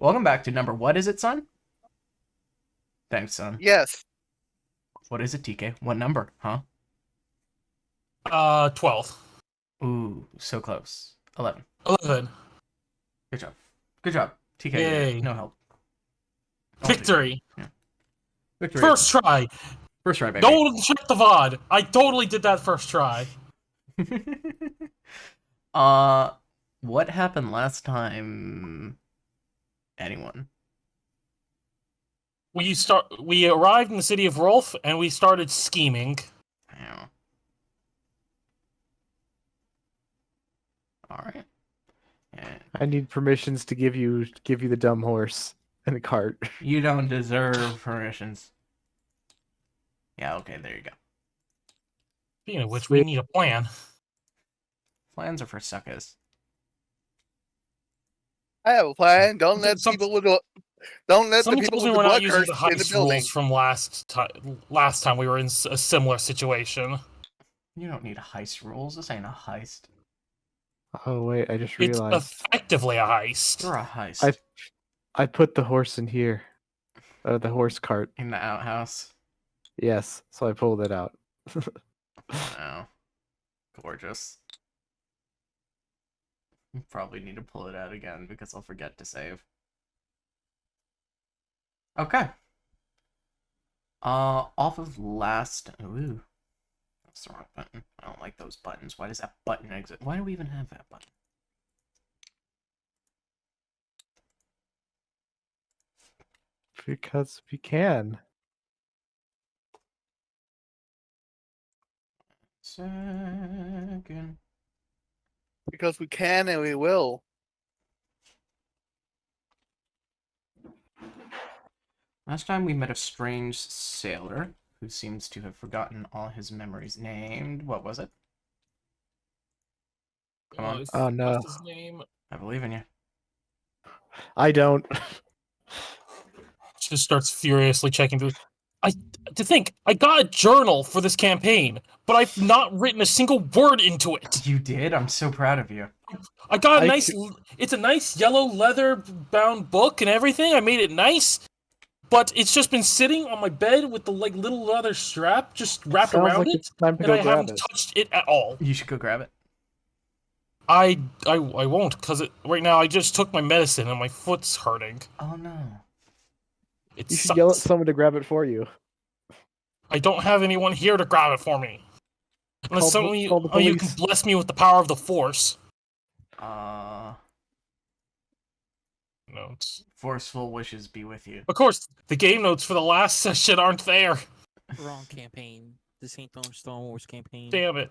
Welcome back to number. What is it, son? Thanks, son. Yes. What is it, TK? What number? Huh? 12. Ooh, so close. 11. 11. Good job. Good job. TK, Yay. no help. Victory. Yeah. Victory. First try. First try, baby. No one check the VOD. I totally did that first try. What happened last time? Anyone? We arrived in the city of Rolf and we started scheming. Yeah. All right. And I need permissions to give you the dumb horse and the cart. you don't deserve permissions. Yeah, okay, there you go. Speaking of which, we need a plan. Plans are for suckers. I have a plan. Don't let Some- people with the don't let the Something people tells with me the we're not blood using curse the in the heist building. rules from last time we were in a similar situation. You don't need heist rules. This ain't a heist. Oh wait, I just It's realized effectively a heist. You're a heist. I put the horse in here. The horse cart. In the outhouse. Yes, so I pulled it out. Oh. Gorgeous. You probably need to pull it out again because I'll forget to save. Okay. Off of last... Ooh. That's the wrong button. I don't like those buttons. Why does that button exist? Why do we even have that button? Because we can. Second. Because we can and we will. Last time we met a strange sailor who seems to have forgotten all his memories named. What was it? Come on. Oh no. What's his name? I believe in you. I don't. Just starts furiously checking through. To think, I got a journal for this campaign, but I've not written a single word into it. You did? I'm so proud of you. I got a it's a nice yellow leather bound book and everything. I made it nice, but it's just been sitting on my bed with the little leather strap just wrapped Sounds around like it, it's time to and go I grab haven't it. touched it at all. You should go grab it. I won't, because right now I just took my medicine and my foot's hurting. Oh no. It You should sucks. yell at someone to grab it for you. I don't have anyone here to grab it for me. Unless Call the you can police. bless me with the power of the Force. Notes. Forceful wishes be with you. Of course, the game notes for the last session aren't there. Wrong campaign. This ain't the Star Wars campaign. Damn it.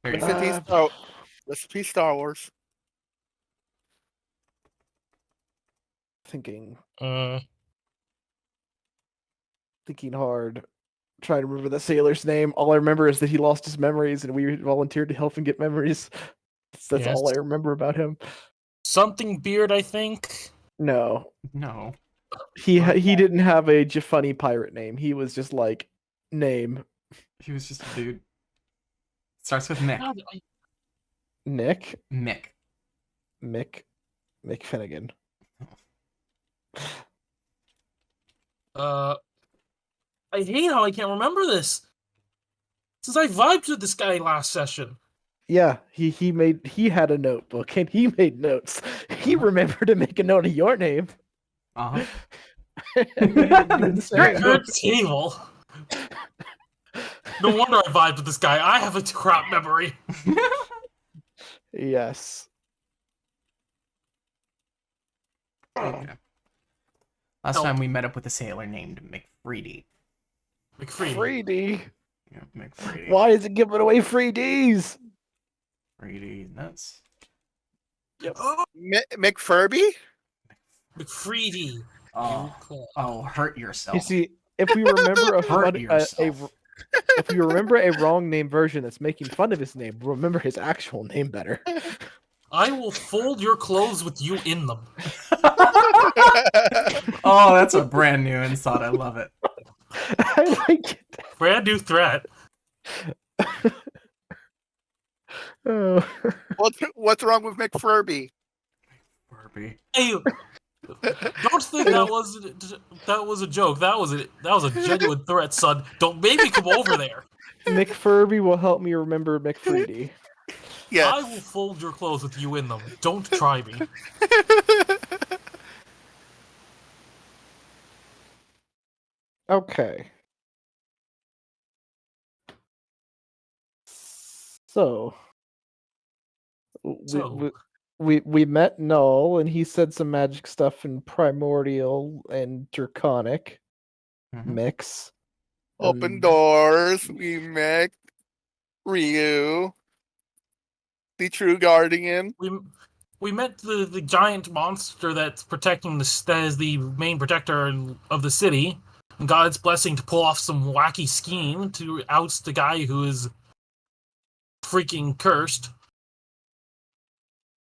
Very Let's good. Let's be Star Wars. Thinking Uh, hard. Trying to remember the sailor's name. All I remember is that he lost his memories and we volunteered to help him get memories. That's all I Yes. remember about him. something beard, I think. No. No. He didn't have a funny pirate name. He was just like name. He was just a dude. Starts with Mick. God, Nick? Mick. Mick Finnegan. I hate how I can't remember this. Since I vibed with this guy last session. Yeah, he had a notebook and he made notes. He remembered to make a note of your name. Uh-huh. Good table. No wonder I vibed with this guy. I have a crap memory. Yes. Okay. Last time we met up with a sailor named McFreedy. McFreedy. Freedy. Yeah, McFreedy. Why is it giving away free Ds? McFreedy. That's... Yep. McFurby? McFreedy. Oh, hurt yourself. You see, if we remember Hurt yourself. if we remember a wrong name version that's making fun of his name, we'll remember his actual name better. I will fold your clothes with you in them. Oh, that's a brand new insult. I love it. I like it. Brand new threat. Oh. What's wrong with McFurby? Furby. Hey, don't think that was a joke. That was a genuine threat, son. Don't make me come over there. McFurby will help me remember McFreedy. Yes. I will fold your clothes with you in them. Don't try me. Okay. So So, we met Null, and he said some magic stuff in Primordial and Draconic Mhm. mix. Open doors. We met Ryu, the true guardian. we met the giant monster that's protecting that is the main protector of the city. And God's blessing to pull off some wacky scheme to oust the guy who is freaking cursed.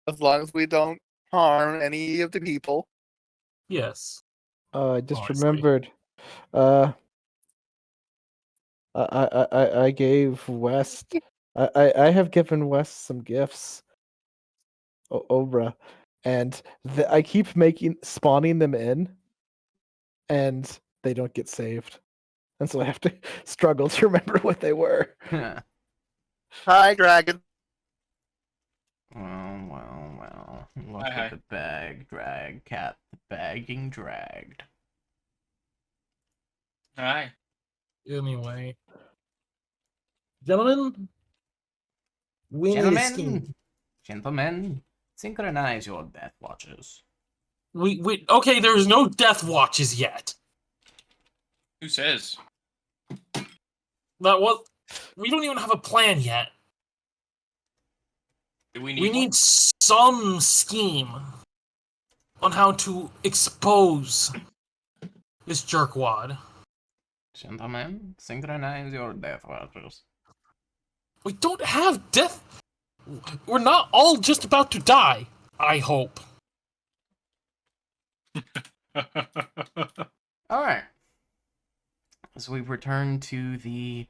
As long as we don't harm any of the people. Yes. I just Honestly. remembered. I gave West. I have given West some gifts. Obra, and I keep spawning them in, and they don't get saved, and so I have to struggle to remember what they were. Hi, dragon. Well. Look Hi. at the bag, drag, cat, bagging dragged. Hi. Anyway. Gentlemen, we need a scheme. Gentlemen, synchronize your death watches. Okay, there's no death watches yet. Who says? We don't even have a plan yet. Do we need We one? need some scheme on how to expose this jerkwad. Gentlemen, synchronize your death watches. We don't have death. We're not all just about to die, I hope. Alright. As we return to the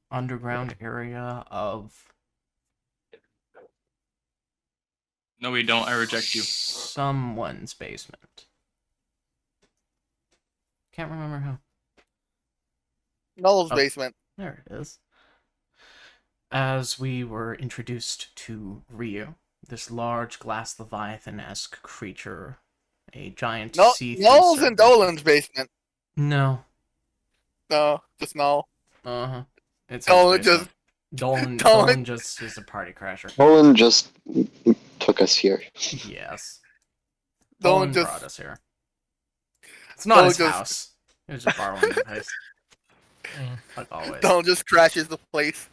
underground area of No, we don't. I reject you. someone's basement. Can't remember how. Null's Oh. basement. There it is. As we were introduced to Ryu, this large glass leviathan-esque creature, a giant see-through Null's in serpent. Dolan's basement. No. No, just Null. Uh-huh. It's his Dolan basement. just Dolan Dolan- just is a party crasher. Nolan just took us here. Yes. Dolan Dolan brought just us here. It's not Dolan his just- house. It was just borrowing the place. Mm. Like always. Dolan just crashes the place.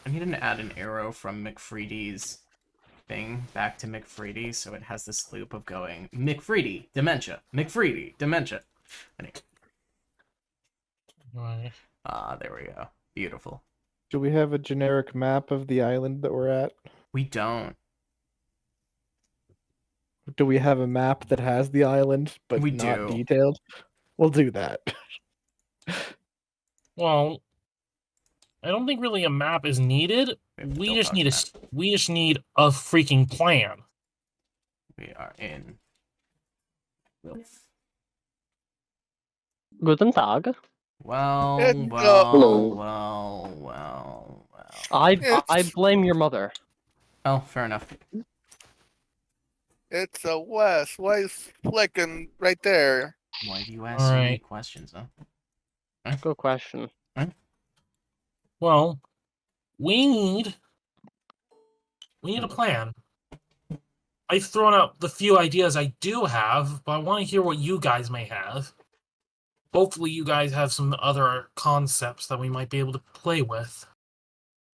I need to add an arrow from McFreedy's thing back to McFreedy, so it has this loop of going McFreedy, dementia, McFreedy, dementia. Anyway. Right. There we go. Beautiful. Do we have a generic map of the island that we're at? We don't. Do we have a map that has the island but We not do. detailed? We'll do that. Well, I don't think really a map is needed. We just need a freaking plan. We are in. Wilf. Guten Tag. Well, It's, well. I It's- blame your mother. Oh, fair enough. It's a West. Why is flicking right there? Why do you ask so many Alright. questions, huh? Good question. Well, we need a plan. I've thrown out the few ideas I do have, but I want to hear what you guys may have. Hopefully, you guys have some other concepts that we might be able to play with.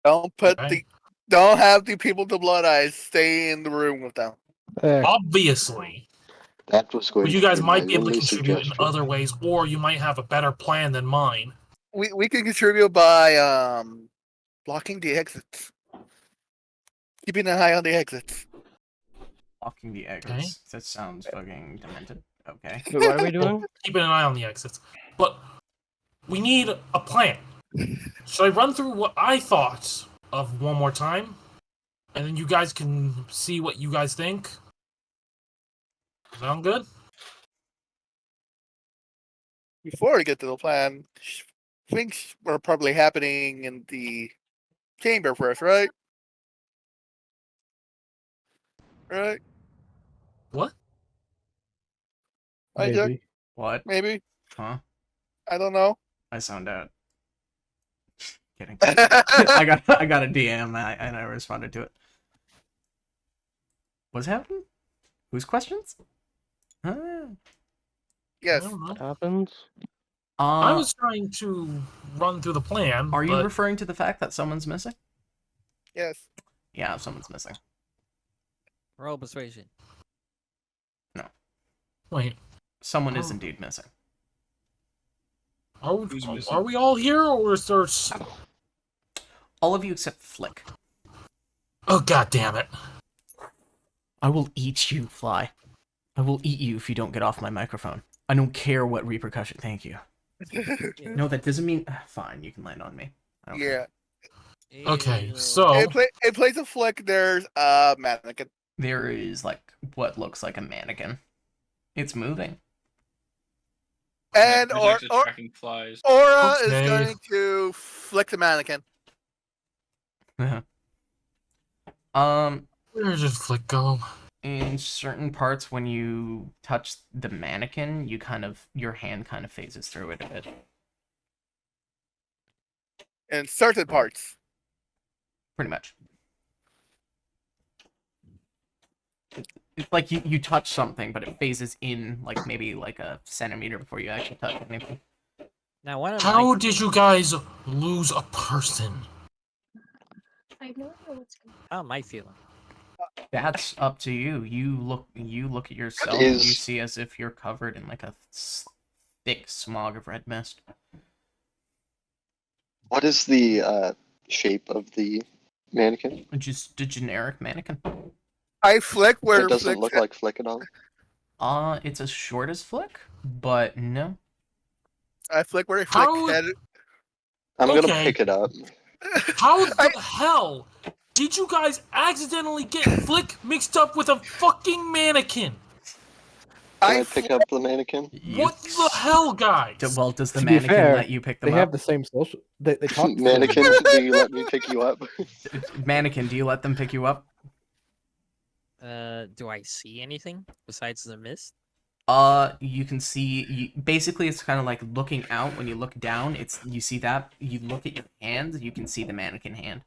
Don't Okay. don't have the people with the blood eyes stay in the room with them. There. Obviously, That was going but you to guys be might my be able to only contribute in suggestion. other ways, or you might have a better plan than mine. We can contribute by blocking the exits. Keeping an eye on the exits. Blocking the exits. That sounds fucking demented. Okay. Wait, what are we doing? Keeping an eye on the exits. But we need a plan. Should I run through what I thought of one more time? and then you guys can see what you guys think. Sound good? Before we get to the plan, things were probably happening in the chamber first, right? Right? What? Right, Jack? Maybe. What? Maybe? Huh? I don't know. I sound out. Kidding. I got a DM and I responded to it. What's happening? Whose questions? Huh? I Yes. don't know. What happens? I was trying to run through the plan. Are you but referring to the fact that someone's missing? Yes. Yeah, someone's missing. Roll persuasion. wait, Someone is Oh. indeed missing. Who's missing? are we all here, or is there? All of you except Flick. Oh, god damn it! I will eat you, Fly. I will eat you if you don't get off my microphone. I don't care what repercussion. Thank you. No, that doesn't mean. Fine, you can land on me. I don't care. Yeah. Okay, Ew. so In place of Flick, there's a mannequin. There is like what looks like a mannequin. It's moving. And Projected tracking flies. Aura Okay. is going to flick the mannequin. where did Flick go? In certain parts, when you touch the mannequin, your hand kind of phases through it a bit. In certain parts. Pretty much. It's like you touch something, but it phases in like maybe like a centimeter before you actually touch anything. Now, what am How I did you guys lose a person? How am I feeling? That's up to you. You look at yourself. is- You see as if you're covered in like a thick smog of red mist. What is the shape of the mannequin? Just a generic mannequin. I flick where It doesn't Flick's look like Flick at all. It's as short as Flick, but no. I flick where Flick's How- head. I'm gonna Okay. pick it up. How the hell did you guys accidentally get Flick mixed up with a fucking mannequin? Can I pick up the mannequin? What the hell, guys? Well, does the To be mannequin fair, let you pick them They up? have the same social. They talk. to Mannequin, them. do you let me pick you up? Mannequin, do you let them pick you up? Do I see anything besides the mist? You can see. Basically, it's kind of like looking out. When you look down, you see that. You look at your hand, you can see the mannequin hand.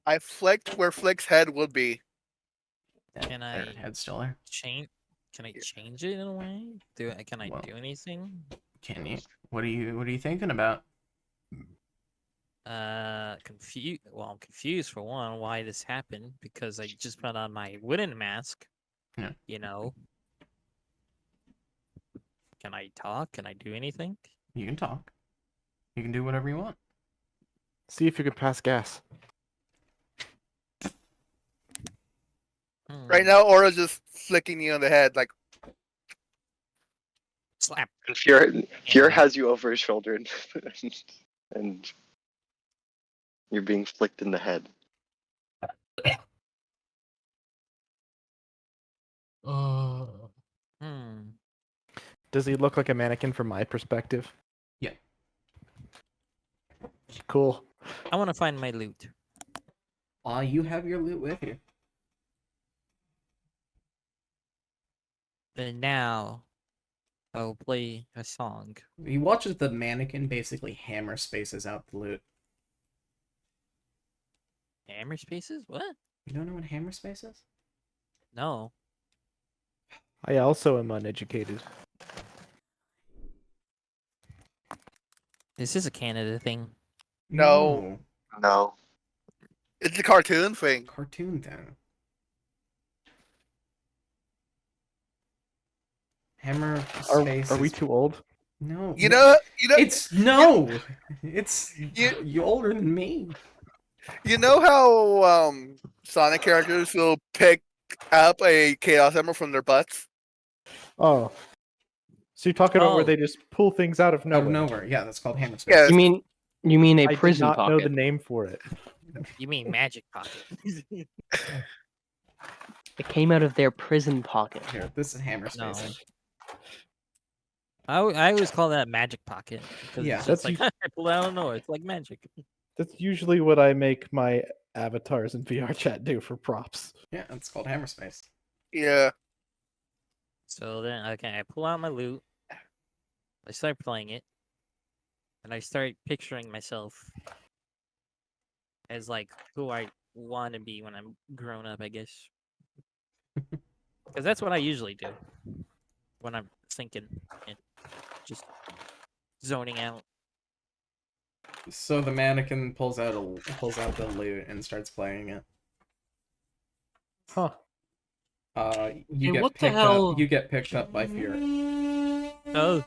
I flicked where Flick's head would be. Can Their I- head's still there. Change? Can I change it in a way? Can I Well. do anything? Can you? What are you thinking about? Confused. Well, I'm confused for one why this happened because I just put on my wooden mask. Yeah. You know. Can I talk? Can I do anything? You can talk. You can do whatever you want. See if you can pass gas. Right now, Aura's just flicking you on the head, like, Slap. Fiora Yeah. has you over his shoulder and you're being flicked in the head. Hmm. Does he look like a mannequin from my perspective? Yeah. Cool. I want to find my loot. You have your loot with you. And now, I'll play a song. He watches the mannequin basically hammer spaces out the loot. Hammer spaces? What? You don't know what hammer space is? No. I also am uneducated. This is a Canada thing. No. No. it's a cartoon thing. Cartoon thing. Hammer space. Are we is- too old? No. You know, It's no. It's You- you older than me. you know how Sonic characters will pick up a Chaos Emerald from their butts? Oh. So you're talking about where Oh. they just pull things out of Out nowhere? of nowhere. Yeah, that's called hammer space. Yeah. You mean a I did prison not know pocket? the name for it. You mean magic pocket? It came out of their prison pocket. Here, this is hammer No. space. I always call that magic pocket because Yeah. it's just That's like I pull it out of nowhere. It's like magic. That's usually what I make my avatars in VR chat do for props. Yeah, it's called hammer space. Yeah. So then, okay, I pull out my loot. I start playing it, and I start picturing myself as like who I want to be when I'm grown up, I guess. Because that's what I usually do when I'm thinking and just zoning out. So the mannequin pulls out the loot and starts playing it. Huh. You Hey, get what the picked hell? up. You get picked up by fear. Oh,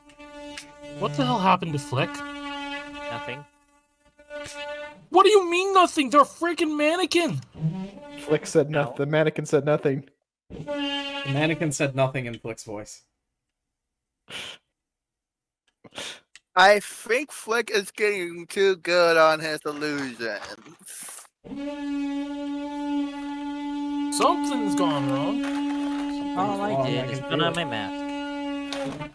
What the hell happened to Flick? nothing. What do you mean nothing? They're a freaking mannequin. Flick said No. nothing. The mannequin said nothing. The mannequin said nothing in Flick's voice. I think Flick is getting too good on his illusions. Something's gone wrong. All I wrong, did I is can put feel on it. my mask.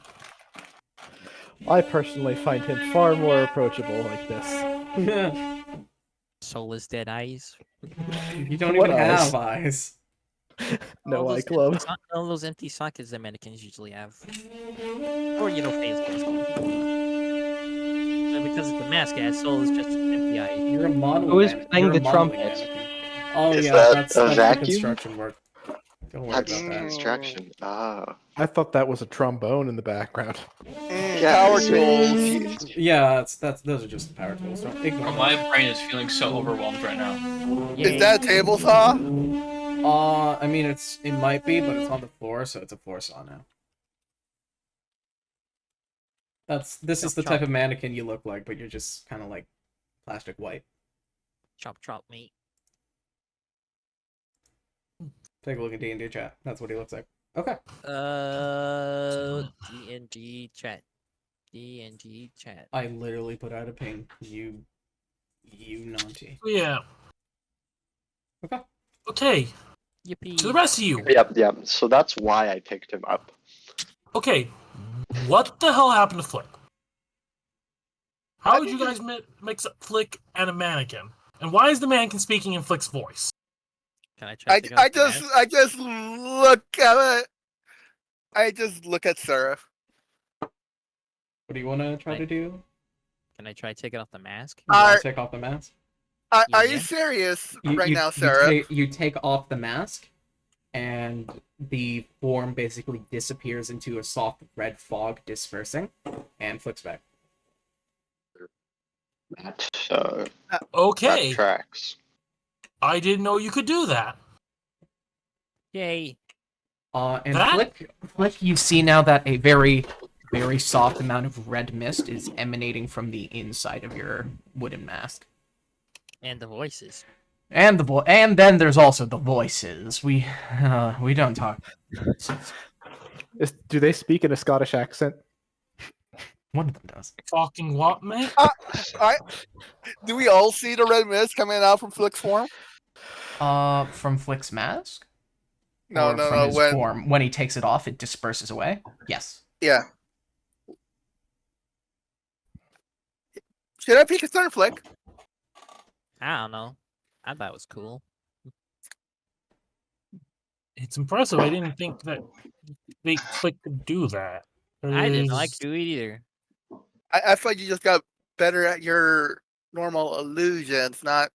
I personally find him far more approachable like this. Soulless dead eyes. You don't What even eyes? have eyes. No All eye those club. all those empty sockets that mannequins usually have. Or, faceless. But because it's a mask, it has souls, just empty eyes. You're a model. Who is man- playing you're a the modeling trumpet? mannequin. Oh Is yeah, that that's a the vacuum? construction work. Don't worry That's about that. construction. Ah. I thought that was a trombone in the background. Yeah, Power it's really tools. confused. Yeah, those are just the power tools. Don't ignore Oh, them. my brain is feeling so overwhelmed right now. Yay. Is that a table saw? I mean, it might be, but it's on the floor, so it's a floor saw now. This is the type of mannequin you look like, but you're just kind of like plastic white. Chop meat. Take a look at D&D chat. That's what he looks like. Okay. D&D chat. D&D chat. I literally put out a ping. You naughty. Yeah. Okay. Okay. Yippee. To the rest of you. Yep. So that's why I picked him up. Okay. What the hell happened to Flick? How would you guys mix up Flick and a mannequin? And why is the mannequin speaking in Flick's voice? Can I try to take I off the just mask? I just look at it. I just look at Seraph. What do you want to try to do? Can I try taking off the mask? You want Are- to take off the mask? Are Yeah. you serious right now, Seraph? You take off the mask, and the form basically disappears into a soft red fog dispersing, and flicks back. That Okay. tracks. I didn't know you could do that. Yay. And That- Flick, you see now that a very, very soft amount of red mist is emanating from the inside of your wooden mask. And the voices. And then there's also the voices. We don't talk. Do they speak in a Scottish accent? One of them does. Fucking what, mate? Do we all see the red mist coming out from Flick's form? From Flick's mask? No, Or no, from no. his When form. When he takes it off, it disperses away? Yes. yeah. Should I peek his turn, Flick? I don't know. I thought it was cool. It's impressive. I didn't think that Flick could do that. I didn't like There's- do it either. I thought you just got better at your normal illusions, not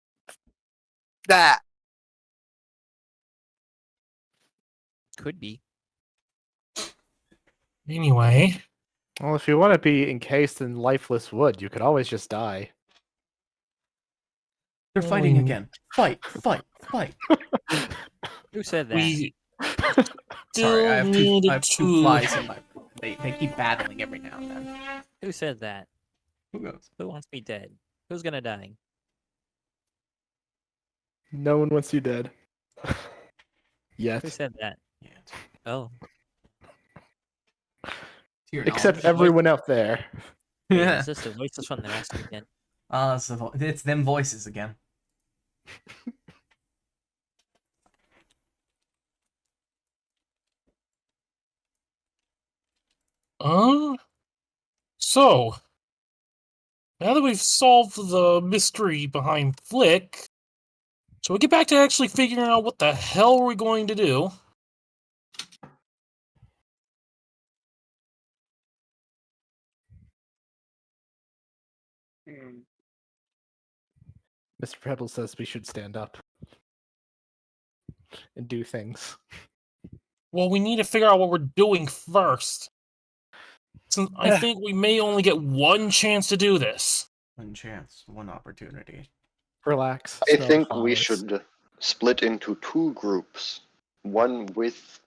that. Could be. Anyway, Well, if you want to be encased in lifeless wood, you could always just die. They're fighting Oh. again. Fight. Who said that? we Sorry, I have two needed to- flies in my... They keep battling every now and then. Who said that? Who knows? Who wants me dead? Who's gonna die? No one wants you dead. Who Yet. said that? Yeah. Oh. To your Except knowledge. everyone out there. Yeah. It's just the voices from the mask again. It's them voices again. So, now that we've solved the mystery behind Flick, so we get back to actually figuring out what the hell we're going to do. Hmm. Mr. Pebble says we should stand up and do things. Well, we need to figure out what we're doing first. Since I think we may only get one chance to do this. One chance, one opportunity. Relax. I Snow think we follows. should split into 2 groups. One with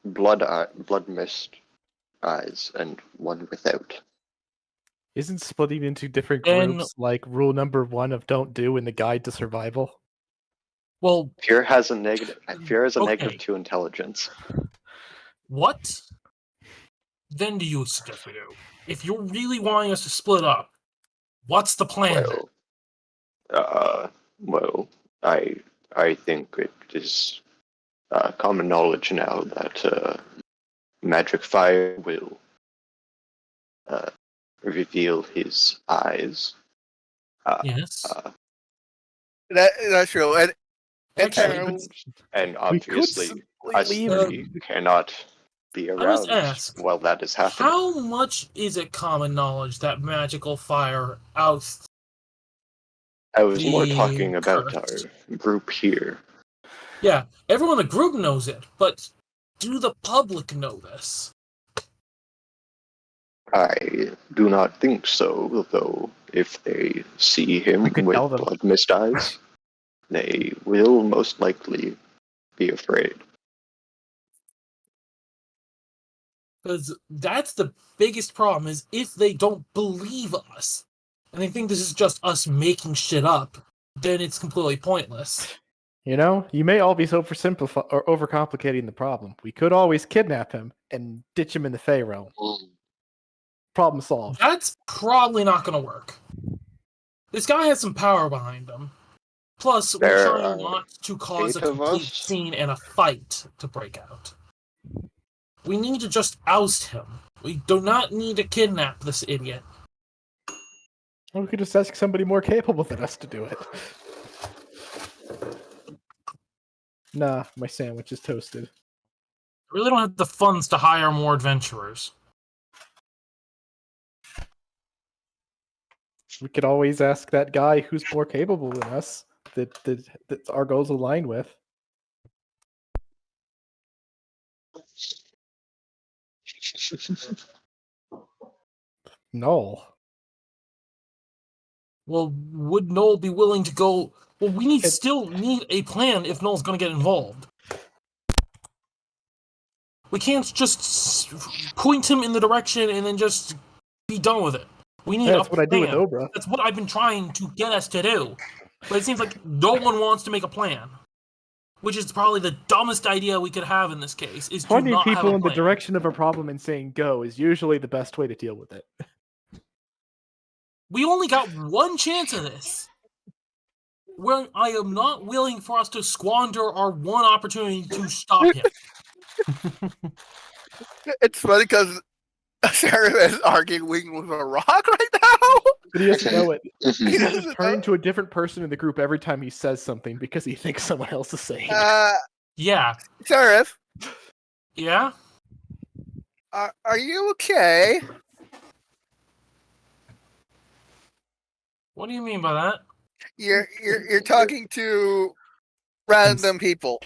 blood mist eyes, and one without. Isn't splitting into different And- groups like rule number 1 of Don't Do in the Guide to Survival? Well, Fear has a negative. Fear is a Okay. negative 2 intelligence. what then do you suggest we do? If you're really wanting us to split up, what's the plan? Well, I think it is common knowledge now that magic fire will reveal his eyes. Yes. That's true. And Actually, And We could obviously, simply us leave. three cannot be I must around ask, while that is happening. how much is it common knowledge that magical fire ousts? I was more the talking about cursed? our group here. Yeah, everyone in the group knows it, but do the public know this? I do not think so, though if they see him We could with tell them. blood mist eyes, they will most likely be afraid. Because that's the biggest problem, is if they don't believe us, and they think this is just us making shit up, then it's completely pointless. You know, you may all be overcomplicating the problem. We could always kidnap him and ditch him in the Fey realm. Problem solved. That's probably not going to work. This guy has some power behind him. Plus, we're There trying are not to cause a 8 of complete us. scene and a fight to break out. We need to just oust him. We do not need to kidnap this idiot. Or we could just ask somebody more capable than us to do it. Nah, my sandwich is toasted. I really don't have the funds to hire more adventurers. We could always ask that guy who's more capable than us that our goals align with. No. Well, would Noel be willing to go? Well, we It- still need a plan if Noel's going to get involved. We can't just point him in the direction and then just be done with it. We need That's a what I do with plan. Obra. That's what I've been trying to get us to do. But it seems like no one wants to make a plan. Which is probably the dumbest idea we could have in this case, is to Pointing not have people a in the plan. direction of a problem and saying go is usually the best way to deal with it. We only got one chance of this. Where I am not willing for us to squander our one opportunity to stop him. it's funny because Sarah is arguing with a rock right now. But he doesn't know it. Mhm. He's doesn't just turning know. to a different person in the group every time he says something because he thinks someone else is saying it. Yeah. Sheriff, Yeah? are you okay? What do you mean by that? You're talking to random people.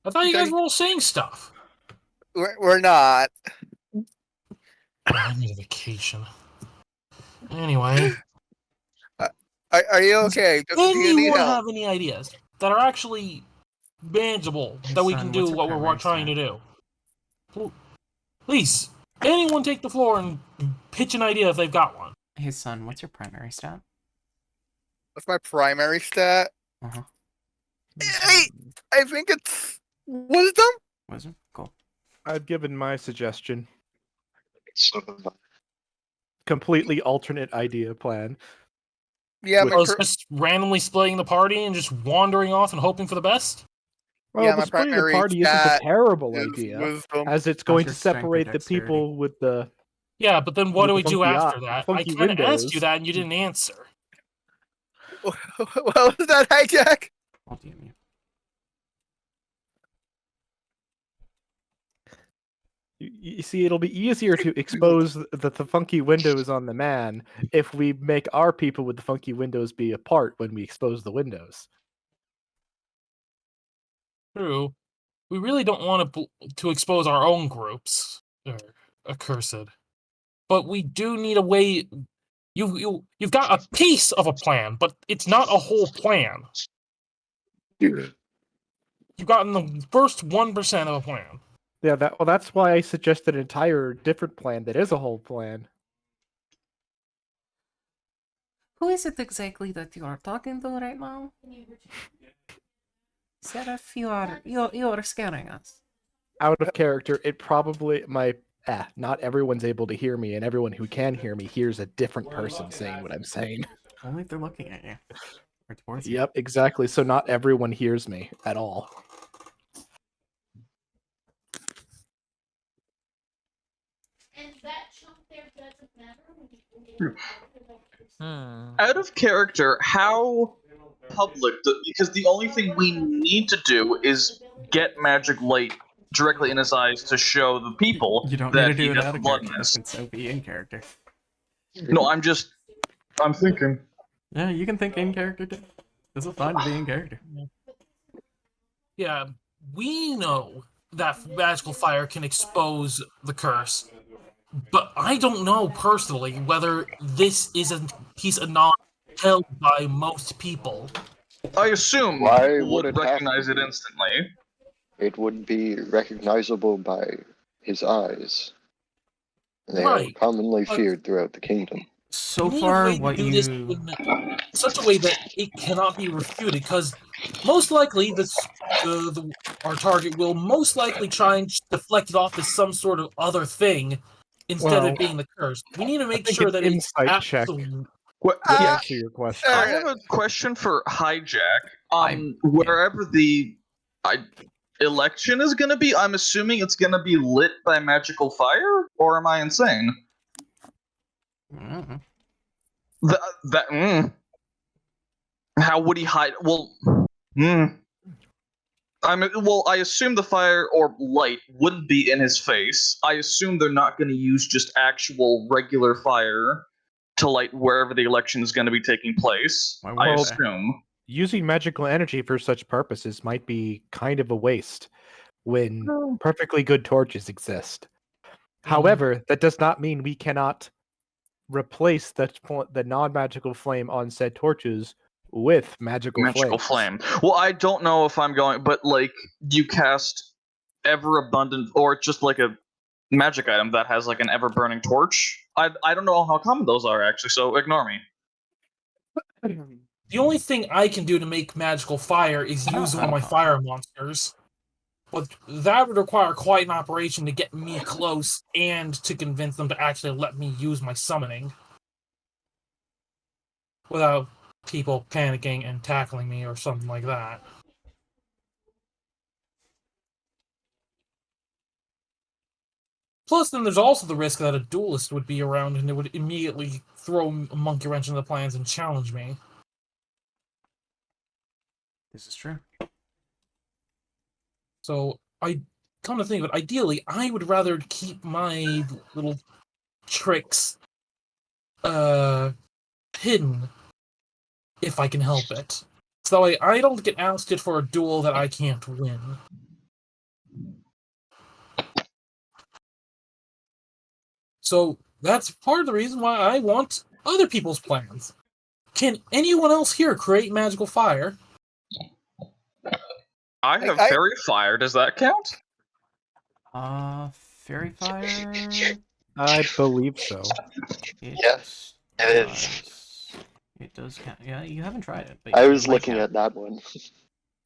I thought you guys were all saying stuff. We're not. I need a vacation. Anyway. Are you okay? Do you need Anyone help? have any ideas that are actually manageable that we Son, can do what's your what we're primary trying to stat? do? Please, anyone take the floor and pitch an idea if they've got one. Hey, son, what's your primary stat? What's my primary stat? Uh-huh. I think it's wisdom. Wisdom? Cool. I've given my suggestion. So, Completely alternate idea plan. Yeah, With- my, Oh, it's just randomly splitting the party and just wandering off and hoping for the best? Well, yeah, the my splitting the primary party isn't a stat terrible is idea, wisdom. as it's How's going your to strength or separate the dexterity? people with the Yeah, but then what do we With the do funky after eye- that? I funky kind of asked you windows. that and you didn't answer. What was that, hijack? I'll DM you. You see, it'll be easier to expose the funky windows on the man if we make our people with the funky windows be apart when we expose the windows. True. We really don't want to expose our own groups, accursed. But we do need a way. You've got a piece of a plan, but it's not a whole plan. You've gotten the first 1% of a plan. Yeah, that's why I suggested an entire different plan that is a whole plan. Who is it exactly that you are talking to right now? Seraph, you're scaring us. Out of character, it probably not everyone's able to hear me, and everyone who can hear me hears a different person saying what I'm saying. Only if they're looking at you. Or towards you. Yep, exactly. So not everyone hears me at all. Hmm. Out of character, how public? Because the only thing we need to do is get magic light directly in his eyes to show the people You don't that need to do he it has out the of blood character. You mist. can so be in character. No, I'm thinking. Yeah, you can think in character too. This is fine to be in character. Yeah, we know that magical fire can expose the curse, but I don't know personally whether this is a piece of knowledge held by most people. I assume Why people would would it have recognize to it be? instantly. It would be recognizable by his eyes. They are Right, commonly but feared throughout the kingdom. So we need a far, way to what do this you in such a way that it cannot be refuted, because most likely our target will most likely try and deflect it off as some sort of other thing instead of Well, it being the curse. We need to I make think sure an that it's insight check absolute. What, would yeah, answer your question. I have a question for Hijack. Yeah. Wherever the election is going to be, I'm assuming it's going to be lit by magical fire, or am I insane? Mhm. How would he hide? Well, I assume the fire or light wouldn't be in his face. I assume they're not going to use just actual regular fire to light wherever the election is going to be taking place. Why I would they? assume. Using magical energy for such purposes might be kind of a waste when perfectly good torches exist. However, that does not mean we cannot replace the non-magical flame on said torches with magical flames. Flame. Well, I don't know if I'm going, but like you cast ever abundant, or just like a magic item that has like an ever burning torch. I don't know how common those are actually, so ignore me. The only thing I can do to make magical fire is use one of my fire monsters. But that would require quite an operation to get me close and to convince them to actually let me use my summoning. Without people panicking and tackling me or something like that. Plus, then there's also the risk that a duelist would be around and it would immediately throw a monkey wrench in the plans and challenge me. This is true. So, come to think of it, ideally, I would rather keep my little tricks hidden if I can help it. So that way I don't get ousted for a duel that I can't win. So that's part of the reason why I want other people's plans. Can anyone else here create magical fire? I have I- fairy fire. Does that count? Fairy fire. I believe so. Yes, it is. It does count. Yeah, you haven't tried it. But I it was might looking count. at that one.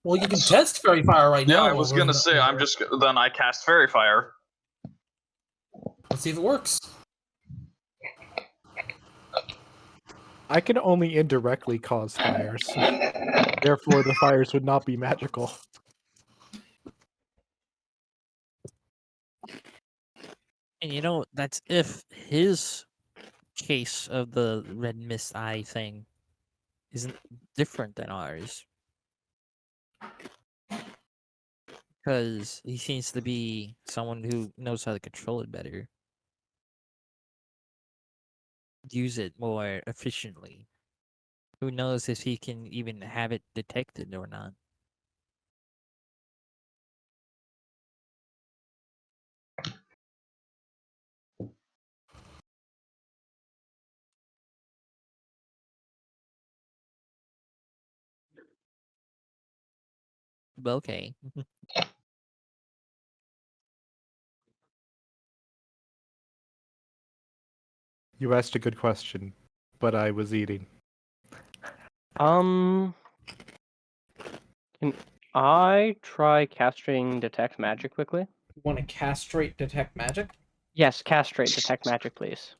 Well, you can test fairy fire right Yeah, now. I was gonna say then I cast fairy fire. Let's see if it works. I can only indirectly cause fires. Therefore, the fires would not be magical. And you know, that's if his case of the red mist eye thing isn't different than ours. Because he seems to be someone who knows how to control it better. Use it more efficiently. Who knows if he can even have it detected or not. But okay. You asked a good question, but I was eating. Can I try casting detect magic quickly? Want to castrate detect magic? Yes, castrate detect magic, please.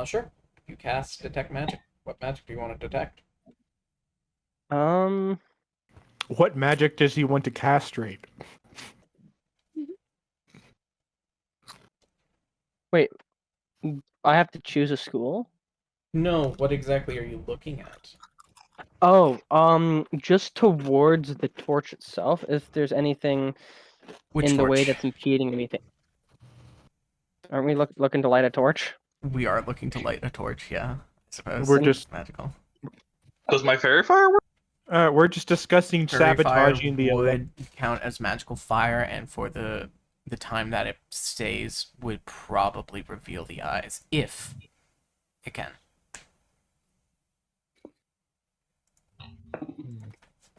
Sure. You cast detect magic. What magic do you want to detect? What magic does he want to castrate? Wait, I have to choose a school? No, what exactly are you looking at? Oh, just towards the torch itself, if there's anything Which in the way torch? that's impeding anything. Aren't we looking to light a torch? We are looking to light a torch, yeah. I suppose. We're just magical. Does my fairy fire work? we're just discussing Fairy fire sabotaging the would count as magical fire, and for the time that it stays, would probably reveal the eyes, if it can.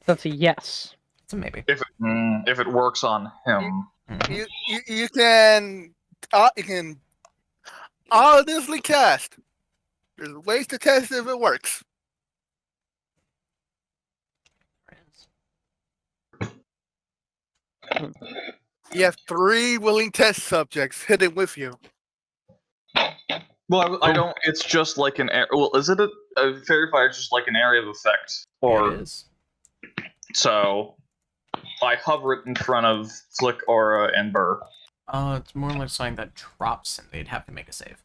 That's a yes. It's a maybe. If it works on him. Mhm. You can honestly test. There's ways to test if it works. You have 3 willing test subjects hidden with you. Well, I don't. It's just like an. Well, is it a fairy fire? Is just like an area of effect, or It is. so? I hover it in front of Flick, Aura, and Burr. It's more like something that drops, and they'd have to make a save.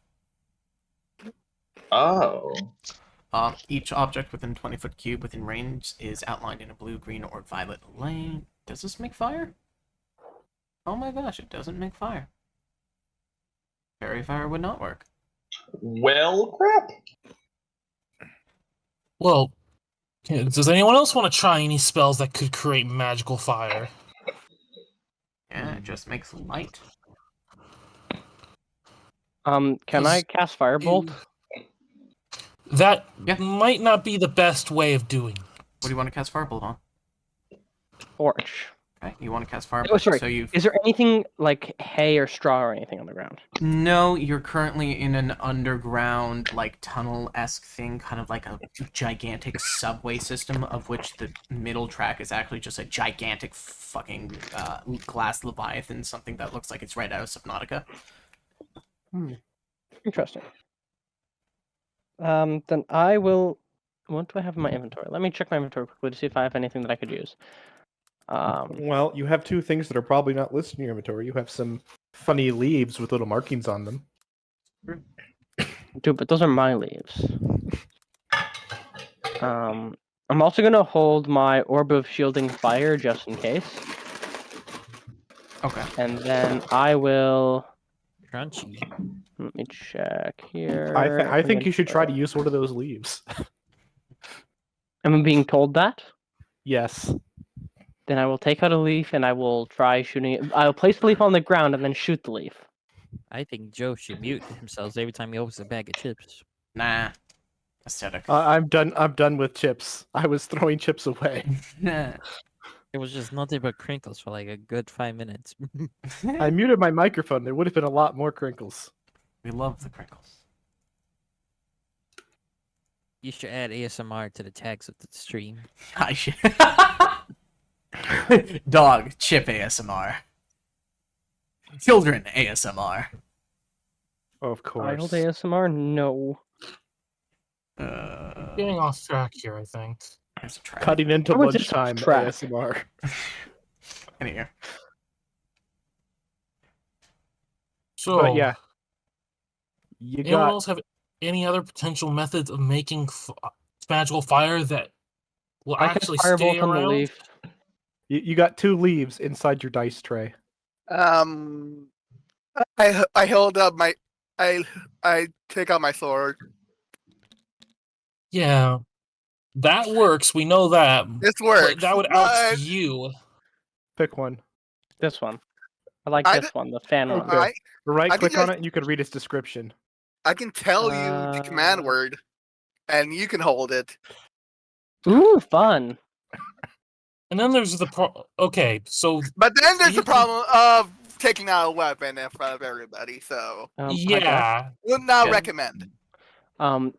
Oh. Each object within 20-foot cube within range is outlined in a blue, green, or violet lane. Does this make fire? Oh my gosh, it doesn't make fire. Fairy fire would not work. Well, crap. Well, does anyone else want to try any spells that could create magical fire? Yeah, it just makes light. Can I cast firebolt? That Yeah. might not be the best way of doing it. What do you want to cast firebolt on? Torch. Okay, you want to cast firebolt. Oh, sorry. So you. Is there anything like hay or straw or anything on the ground? No, you're currently in an underground, like, tunnel-esque thing, kind of like a gigantic subway system, of which the middle track is actually just a gigantic fucking glass leviathan, something that looks like it's right out of Subnautica. Interesting. Then I will. What do I have in my inventory? Let me check my inventory quickly to see if I have anything that I could use. Well, you have 2 things that are probably not listed in your inventory. You have some funny leaves with little markings on them. Dude, but those are my leaves. I'm also gonna hold my orb of shielding fire just in case, Okay. and then I will. Crunchy. Let me check here. I think you should try to use one of those leaves. Am I being told that? Yes. Then I will take out a leaf and I will try shooting it. I'll place the leaf on the ground and then shoot the leaf. I think Joe should mute himself every time he opens a bag of chips. Nah. Aesthetic. I'm done with chips. I was throwing chips away. It was just nothing but crinkles for like a good 5 minutes. I muted my microphone. There would have been a lot more crinkles. We love the crinkles. You should add ASMR to the tags of the stream. I should. Dog, chip ASMR. Children ASMR. Of course. Child ASMR? No. Getting off track here, I think. There's a track. Cutting into How is this lunchtime track? ASMR. Anyway. So, But yeah, you anyone got else have any other potential methods of making magical fire that will I can actually firebolt stay on the around? leaf. you got 2 leaves inside your dice tray. I hold up my I take out my sword. Yeah, that works. We know that. This But works. that would but oust you. Pick one. This one. I like I this d- one, the fan one. Okay. Right I click think on it and you can read its description. I can tell you the command word, and you can hold it. Ooh, fun. And then there's the okay, so But then there's you the can- problem of taking out a weapon in front of everybody. So Hijack. yeah, would not Yeah. recommend.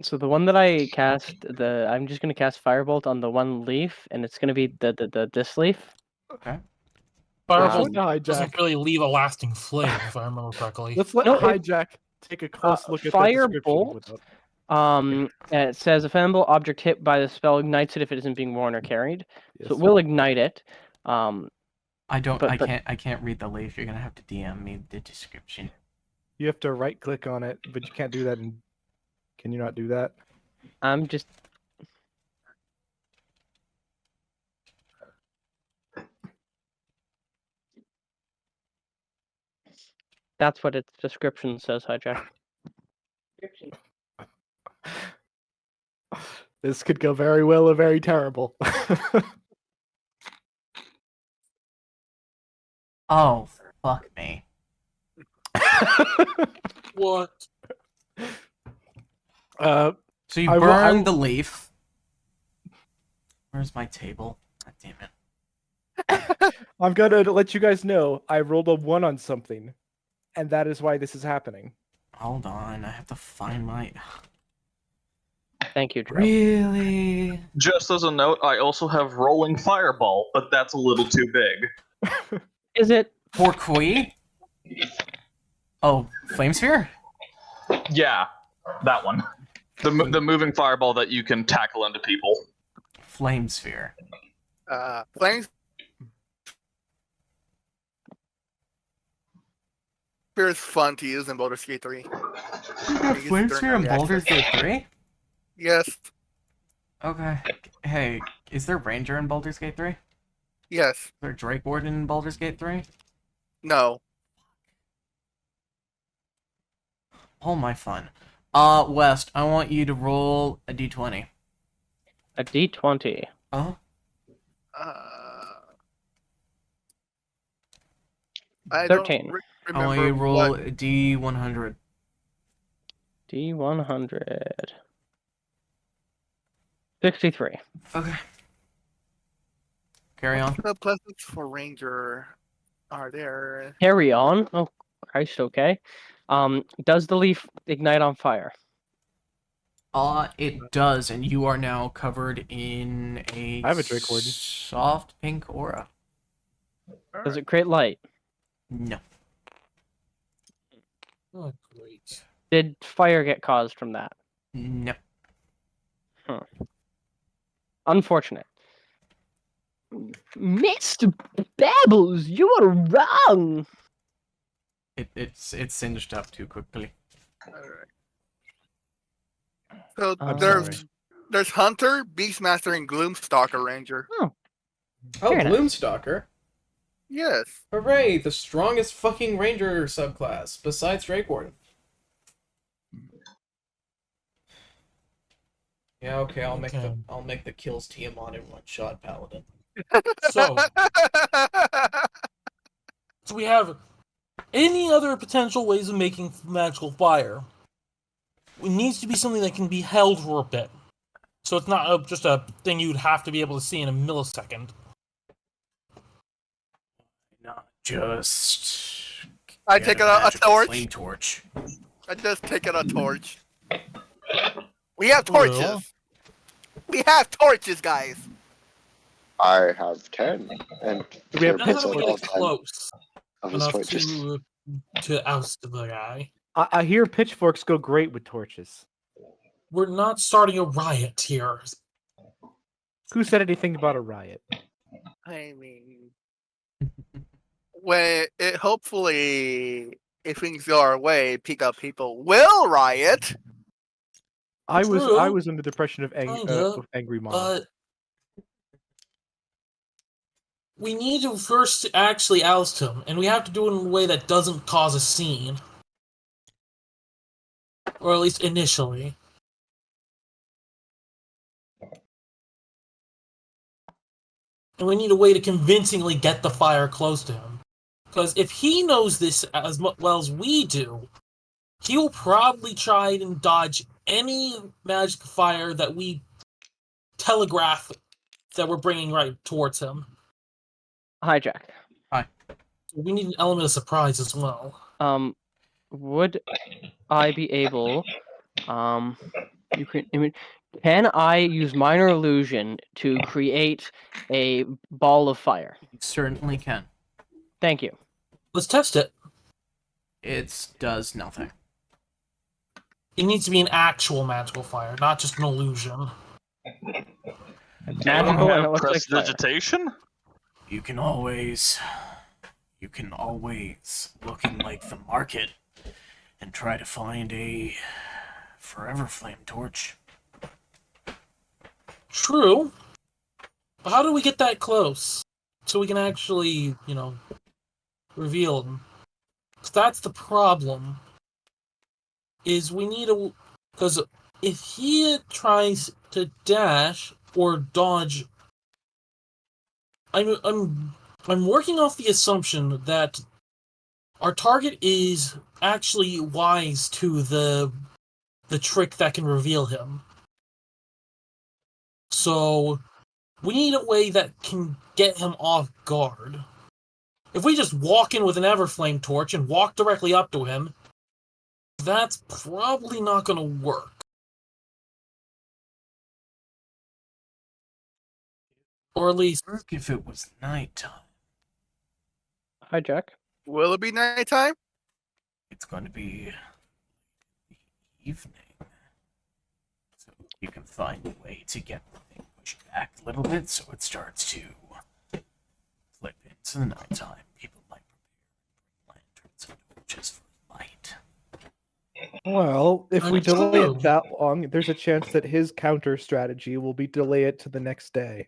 So the one that I cast, I'm just gonna cast Firebolt on the one leaf, and it's gonna be this leaf. Okay. Firebolt Hijack. doesn't really leave a lasting flame, if I remember correctly. Let's let No, it- Hijack take a close look at the description. Firebolt. Without... It says a flammable object hit by the spell ignites it if it isn't being worn or carried. Yes. So it will ignite it. I don't. But- I but- can't. I can't read the leaf. You're gonna have to DM me the description. You have to right click on it, but you can't do that. Can you not do that? I'm just. That's what its description says, Hijack. This could go very well or very terrible. Oh, fuck me. What? So you I will- burned the leaf. Where's my table? God damn it. I'm gonna let you guys know I rolled a 1 on something, and that is why this is happening. Hold on. I have to find my. Thank you, Joe. Really? Just as a note, I also have rolling fireball, but that's a little too big. Is it? For Kui? Oh, flame sphere? Yeah, that one. The moving fireball that you can tackle into people. Flame sphere. Flames. It's fun to use in Baldur's Gate 3. You got use flame it during sphere in early Baldur's access. Gate 3? Yes, Okay. Hey, is there Ranger in Baldur's Gate 3? Is yes, there Drake Warden in Baldur's Gate 3? no. All my fun. West, I want you to roll a d20. A D20. Oh? I 13. Don't I want you to remember roll what. a d100. D100. 63. Okay. Carry on. The pluses for Ranger are there. Carry on. Oh, Christ, okay. Does the leaf ignite on fire? It does, and you are now covered in a I have a Drake Warden. soft pink aura. Does it create light? No. Oh, great. Did fire get caused from that? No. Unfortunate. Mr. Babbles, you are wrong. It's singed up too quickly. Alright. So I'm there's Hunter, Beastmaster, and Gloomstalker Ranger. Oh, Very nice. Gloomstalker. Yes. Hooray, the strongest fucking ranger subclass, besides Drake Warden. Yeah, okay, I'll make the kills Tiamat in one shot, Paladin. So we have any other potential ways of making magical fire. It needs to be something that can be held for a bit. So it's not just a thing you'd have to be able to see in a millisecond. Not just. I get take out a magical torch. flame torch. I just take out a torch. We have torches. Well. We have torches, guys. I have 10, and Do we have None of pits them at get all time close of his enough torches. to oust the guy. I hear pitchforks go great with torches. we're not starting a riot here. Who said anything about a riot? I mean, when it hopefully, if things go our way, pick up people will riot. I True. was under the impression of Kinda, angry mob. But we need to first actually oust him, and we have to do it in a way that doesn't cause a scene. Or at least initially. And we need a way to convincingly get the fire close to him. Because if he knows this as well as we do, he will probably try and dodge any magic fire that we telegraph that we're bringing right towards him. Hi, Jack. We need an element of surprise as well. Would I be able? Can I use minor illusion to create a ball of fire? You certainly can. Thank you. Let's test it. It does nothing. It needs to be an actual magical fire, not just an illusion. Magical and it Have looks like fire. prestidigitation? You can always look in like the market and try to find a forever flame torch. True. But how do we get that close? So we can actually, reveal them. 'Cause that's the problem. Is we need a... Because if he tries to dash or dodge... I'm working off the assumption that our target is actually wise to the trick that can reveal him. So we need a way that can get him off guard. If we just walk in with an Everflame torch and walk directly up to him, that's probably not going to work. Or at least... Work if it was nighttime. Hi, Jack. Will it be nighttime? It's going to be the evening. So you can find a way to get the thing pushed back a little bit so it starts to flip into the nighttime. People might prepare lanterns and torches for light. Well, if we That's delay true. it that long, there's a chance that his counter strategy will be delay it to the next day.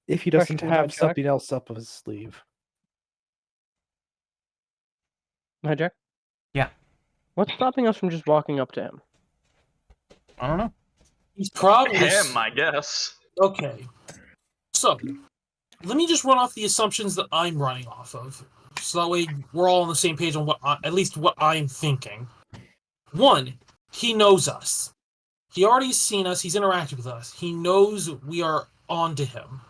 If he doesn't Question, have Jack. something else up his sleeve. Hi, Jack. Yeah. What's stopping us from just walking up to him? I don't know. He's probably... Him, I guess. Okay. So, let me just run off the assumptions that I'm running off of. So that way we're all on the same page on at least what I'm thinking. 1, he knows us. He already seen us, he's interacted with us. He knows we are on to him.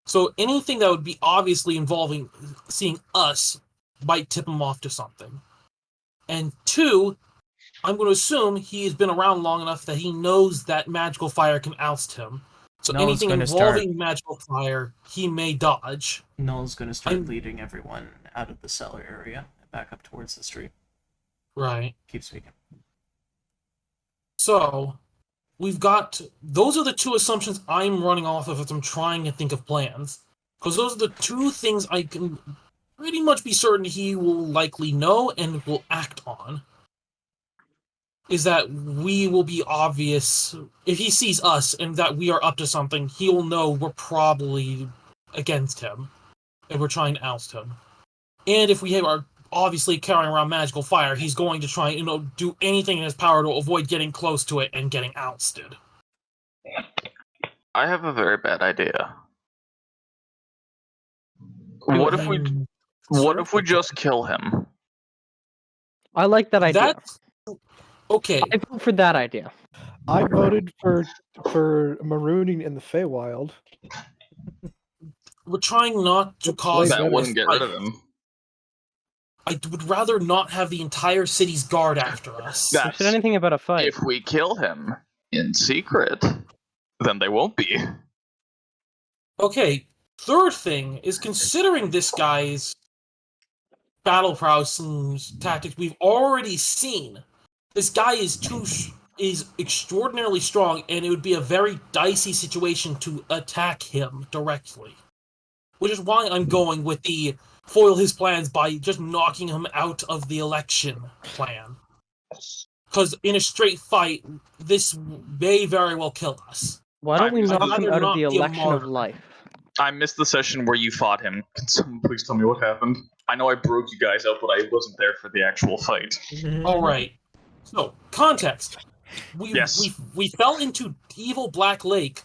So anything that would be obviously involving seeing us might tip him off to something. And 2, I'm going to assume he has been around long enough that he knows that magical fire can oust him. So Null's anything gonna involving magical fire, he may dodge. Null's going to start I'm- leading everyone out of the cellar area and back up towards the street. Right. Keep speaking. So, we've got... Those are the 2 assumptions I'm running off of as I'm trying to think of plans. Because those are the 2 things I can pretty much be certain he will likely know and will act on. Is that we will be obvious... If he sees us and that we are up to something, he will know we're probably against him. And we're trying to oust him. And if we are obviously carrying around magical fire, he's going to try and do anything in his power to avoid getting close to it and getting ousted. I have a very bad idea. What if we just kill him? I like that idea. That's okay. I vote for that idea. I voted for marooning in the Feywild. We're trying not to cause... That wouldn't get rid of him. I would rather not have the entire city's guard after us. I said anything about a fight. If we kill him in secret, then they won't be. Okay, third thing is considering this guy's battle prowess and tactics we've already seen. This guy is extraordinarily strong, and it would be a very dicey situation to attack him directly. Which is why I'm going with the foil his plans by just knocking him out of the election plan. Because in a straight fight, this may very well kill us. Why don't we I'd knock him rather out of not the be a election of martyr. life? I missed the session where you fought him. Can someone please tell me what happened? I know I broke you guys out, but I wasn't there for the actual fight. All right. So context: Yes. we fell into evil Black Lake.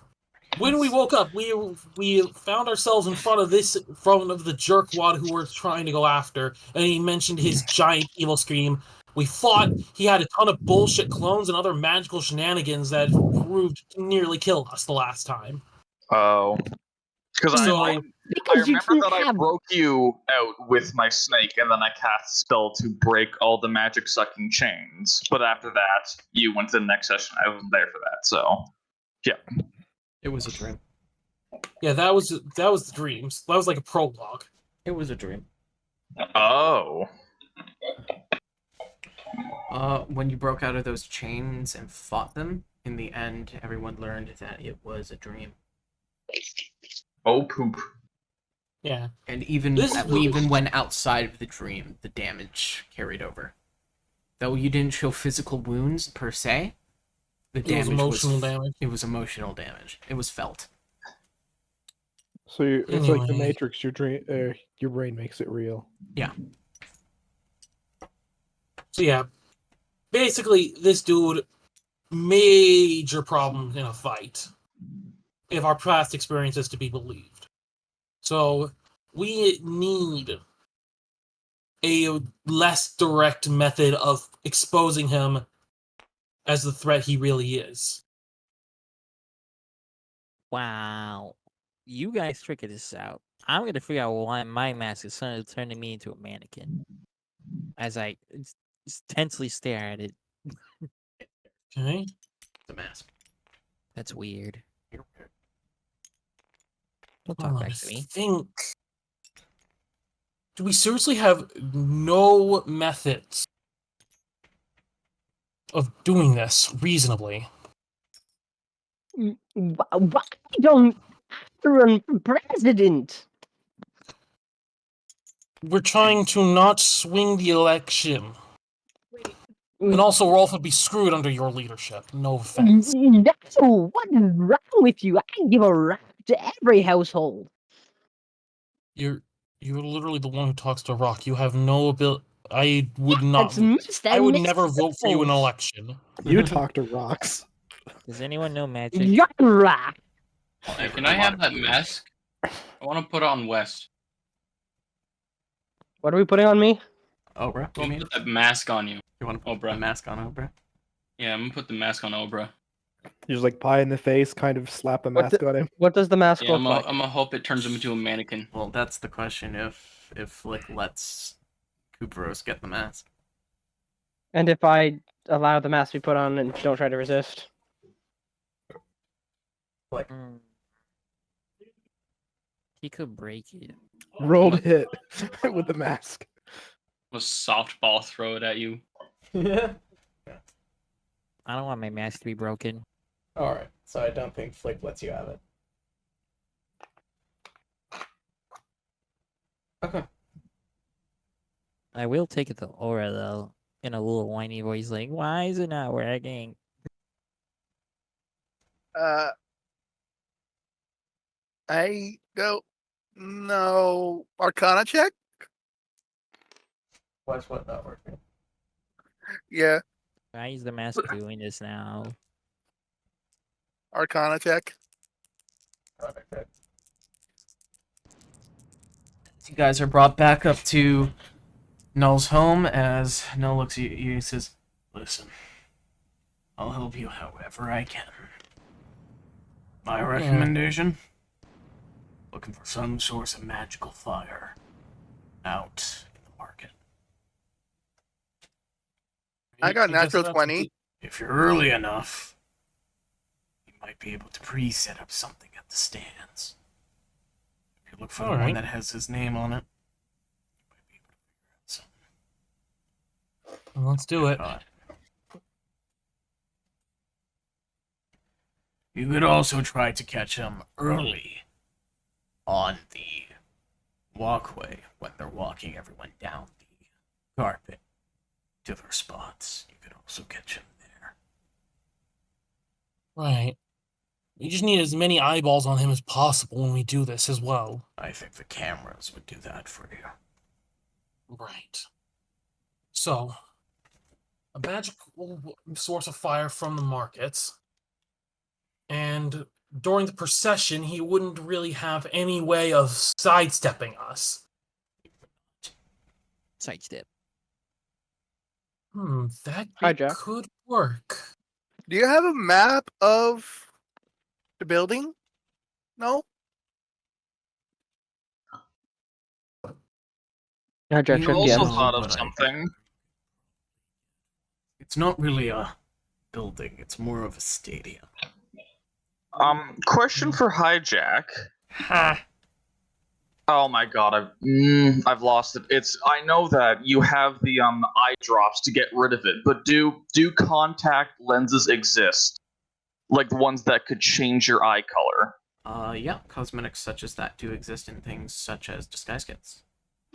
When we woke up, we found ourselves in front of the jerkwad who we're trying to go after, and he mentioned his giant evil scream. We fought. He had a ton of bullshit clones and other magical shenanigans that proved to nearly kill us the last time. Oh. Because So- I Because you remember didn't that I have. broke you out with my snake, and then I cast a spell to break all the magic sucking chains. But after that, you went to the next session. I wasn't there for that, so It was a dream. Yeah, that was the dreams. That was like a prologue. It was a dream. oh. When you broke out of those chains and fought them, in the end, everyone learned that it was a dream. Oh poop. Yeah. And even This is- we even went outside of the dream, the damage carried over. Though you didn't show physical wounds per se, the It was damage emotional damage. It was emotional damage. It was felt. So it's like the Anyway. Matrix. Your brain makes it real. So yeah, basically, this dude, major problem in a fight, if our past experience is to be believed. So we need a less direct method of exposing him as the threat he really is. Wow. You guys figured this out. I'm gonna figure out why my mask is suddenly turning me into a mannequin. As I tensely stare at it. Okay. The mask. That's weird. Don't Hold talk on, back I to me. think. Do we seriously have no methods of doing this reasonably? Why don't run for president? We're trying to not swing the election. And also, Rolf would be screwed under your leadership. No offense. No, what is wrong with you? I give a rap to every household. You're literally the one who talks to Rock. You have no ability. I would not. That's missed. I would never vote for you in an election. You talk to rocks. Does anyone know magic? You're right. Hey, can I have that mask? I want to put it on West. What are we putting on me? Obra, I you want mean? to put that mask on you. You want to put Obra. the mask on Obra? Yeah, I'm gonna put the mask on Obra. You just like pie in the face, kind of slap a What mask on him. What does the mask Yeah, look I'm like? gonna hope it turns him into a mannequin. Well, that's the question. If Flick lets Kupros get the mask. And if I allow the mask to be put on and don't try to resist? Mm. He could break it. Rolled hit with the mask. A softball throw it at you. Yeah. I don't want my mask to be broken. Alright, so I don't think Flick lets you have it. Okay. I will take it to Aura though, in a little whiny voice, like, "Why is it not working?" I don't know. Arcana check? What's what not working? Yeah, Why is the mask doing this now? Arcana check. Okay. You guys are brought back up to Null's home as Null looks at you and says, "Listen, I'll help you however I can. My recommendation? Looking for some source of magical fire out in the market. I got guess natural that's 20. If you're early enough, you might be able to pre-set up something at the stands. If you look for the one Alright. that has his name on it, you might be able to figure out something. Let's do it. Uh, You could also try to catch them early on the walkway when they're walking everyone down the carpet to their spots. You could also catch them there. Right. We just need as many eyeballs on him as possible when we do this as well. I think the cameras would do that for you. Right. So, a magical source of fire from the markets. And during the procession, he wouldn't really have any way of sidestepping us. Sidestep. That Hijack. could work. Do you have a map of the building? No? Hijack, You check Also yes. know thought of what I- something. It's not really a building, it's more of a stadium. Question for Hijack. Ha! Oh my god, I've lost it. I know that you have the eye drops to get rid of it, but do contact lenses exist? Like the ones that could change your eye color? Yeah, cosmetics such as that do exist in things such as disguise kits.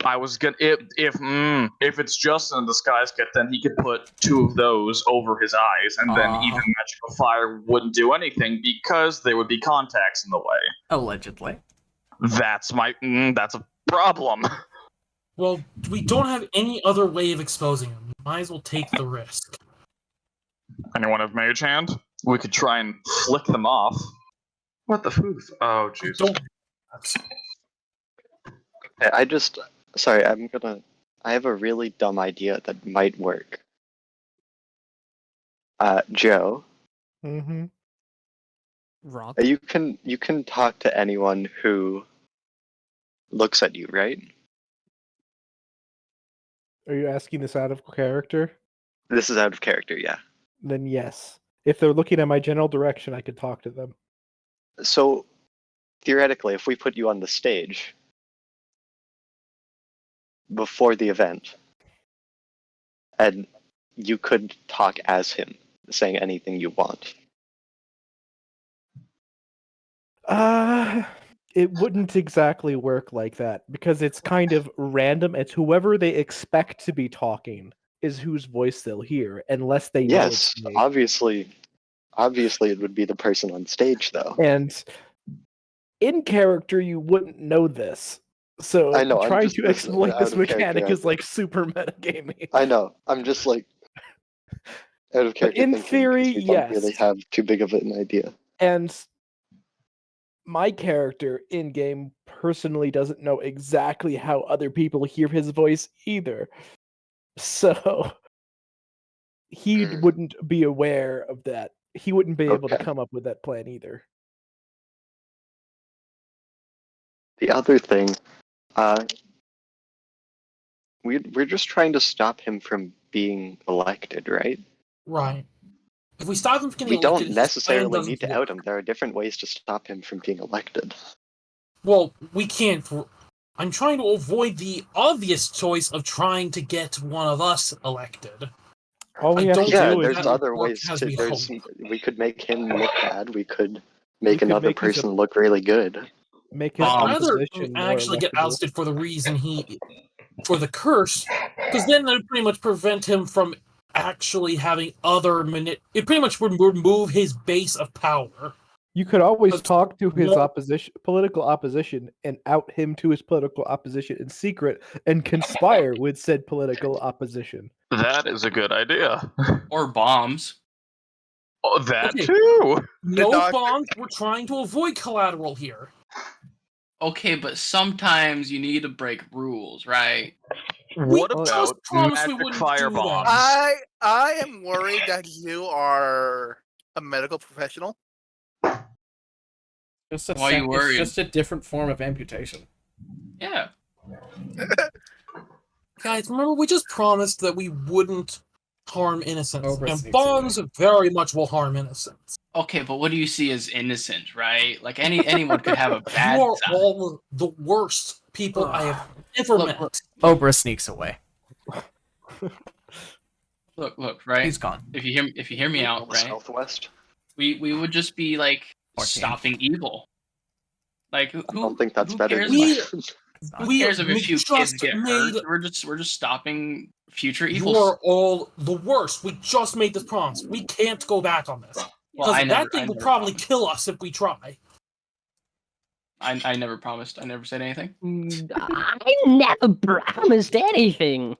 I was gonna if it's just in a disguise kit, then he could put 2 of those over his eyes, and then even magical fire wouldn't do anything because there would be contacts in the way. Allegedly. That's a problem. Well, we don't have any other way of exposing him. We might as well take the risk. Anyone have mage hand? We could try and flick them off. What the foof? Oh, jeez. Don't. Sorry, I have a really dumb idea that might work. Joe, Mm-hmm. Rock. you can talk to anyone who looks at you, right? Are you asking this out of character? This is out of character, yeah. Then yes. If they're looking at my general direction, I could talk to them. So, theoretically, if we put you on the stage before the event, and you could talk as him, saying anything you want. It wouldn't exactly work like that because it's kind of random. It's whoever they expect to be talking is whose voice they'll hear, unless they know Yes, it's me. obviously it would be the person on stage, though. And in character, you wouldn't know this. So I know, I'm trying just to this exploit out this of character, mechanic I is like super metagaming. I know. I'm just like out of character. in thinking, 'cause theory, we don't really yes. have too big of an idea. And my character in game personally doesn't know exactly how other people hear his voice either. So he wouldn't be aware of that. He wouldn't be able to Okay. come up with that plan either. The other thing, we're just trying to stop him from being elected, right? Right. If we stop him from getting We elected, don't his plan necessarily doesn't need to work. out him. There are different ways to stop him from being elected. Well, we can't. I'm trying to avoid the obvious choice of trying to get one of us elected. All we I have don't to Yeah, do is there's that other work ways as to. we We could make him look bad. We could make could another make his person look really good. make his I'd rather opposition more actually get electable. ousted for the reason for the curse, because then that would pretty much prevent him from actually having other It pretty much would remove his base of power. You could always That's talk to his more- political opposition, and out him to his political opposition in secret, and conspire with said political opposition. That is a good idea. Or bombs. Oh, that Okay. too. No doctor- bombs. We're trying to avoid collateral here. Okay, but sometimes you need to break rules, right? What just about promised we magic wouldn't fire do that. bombs? I am worried that you are a medical professional. Just a Why are you worried? It's just a different form of amputation. Yeah. Guys, remember we just promised that we wouldn't harm innocents, Oprah and sneaks bombs very much will harm innocents. Okay, but what do you see as innocent, right? Like anyone could have a bad You are side. all the worst people I have ever Look, met. Oprah sneaks away. Look, right? He's gone. If you hear me out, right? Southwest. We would just be like 14. stopping evil. Like I don't think that's who better cares? than We- that. Who cares if a few kids just get made. hurt? We're just stopping future You evils. are all the worst. We just made this promise. We can't go back on this. Well, Because I never, that thing I will never probably promised. kill us if we try. I never promised. I never said anything. I never promised anything.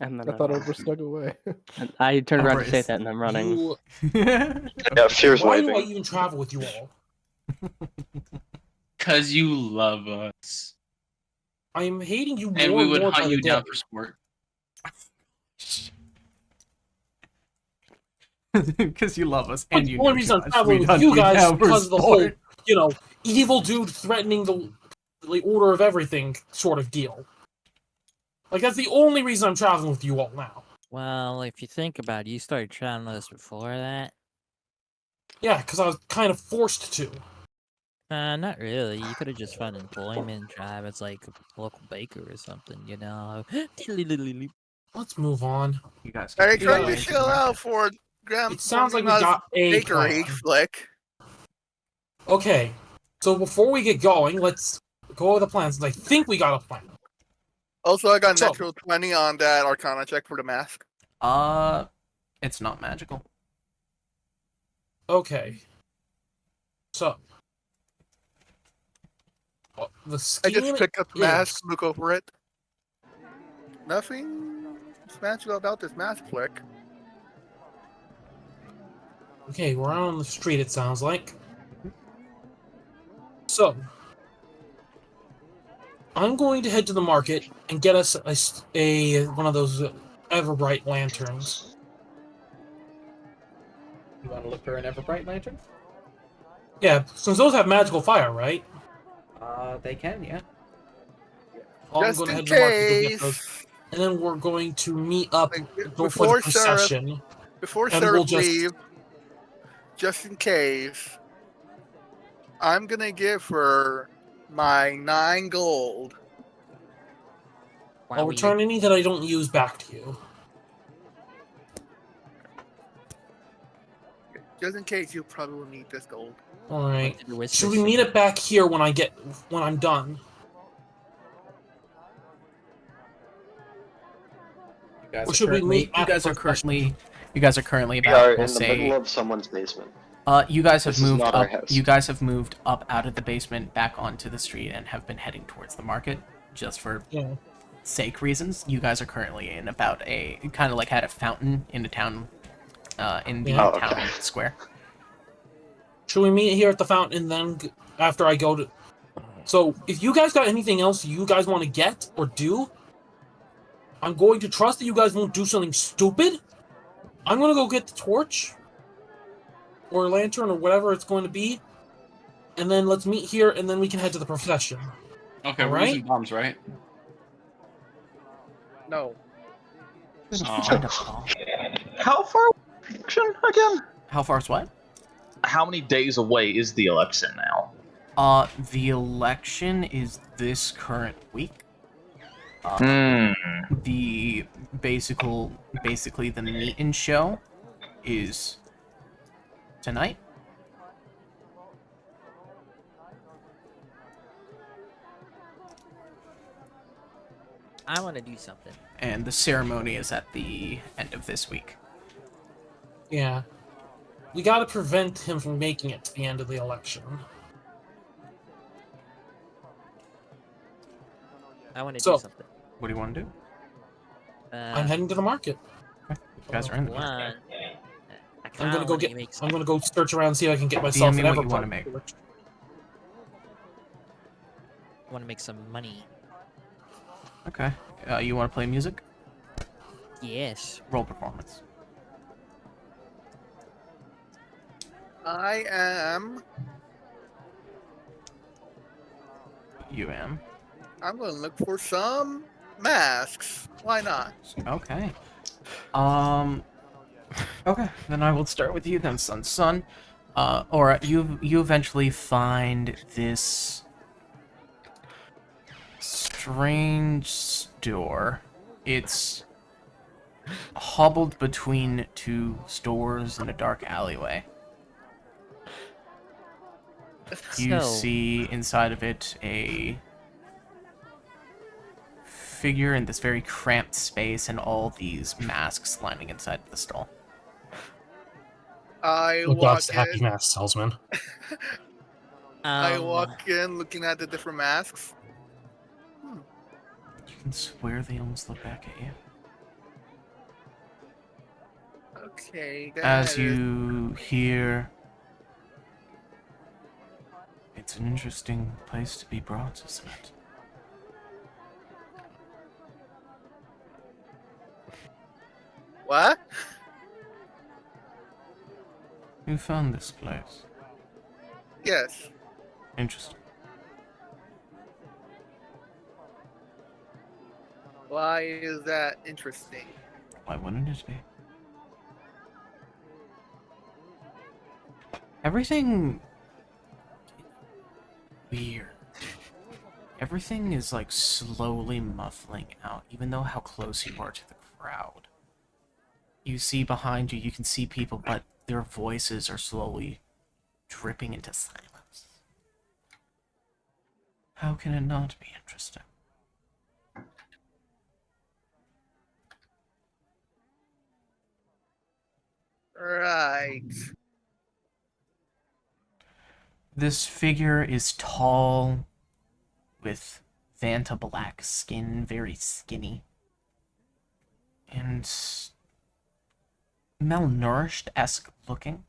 And then I thought Obra snuck away. I turned around to say Embrace. that, and I'm running. You, Yeah, Fear's why do I waving. even travel with you all? Cause you love us, I am hating you more and we would more by hunt the you down day. for sport. Because you love us But and the you only know reason too I'm much. traveling We with hunt you guys down is for because of the whole, sport. evil dude threatening the order of everything sort of deal. Like, that's the only reason I'm traveling with you all now. Well, if you think about it, you started traveling with us before that. Yeah, because I was kind of forced to. Not really. You could have just found employment job as like a local baker or something, you know. Let's move on. You guys Are can you go trying Yeah. to into the chill market. out for Graham? It sounds like we Grandma's got a bakery plan. flick. Okay, so before we get going, let's go over the plans. I think we got a plan. Also, I got a So- natural 20 on that Arcana check for the mask. It's not magical. Okay. So. The I scheme just picked up the mask, is- look over it. Nothing magical about this mask flick. Okay, we're out on the street, it sounds like. So, I'm going to head to the market and get us a one of those ever-bright lanterns. You want to look for an Everbright lantern? Yeah, since those have magical fire, right? They can, yeah. I'm Just going to in head to the market to go get those. case. And then we're going to meet up, Like, go for the before Sarah- procession. Before And Sarah we'll just- leave, just in case, I'm gonna give her my 9 gold. I'll return any that I don't use back to you. Just in case, you probably will need this gold. Alright. Should we meet it back here when I'm done? You guys Or are should we currently, meet you at guys the are procession? currently We about, are we'll in the say, middle of someone's basement. you guys have This is moved not our up. house. You guys have moved up out of the basement, back onto the street, and have been heading towards the market, just for Yeah. sake reasons. You guys are currently in about a kind of like at a fountain in the town, in the Yeah. Oh, okay. town square. Should we meet here at the fountain and then after I go to... So, if you guys got anything else you guys want to get or do, I'm going to trust that you guys won't do something stupid. I'm going to go get the torch or lantern or whatever it's going to be, and then let's meet here and then we can head to the procession. Okay, we're Alright. using bombs, right? No. How far again? How far is what? How many days away is the election now? The election is this current week. The basically the meet and show is tonight. I want to do something. And the ceremony is at the end of this week. Yeah. We got to prevent him from making it to the end of the election. I want to So- do something. What do you want to do? I'm heading to the market. You guys are in the One. market. I'm gonna go I'm gonna go search around and see if I can get myself DM me an what you Everbright wanna make. torch. I want to make some money. Okay. You want to play music? Yes. Roll performance. I am. You am. I'm gonna look for some masks. Why not? Okay. Okay, then I will start with you then, son. Or you eventually find this strange store. It's hobbled between two stores in a dark alleyway. You So- see inside of it a figure in this very cramped space and all these masks lining inside the stall. I Oh, walk God's the happy in. mask salesman. I Um, walk in, looking at the different masks. You can swear they almost look back at you. Okay, that As is you hear, it's an interesting place to be brought, isn't it? what? You found this place. Yes. Interesting. Why is that interesting? Why wouldn't it be? Everything... weird. Everything is like slowly muffling out, even though how close you are to the crowd. You see behind you, you can see people, but their voices are slowly dripping into silence. How can it not be interesting? Right. This figure is tall, with Vanta black skin, very skinny, and malnourished-esque looking.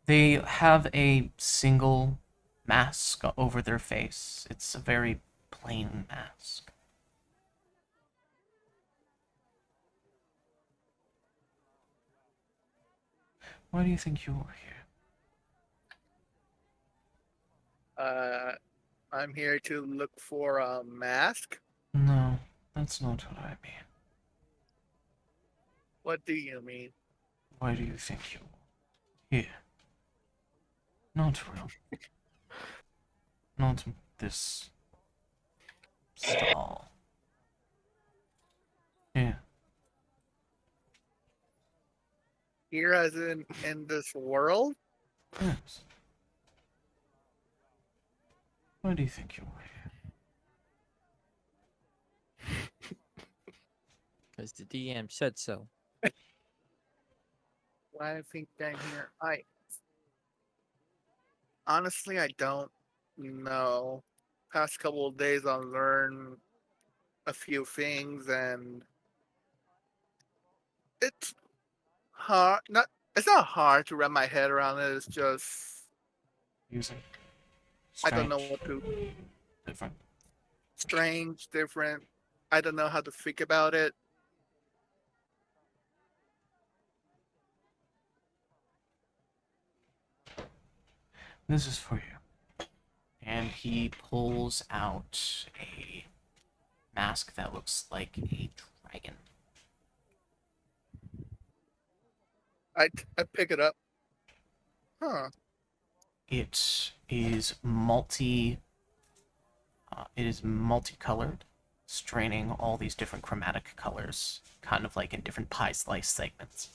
They have a single mask over their face. It's a very plain mask. Why do you think you're here? I'm here to look for a mask. No, that's not what I mean. What do you mean? Why do you think you're here? Not real. Not this stall. Here. Here as in this world? Yes. Why do you think you're here? because the DM said so. Why I think I'm here? Honestly, I don't know. Past couple of days I've learned a few things and it's hard not it's not hard to wrap my head around it, it's just Using. I don't know Strange. what to Different. strange, different. I don't know how to think about it. This is for you. And he pulls out a mask that looks like a dragon. I pick it up. Huh. It is multicolored, straining all these different chromatic colors, kind of like in different pie slice segments.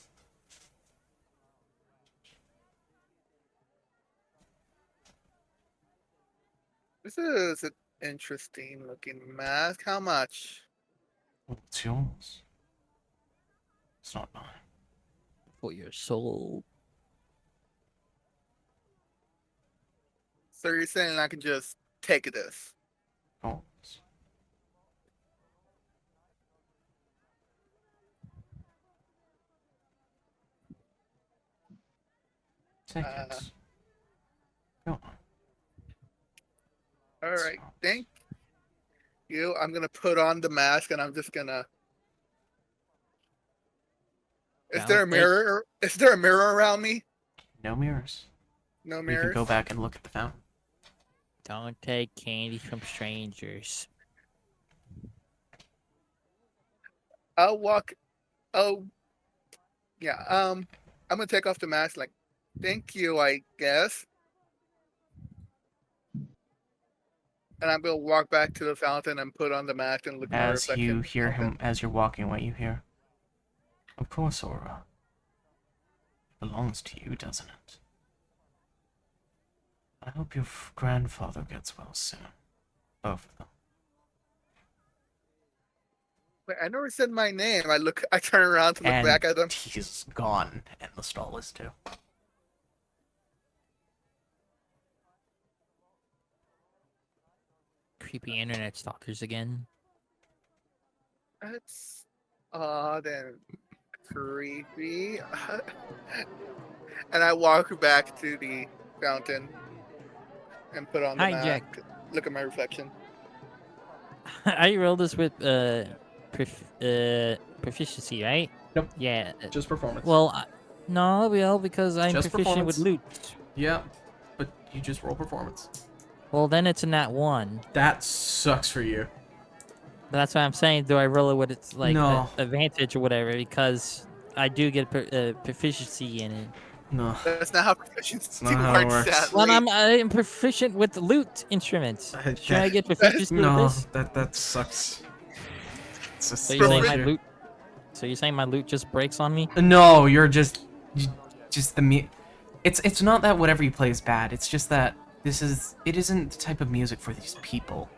This is an interesting looking mask. How much? Well, it's yours. It's not mine. For your soul. So you're saying I can just take this? Oh. Take it. Go on. All right. Thank you. I'm gonna put on the mask and I'm just gonna. Is there a mirror? Is there a mirror around me? No mirrors. No You mirrors. can go back and look at the fountain. Don't take candy from strangers. I'll walk. Oh, yeah. I'm gonna take off the mask. Like, thank you, I guess. And I'm gonna walk back to the fountain and put on the mask and look at my As reflection. you hear Okay. him, as you're walking away, you hear, "Of course, Aura. Belongs to you, doesn't it?" I hope your grandfather gets well soon. Both of them. Wait, I never said my name. I turn around to look And back at them. he's gone, and the stall is too. Creepy internet stalkers again. That's odd and creepy. And I walk back to the fountain and put on the Hi, mask. Jack. Look at my reflection. I rolled this with proficiency, right? Nope. Yeah. Just performance. Well, no, because I'm Just proficient with loot. Yeah, but you just roll performance. Well, then it's a nat 1. That sucks for you. That's why I'm saying, do I roll it with its like No. advantage or whatever? Because I do get proficiency in it. No. That's not how proficiency not how it works, works. sadly. Well, I'm proficient with loot instruments. Should I get proficiency with No, this? that sucks. It's a So you're saying my skill loot? So you're saying my loot just breaks on me? No, you're just the It's not that whatever you play is bad. It's just that it isn't the type of music for these people.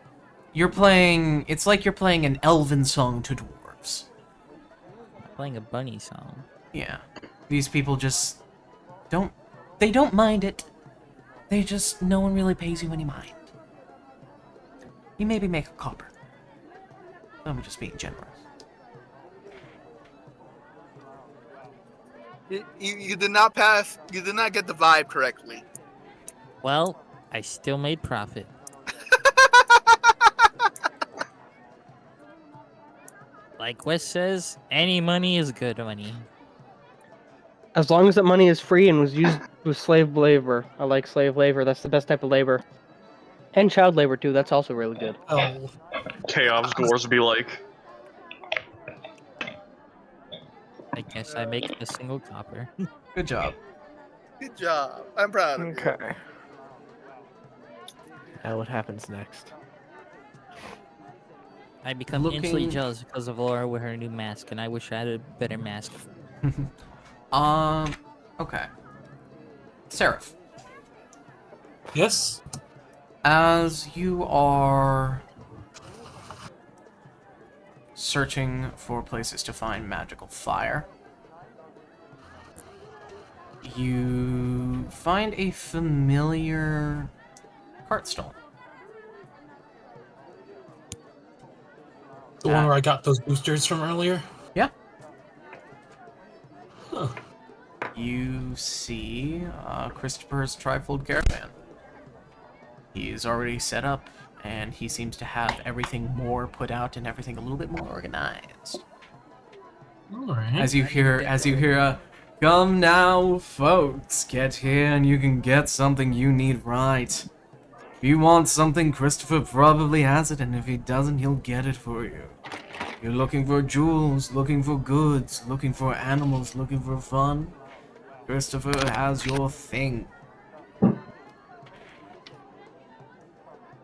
It's like you're playing an elven song to dwarves. Playing a bunny song. Yeah. These people just they don't mind it. No one really pays you any mind. You maybe make a copper. I'm just being generous. You did not pass. You did not get the vibe correctly. Well, I still made profit. Like Wes says, any money is good money. As long as that money is free and was used with slave labor. I like slave labor. That's the best type of labor. And child labor too. That's also really good. Oh, Chaos dwarves would be like, I guess I make a single copper. Good job. Good job. I'm proud of you. Okay. Now what happens next? I become instantly jealous because of Laura with her new mask, and I wish I had a better mask. Okay. Seraph, yes. as you are searching for places to find magical fire, you find a familiar cart stall. The one where I got those boosters from earlier. Yeah. Huh. You see Christopher's trifold caravan. He's already set up, and he seems to have everything more put out and everything a little bit more organized. All right. As you hear, come now, folks, get here and you can get something you need right. If you want something, Christopher probably has it, and if he doesn't, he'll get it for you. You're looking for jewels, looking for goods, looking for animals, looking for fun. Christopher has your thing.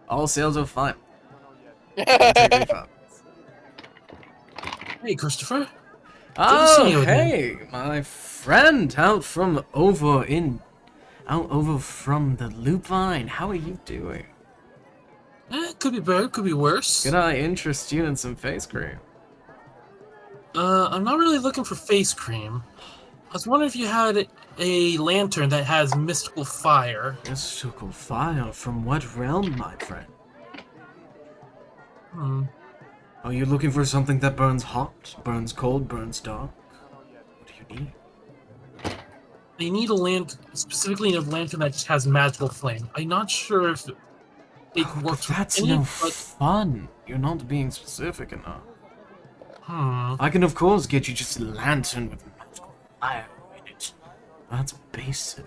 All sales are fine. Don't take refunds. Hey, Christopher. Oh, see you again. hey, my friend, out over from the Lupine. How are you doing? It could be better, could be worse. Could I interest you in some face cream? I'm not really looking for face cream. I was wondering if you had a lantern that has mystical fire. Mystical fire? From what realm, my friend? Are you looking for something that burns hot, burns cold, burns dark? What do you need? I need a lantern, specifically a lantern that just has magical flame. I'm not sure if it works for That's any, no but fun. You're not being specific enough. hmm. I can of course get you just a lantern with magical fire in it. That's basic.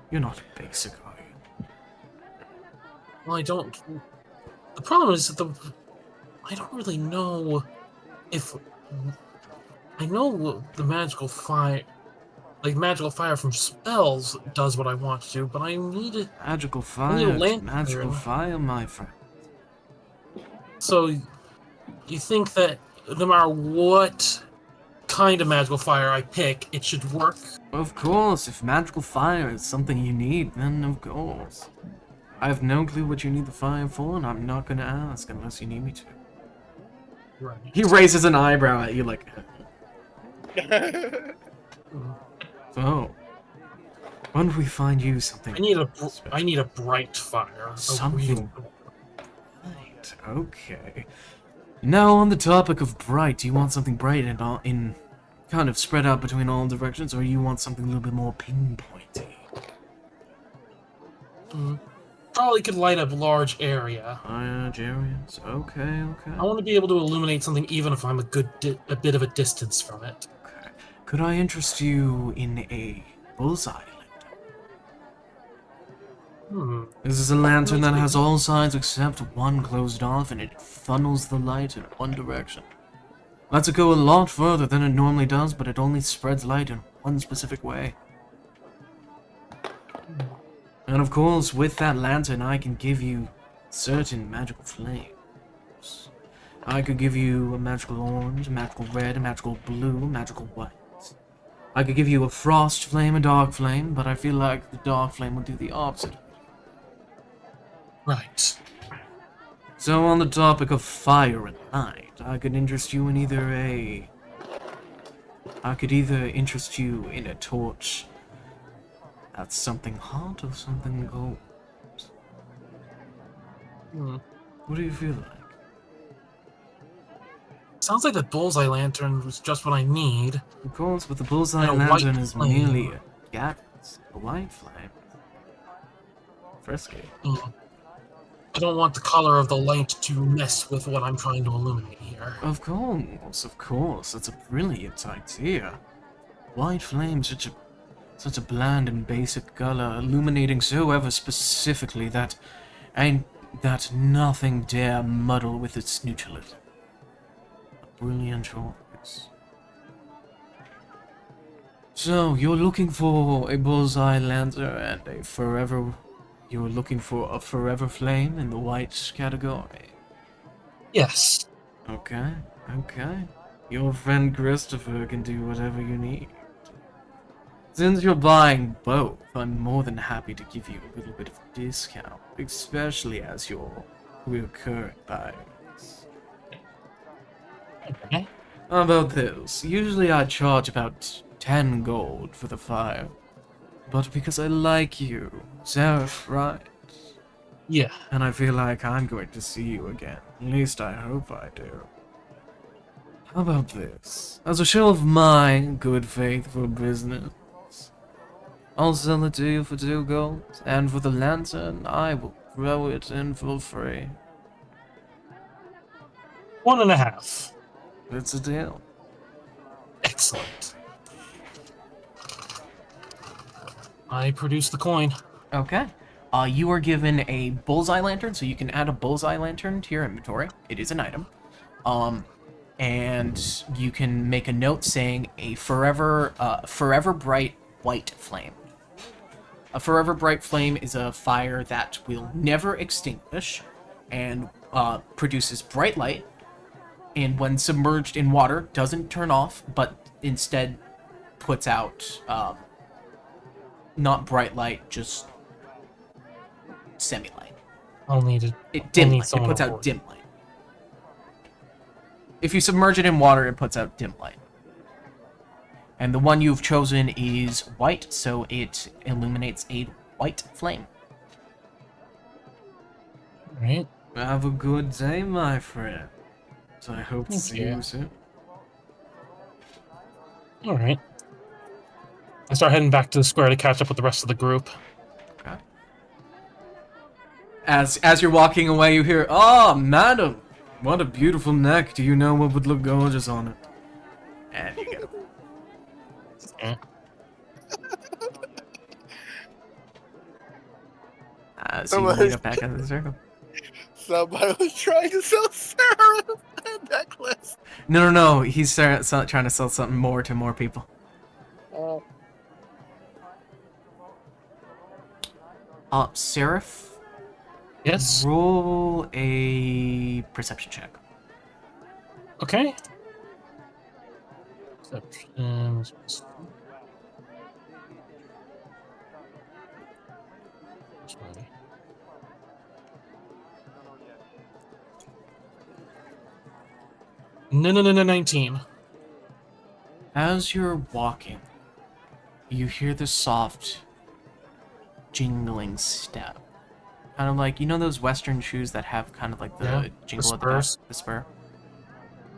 You're not basic, are you? Well, I don't. The problem is that I don't really know if I know the magical fire, like magical fire from spells, does what I want to do, but I need it. Magical need a fire, lantern. magical fire, my friend. So, you think that no matter what kind of magical fire I pick, it should work. Of course, if magical fire is something you need, then of course. I have no clue what you need the fire for, and I'm not gonna ask unless you need me to. Right. He raises an eyebrow at you like, so, when do we find you something? I need a bright fire. Something. Right, okay. Now, on the topic of bright, do you want something bright and in kind of spread out between all directions, or you want something a little bit more pinpointy? Probably could light up large area. Large areas. Okay, okay. I want to be able to illuminate something even if I'm a bit of a distance from it. Okay. Could I interest you in a bullseye lantern? This is a lantern that has all sides except one closed off, and it funnels the light in one direction. Lets it go a lot further than it normally does, but it only spreads light in one specific way. And of course, with that lantern, I can give you certain magical flames. I could give you a magical orange, a magical red, a magical blue, a magical white. I could give you a frost flame, a dark flame, but I feel like the dark flame would do the opposite. Right. So on the topic of fire and light, I could interest you in I could either interest you in a torch that's something hot or something cold. What do you feel like? Sounds like the bullseye lantern was just what I need. Of course, but the bullseye And a lantern white is flame. merely a gas, a white flame. Frisky. I don't want the color of the light to mess with what I'm trying to illuminate here. Of course. That's a brilliant idea. White flame, such a bland and basic color, illuminating so ever specifically that nothing dare muddle with its neutrality. A brilliant choice. So, you're looking for a bullseye lantern and you're looking for a forever flame in the white category. Yes. Okay. Your friend Christopher can do whatever you need. Since you're buying both, I'm more than happy to give you a little bit of a discount, especially as you're recurring buyers. Okay. How about this? Usually I charge about 10 gold for the fire, but because I like you, Seraph, right? Yeah. And I feel like I'm going to see you again. At least I hope I do. How about this? As a show of my good faith for business, I'll sell it to you for 2 gold, and for the lantern, I will throw it in for free. 1.5. It's a deal. Excellent. I produce the coin. Okay. You are given a bullseye lantern, so you can add a bullseye lantern to your inventory. It is an item. And you can make a note saying a forever bright white flame. A forever bright flame is a fire that will never extinguish and produces bright light, and when submerged in water doesn't turn off, but instead puts out not bright light, just semi-light. I'll need it. Dim need light. It someone puts to out hold. dim light. If you submerge it in water, it puts out dim light. And the one you've chosen is white, so it illuminates a white flame. Right. Have a good day, my friend. So I hope to Thank see you. you soon. Alright. I start heading back to the square to catch up with the rest of the group. Okay. As you're walking away, you hear, "Oh, madam, what a beautiful neck. Do you know what would look gorgeous on it?" And you get it. As you meet up back at the circle. Somebody was trying to sell Sarah a necklace. No. He's trying to sell something more to more people. Seraph? Yes? Roll a perception check. Okay. Perception. Sorry. No, 19. As you're walking, you hear the soft jingling step. Kind of like, you know those Western shoes that have kind of like the Yeah, jingle the at the back? spurs. The spur?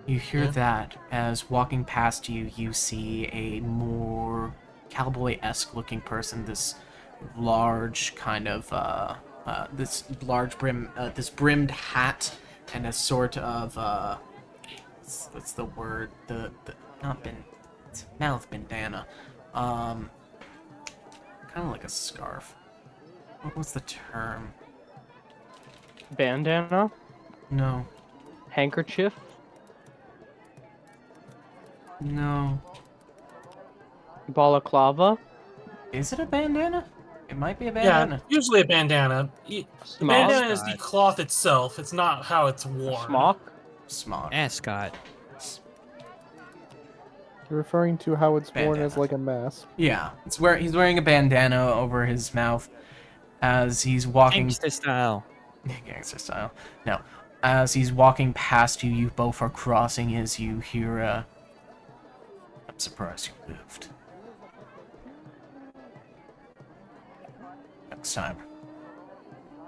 You hear Yeah. that as walking past you, you see a more cowboy-esque looking person, this large kind of, this large this brimmed hat and a sort of, what's the word? Not ben, it's mouth bandana. Kind of like a scarf. What's the term? Bandana, No. handkerchief, No. balaclava, Is it a bandana? It might be a Yeah, bandana. usually a bandana. The smock, bandana is the cloth itself. It's not how it's worn. smock. Smock. Ascot. Referring to how it's worn as Bandana. like a mask. Yeah, he's wearing a bandana over his mouth as he's walking. Gangster style. Gangster style. No, as he's walking past you, you both are crossing. As you hear a. I'm surprised you lived. Next time,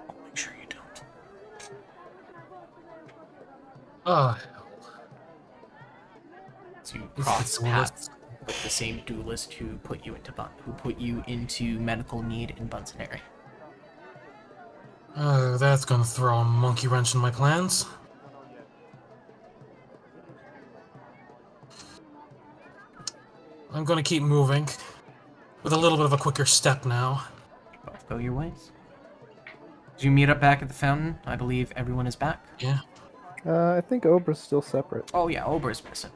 I'll make sure you don't. Oh, So you Is cross the paths with the same duelist who put you into medical need in Bunsen area. that's gonna throw a monkey wrench in my plans. I'm gonna keep moving with a little bit of a quicker step now. Both go your ways. Did you meet up back at the fountain? I believe everyone is back. Yeah. I think Obra's still separate. Oh yeah, Ober's missing.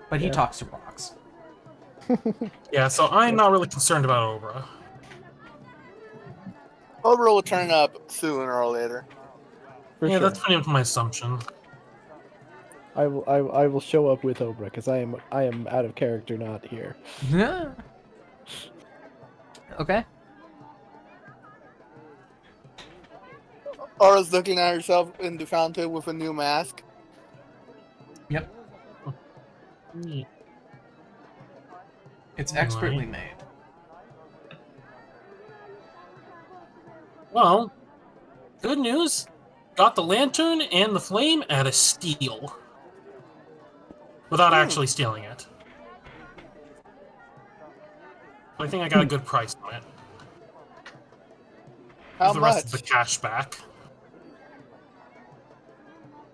But he Yeah. talks to rocks. Yeah, so I'm not really concerned about Obra. Obra will turn up sooner or later. For Yeah, sure. that's pretty much my assumption. I will show up with Obra because I am out of character, not here. Okay. Aura's looking at herself in the fountain with a new mask. Yep. Hmm. It's Alright. expertly made. Well, good news. Got the lantern and the flame at a steal. Without actually stealing it. I think I got a good price on it. How With the much? rest of the cash back.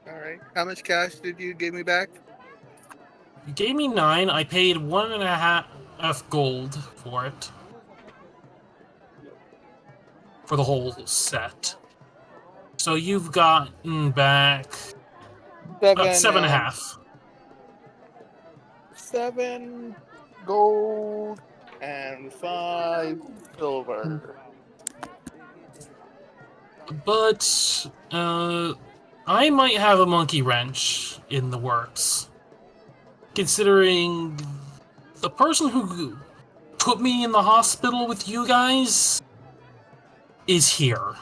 Alright. How much cash did you give me back? You gave me 9. I paid 1.5 gold for it. For the whole set. So you've gotten back about 7.5. 7 gold and 5 silver. But I might have a monkey wrench in the works. Considering the person who put me in the hospital with you guys is here.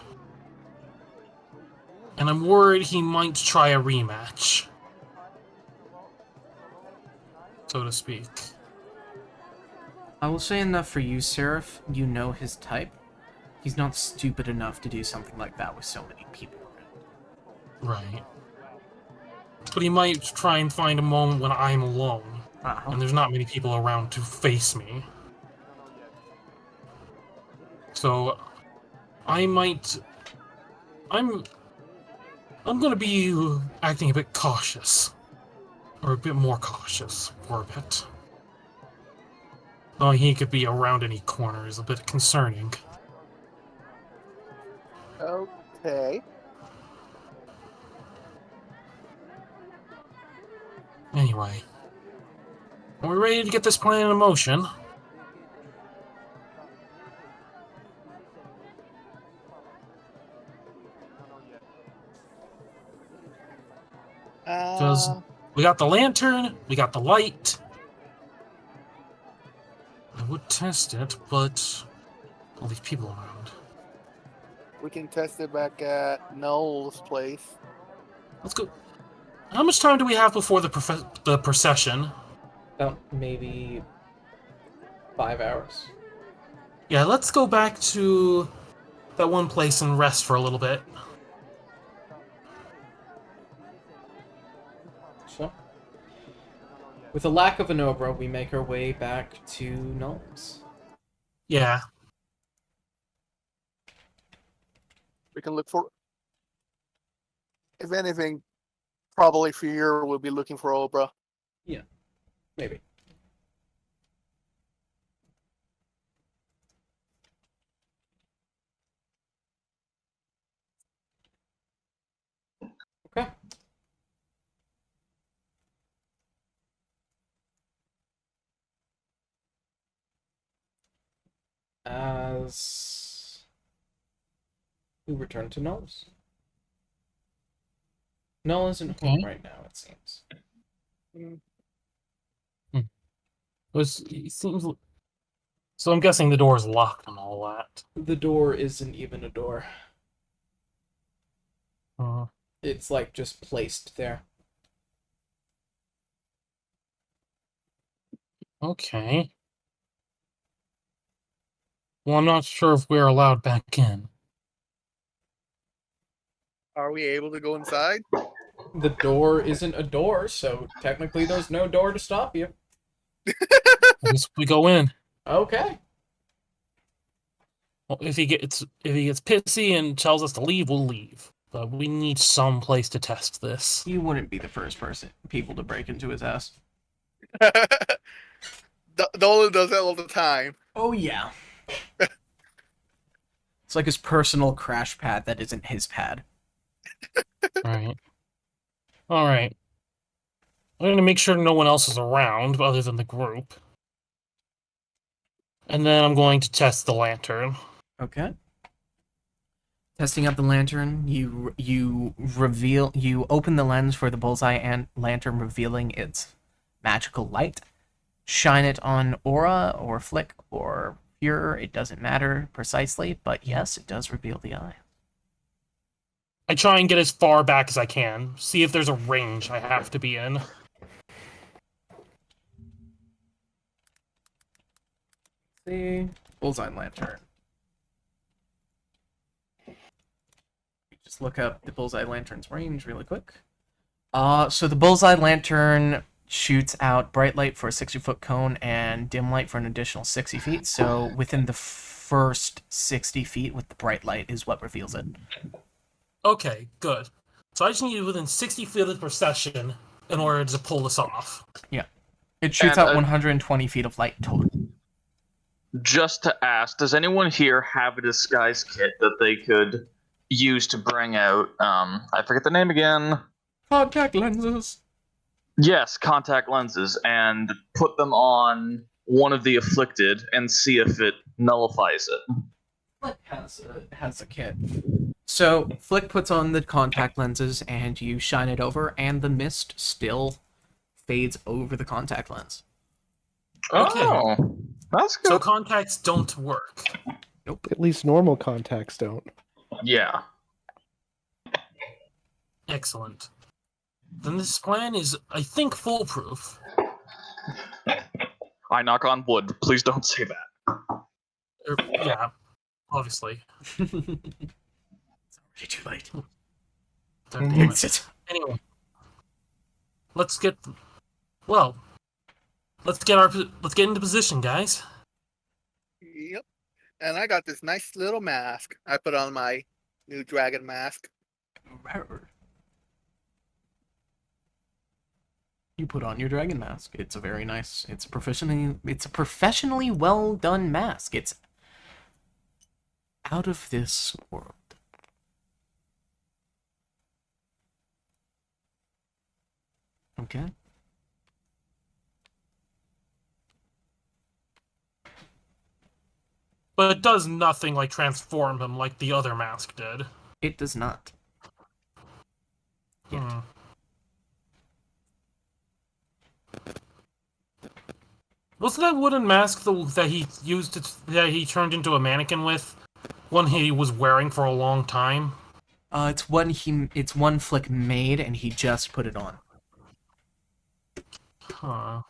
And I'm worried he might try a rematch. So to speak. I will say enough for you, Seraph. You know his type. He's not stupid enough to do something like that with so many people around. Right. But he might try and find a moment when I'm alone. Uh-huh. And there's not many people around to face me. So I might I'm gonna be acting a bit cautious. Or a bit more cautious for a bit. Though he could be around any corner is a bit concerning. Okay. Anyway. Are we ready to get this plan in motion? Because we got the lantern, we got the light, test it, but all these people around. We can test it back at Noel's place. Let's go. How much time do we have before the procession? About maybe 5 hours. Yeah, let's go back to that one place and rest for a little bit. So, with a lack of an Obra, we make our way back to Knowles. Yeah. We can look for. If anything, probably Fear will be looking for Obra. Yeah, maybe. Okay. As we return to Knowles. Noel isn't home Okay. right now, it seems. It seems. So I'm guessing the door is locked and all that. The door isn't even a door. Uh, It's like just placed there. okay. Well, I'm not sure if we're allowed back in. Are we able to go inside? The door isn't a door, so technically there's no door to stop you. I guess we go in. Okay. Well, if he gets pissy and tells us to leave, we'll leave. But we need some place to test this. You wouldn't be the first people to break into his house. Dolan does that all the time. Oh yeah. It's like his personal crash pad that isn't his pad. Right. All right. I'm gonna make sure no one else is around other than the group. And then I'm going to test the lantern. Okay. Testing out the lantern, you open the lens for the bullseye and lantern, revealing its magical light. Shine it on Aura or Flick or Pure, it doesn't matter precisely, but yes, it does reveal the eye. I try and get as far back as I can. See if there's a range I have to be in. See, bullseye lantern. Just look up the bullseye lantern's range really quick. So the bullseye lantern shoots out bright light for a 60-foot cone and dim light for an additional 60 feet. So within the first 60 feet with the bright light is what reveals it. Okay, good. So I just need within 60 feet of the procession in order to pull this off. Yeah. It shoots out 120 feet of light total. Just to ask, does anyone here have a disguise kit that they could use to bring out, I forget the name again. Contact lenses. Yes, contact lenses, and put them on one of the afflicted and see if it nullifies it. Flick has a kit. So Flick puts on the contact lenses and you shine it over and the mist still fades over the contact lens. Okay. Oh, that's good. So contacts don't work. Nope. At least normal contacts don't. Yeah. Excellent. Then this plan is, I think, foolproof. I knock on wood. Please don't say that. Yeah, obviously. It's already too late. Don't do it. Exit. Anyway, let's get into position, guys. Yep. And I got this nice little mask. I put on my new dragon mask. You put on your dragon mask. It's a very nice. It's a professionally well done mask. It's out of this world. Okay. But it does nothing like transform him like the other mask did. It does not. Yet. Hmm. Wasn't that wooden mask that he used that he turned into a mannequin with? One he was wearing for a long time. It's one Flick made, and he just put it on. Huh.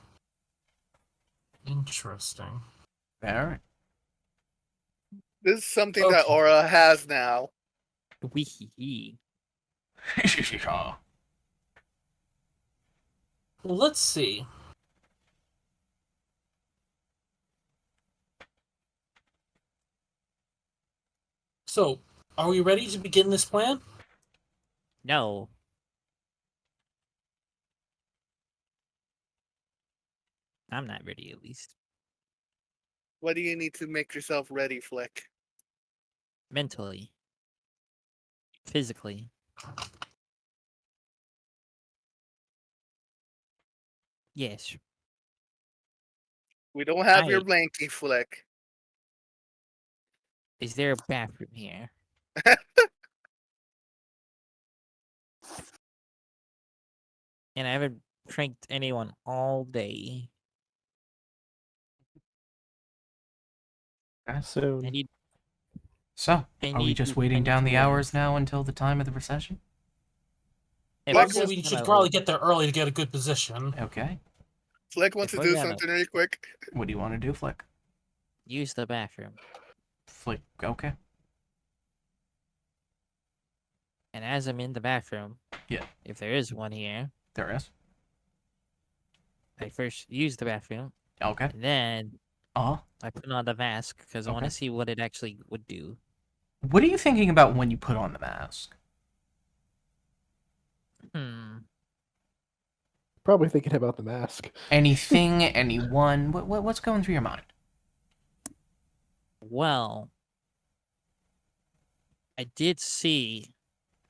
Interesting. All right. This is something that Okay. Aura has now. Wee. Let's see. So, are we ready to begin this plan? No. I'm not ready, at least. What do you need to make yourself ready, Flick? Mentally. Physically. Yes. We don't have your I- blankie, Flick. Is there a bathroom here? And I haven't pranked anyone all day. I Soon. need. So, I are we need just to- I waiting need down to the rest. hours now until the time of the procession? If Flick we're So was- we gonna, should probably get there early to get a good position. Okay. Flick wants If to we're do gonna- something really quick. What do you want to do, Flick? use the bathroom. Flick. Okay. And as I'm in the bathroom, Yeah. if there is one here, There is. I first use the bathroom, Okay. and then Uh-huh. I put on the mask because I want to Okay. see what it actually would do. What are you thinking about when you put on the mask? Probably thinking about the mask. Anything, anyone? What's going through your mind? Well, I did see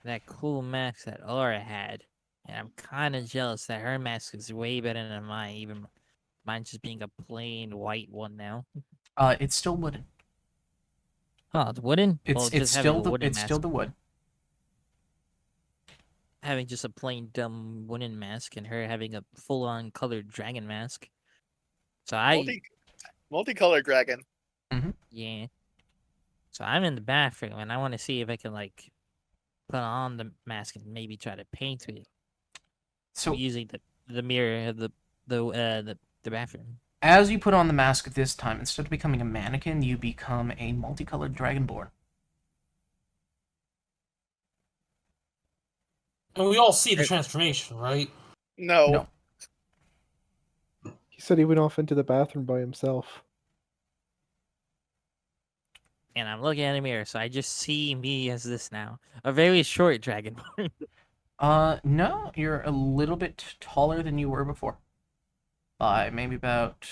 that cool mask that Aura had, and I'm kind of jealous that her mask is way better than mine, even mine just being a plain white one now. It's still wooden. Oh, it's wooden? Well, It's just having still a the wooden it's mask. still the wood. Having just a plain dumb wooden mask and her having a full-on colored dragon mask. So Multicolored dragon. yeah. So I'm in the bathroom and I want to see if I can like put on the mask and maybe try to paint it So using the mirror of the bathroom. as you put on the mask this time, instead of becoming a mannequin, you become a multicolored dragonborn. And we all see the transformation, right? No. No. He said he went off into the bathroom by himself. And I'm looking at a mirror, so I just see me as this now. A very short dragonborn. No, you're a little bit taller than you were before. By maybe about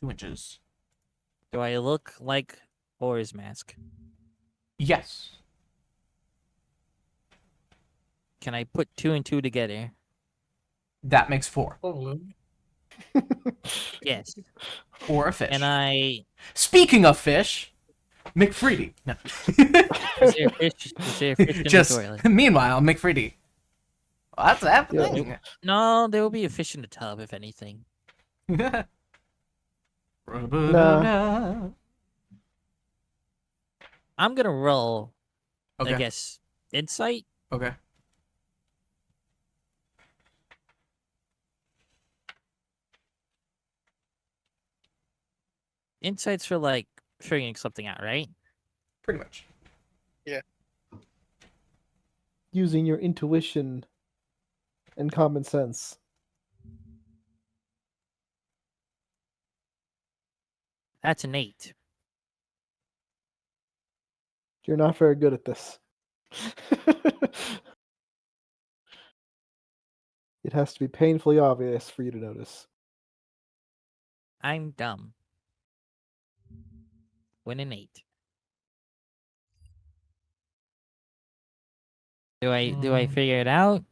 2 inches. Do I look like Aura's mask? Yes. Can I put 2 and 2 together? That makes 4. Yes. Or a fish. And Speaking of fish, McFreedy. No. is there a fish? Is there a fish in Just the toilet? meanwhile, McFreedy. What's happening? No, there will be a fish in the tub, if anything. Nah. I'm gonna roll. Okay. I guess insight. Okay. Insight's for like figuring something out, right? Pretty much. Using your intuition and common sense. That's an 8. You're not very good at this. It has to be painfully obvious for you to notice. I'm dumb. Win an 8. Do I figure it out?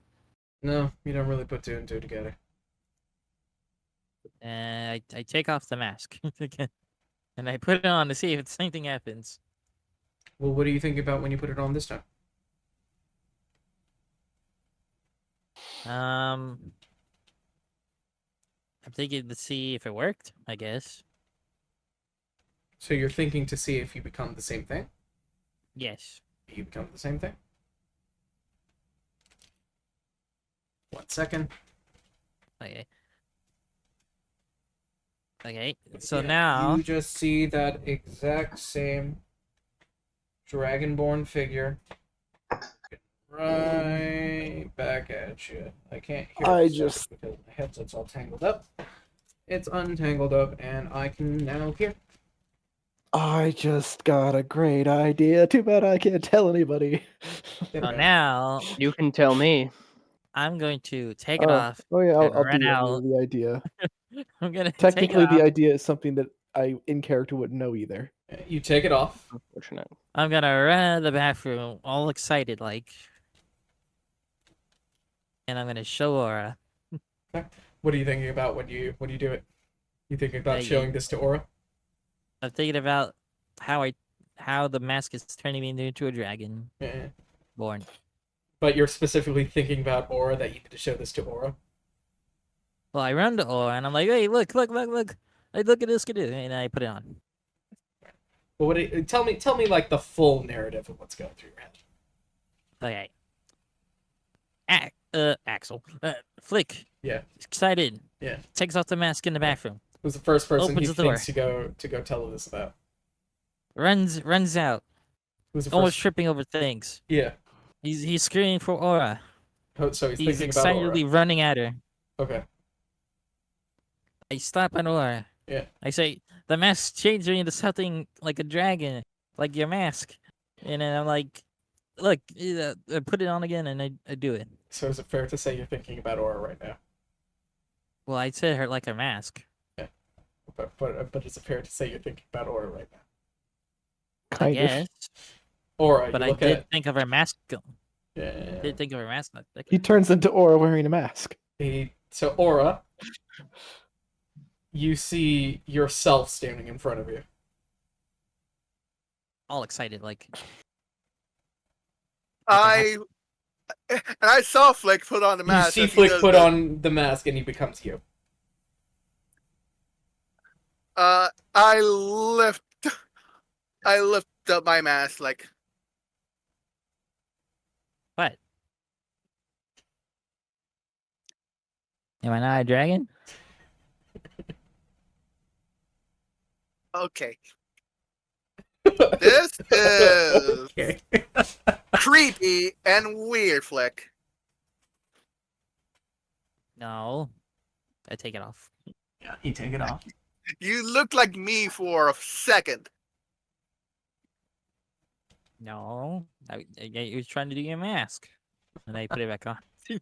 No, you don't really put 2 and 2 together. I take off the mask and I put it on to see if the same thing happens. Well, what do you think about when you put it on this time? I'm thinking to see if it worked, I guess. So you're thinking to see if you become the same thing? Yes. You become the same thing? 1 second. Okay. Okay. So Yeah, now you just see that exact same dragonborn figure right back at you. I can't hear I it just- because my headset's all tangled up. It's untangled up, and I can now hear. I just got a great idea. Too bad I can't tell anybody. There so we go. now You can tell me. I'm going to take it Oh, off. oh yeah, and I'll run DM out. you the idea. I'm gonna take it Technically, the off. idea is something that I in character wouldn't know either. You take it off. Unfortunate. I'm gonna run to the bathroom, all excited like, and I'm gonna show Aura. What are you thinking about when you do it? You thinking about Hey, showing this to Aura? I'm thinking about how the mask is turning me into a dragon Yeah. born. But you're specifically thinking about Aura, that you need to show this to Aura. Well, I run to Aura and I'm like, hey, look! Hey, look at this, and I put it on. But what? Tell me like the full narrative of what's going through your head. Okay. Axel. Flick. Yeah. Excited. Yeah. Takes off the mask in the bathroom. Who's the first person Opens he the door. thinks to go tell this about? Runs out. Who's the Almost first? tripping over things. Yeah. He's screaming for Aura. Oh, so he's He's thinking about Aura. excitedly running at her. Okay. I stop at Aura. Yeah. I say, the mask's changing into something like a dragon, like your mask. And then I'm like, look, I put it on again, and I do it. So is it fair to say you're thinking about Aura right now? Well, I said her like a mask. But is it fair to say you're thinking about Aura right now? I Kind of. guess. Aura, But you I look did at. think of her mask. Yeah. Did think of her mask. He turns into Aura wearing a mask. So Aura, you see yourself standing in front of you. All excited, like. I saw Flick put on the You mask. see and he Flick does put the- on the mask, and he becomes you. I lift up my mask like. What? Am I not a dragon? Okay. This is Okay. creepy and weird, Flick. No. I take it off. Yeah, you take it off. You look like me for a second. No. I was trying to do your mask. And I put it back on. Put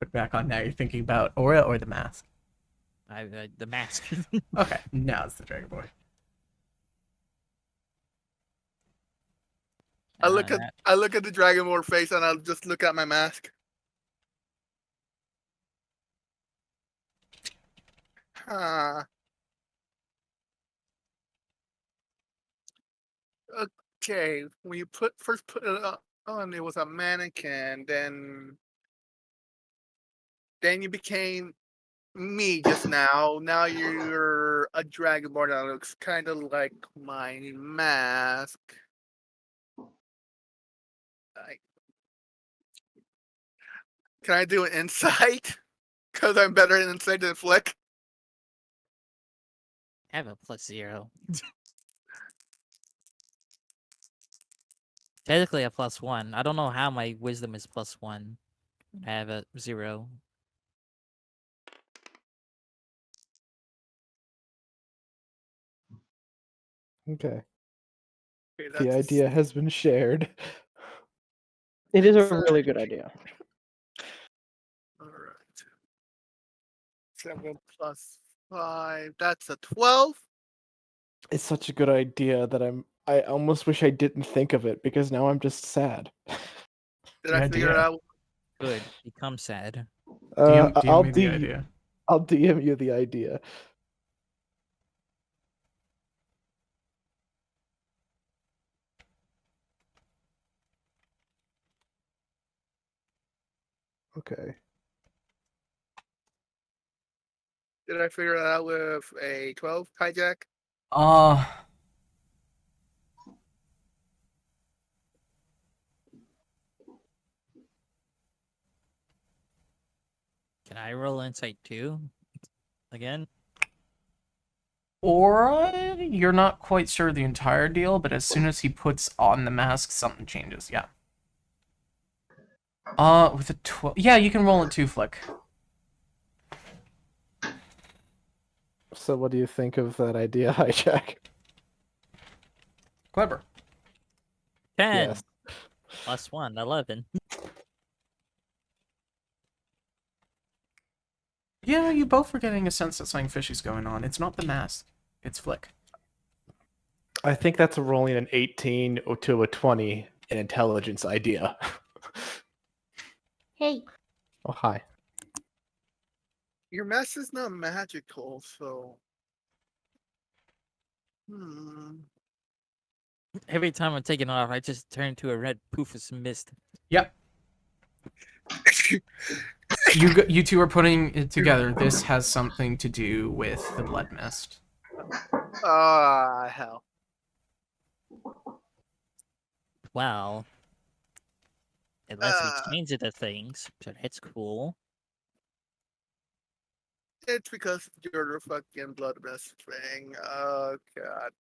it back on now. You're thinking about Aura or the mask? The mask. Okay, now it's the Dragon Boy. I look at the Dragonborn face and I'll just look at my mask. Huh. Okay, when you first put it on, it was a mannequin. Then you became me just now. Now you're a Dragonborn that looks kind of like my mask. Can I do an insight? Because I'm better at insight than Flick. I have a +0. Technically a +1. I don't know how my wisdom is +1. I have a 0. Okay. Okay, The idea has been shared. It is a really good idea. All right. 7 plus 5. That's a 12. It's such a good idea that I almost wish I didn't think of it because now I'm just sad. Did I figure it out? Good. Become sad. DM me the idea. I'll DM you the idea. Okay. Did I figure that out with a 12 hijack? Uh, Can I roll insight too? Again? Aura, you're not quite sure the entire deal, but as soon as he puts on the mask, something changes. Yeah. With a 12, yeah, you can roll it too, Flick. So what do you think of that idea, hijack? Clever. 10 Yes. plus 1, 11. Yeah, you both were getting a sense that something fishy's going on. It's not the mask. It's Flick. I think that's rolling an 18 to a 20 in intelligence idea. Hey, Oh, hi. Your mask is not magical, so. Hmm. Every time I'm taking it off, I just turn to a red poof of mist. Yep. You two are putting it together. This has something to do with the blood mist. Ah, hell. Well, it lets me change it to things, so that's cool. It's because you're the fucking blood mist thing. Oh, God.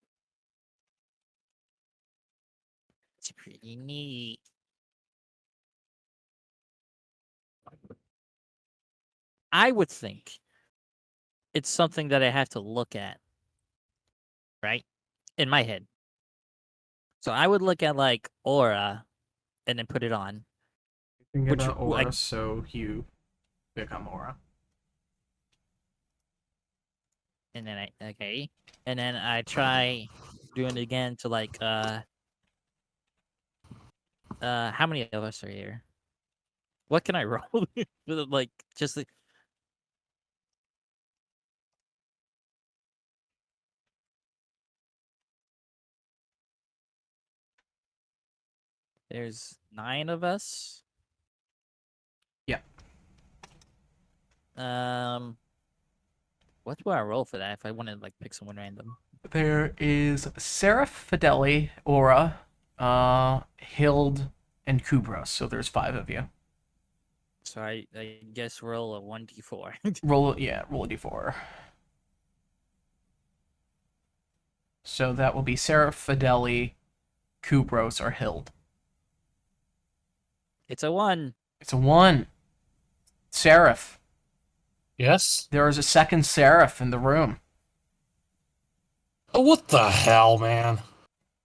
It's pretty neat. I would think it's something that I have to look at, right? In my head. So I would look at like aura and then put it on. Think Which, about aura, like- so you become aura. And then okay. And then I try doing it again to like how many of us are here? What can I roll? Like just like there's 9 of us. Yeah. What do I roll for that if I want to like pick someone random? There is Seraph, Fideli, Aura, Hild, and Kubros. So there's 5 of you. So I guess roll a 1d4. Roll a d4. So that will be Seraph, Fideli, Kubros, or Hild. It's a 1. It's a 1. Seraph. Yes? There is a second Seraph in the room. Oh, what the hell, man?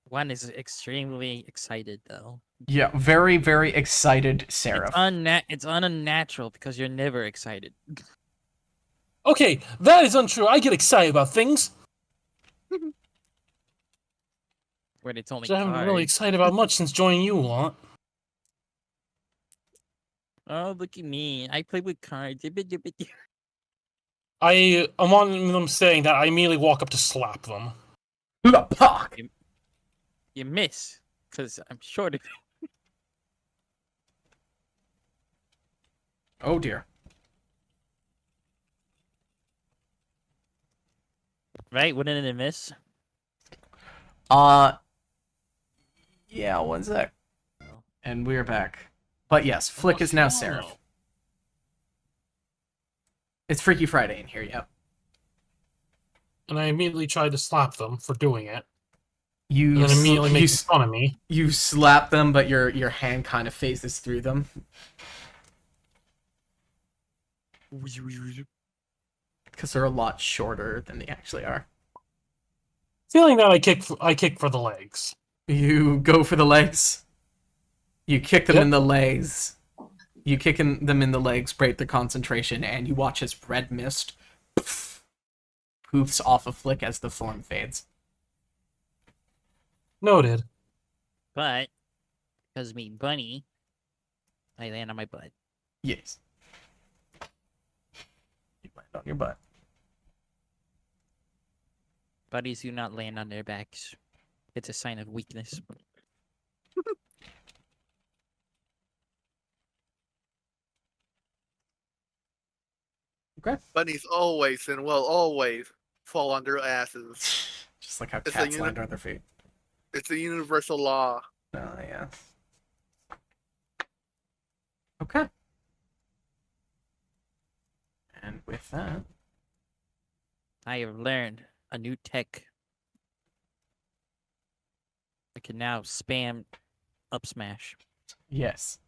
1 is extremely excited though. Yeah, very, very excited Seraph. It's unnatural because you're never excited. Okay, that is untrue. I get excited about things. Where they told me I haven't been really excited about much since joining you lot. Oh, look at me. I play with cards. I'm on them saying that I immediately walk up to slap them. Puck! You miss, because I'm short of Oh dear. right? Wouldn't it miss? Yeah, one sec. And we're back. But yes, Flick is now Seraph. It's Freaky Friday in here, yep. And I immediately tried to slap them for doing it. You And then immediately making fun of me. You slap them, but your hand kind of phases through them. Because they're a lot shorter than they actually are. Feeling that I kick for the legs. You go for the legs. You kick them in the legs. You kick them in the legs, break the concentration, and you watch as red mist poofs off a Flick as the form fades. Noted. But, because me bunny, I land on my butt. Yes. You land on your butt. Buddies do not land on their backs. It's a sign of weakness. Okay. Bunnies always and will always fall on their asses. Just like how It's a cats uni- land on their feet. It's a universal law. Oh, yeah. Okay. And with that, I have learned a new tech. I can now spam up smash. yes.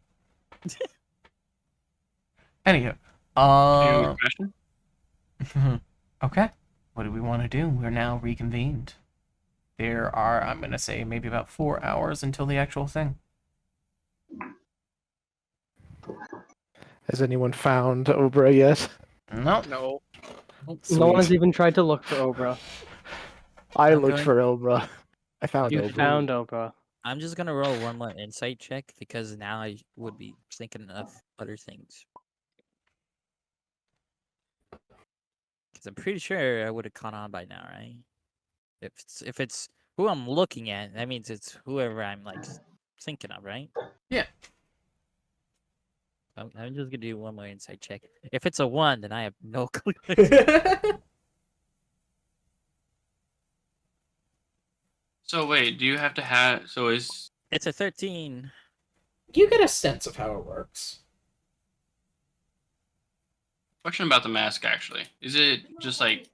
Anywho, Any question? okay. What do we want to do? We're now reconvened. There are, I'm gonna say, maybe about 4 hours until the actual thing. Has anyone found Obra yet? No. No. No one has Sweet. even tried to look for Obra. I I'm looked going- for Obra. I found You Obra. found Obra. I'm just gonna roll one more insight check because now I would be thinking of other things. Because I'm pretty sure I would have caught on by now, right? If it's who I'm looking at, that means it's whoever I'm like thinking of, right? Yeah. I'm just gonna do one more insight check. If it's a 1, then I have no clue. So wait, do you have to have? So is It's a 13. You get a sense of how it works. question about the mask actually? Is it just like?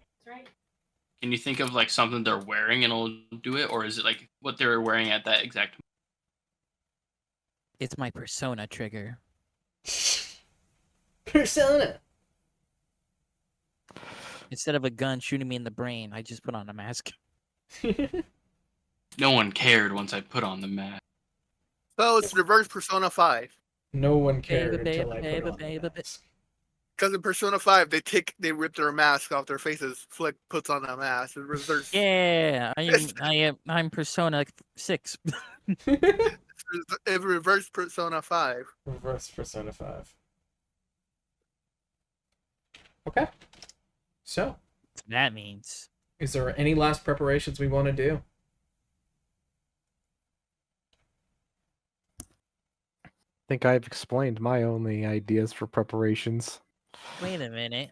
Can you think of like something they're wearing and it'll do it, or is it like what they're wearing at that exact? It's my persona trigger. Persona. Instead of a gun shooting me in the brain, I just put on a mask. No one cared once I put on the mask. So it's reverse Persona 5. No one cared Baby, until I baby, put on baby, the baby. mask. Because in Persona 5, they rip their mask off their faces. Flick puts on that mask. It reverse. Yeah, I'm Persona 6. It reverse Persona 5. Reverse Persona 5. Okay. So, That means is there any last preparations we want to do? I think I've explained my only ideas for preparations. wait a minute.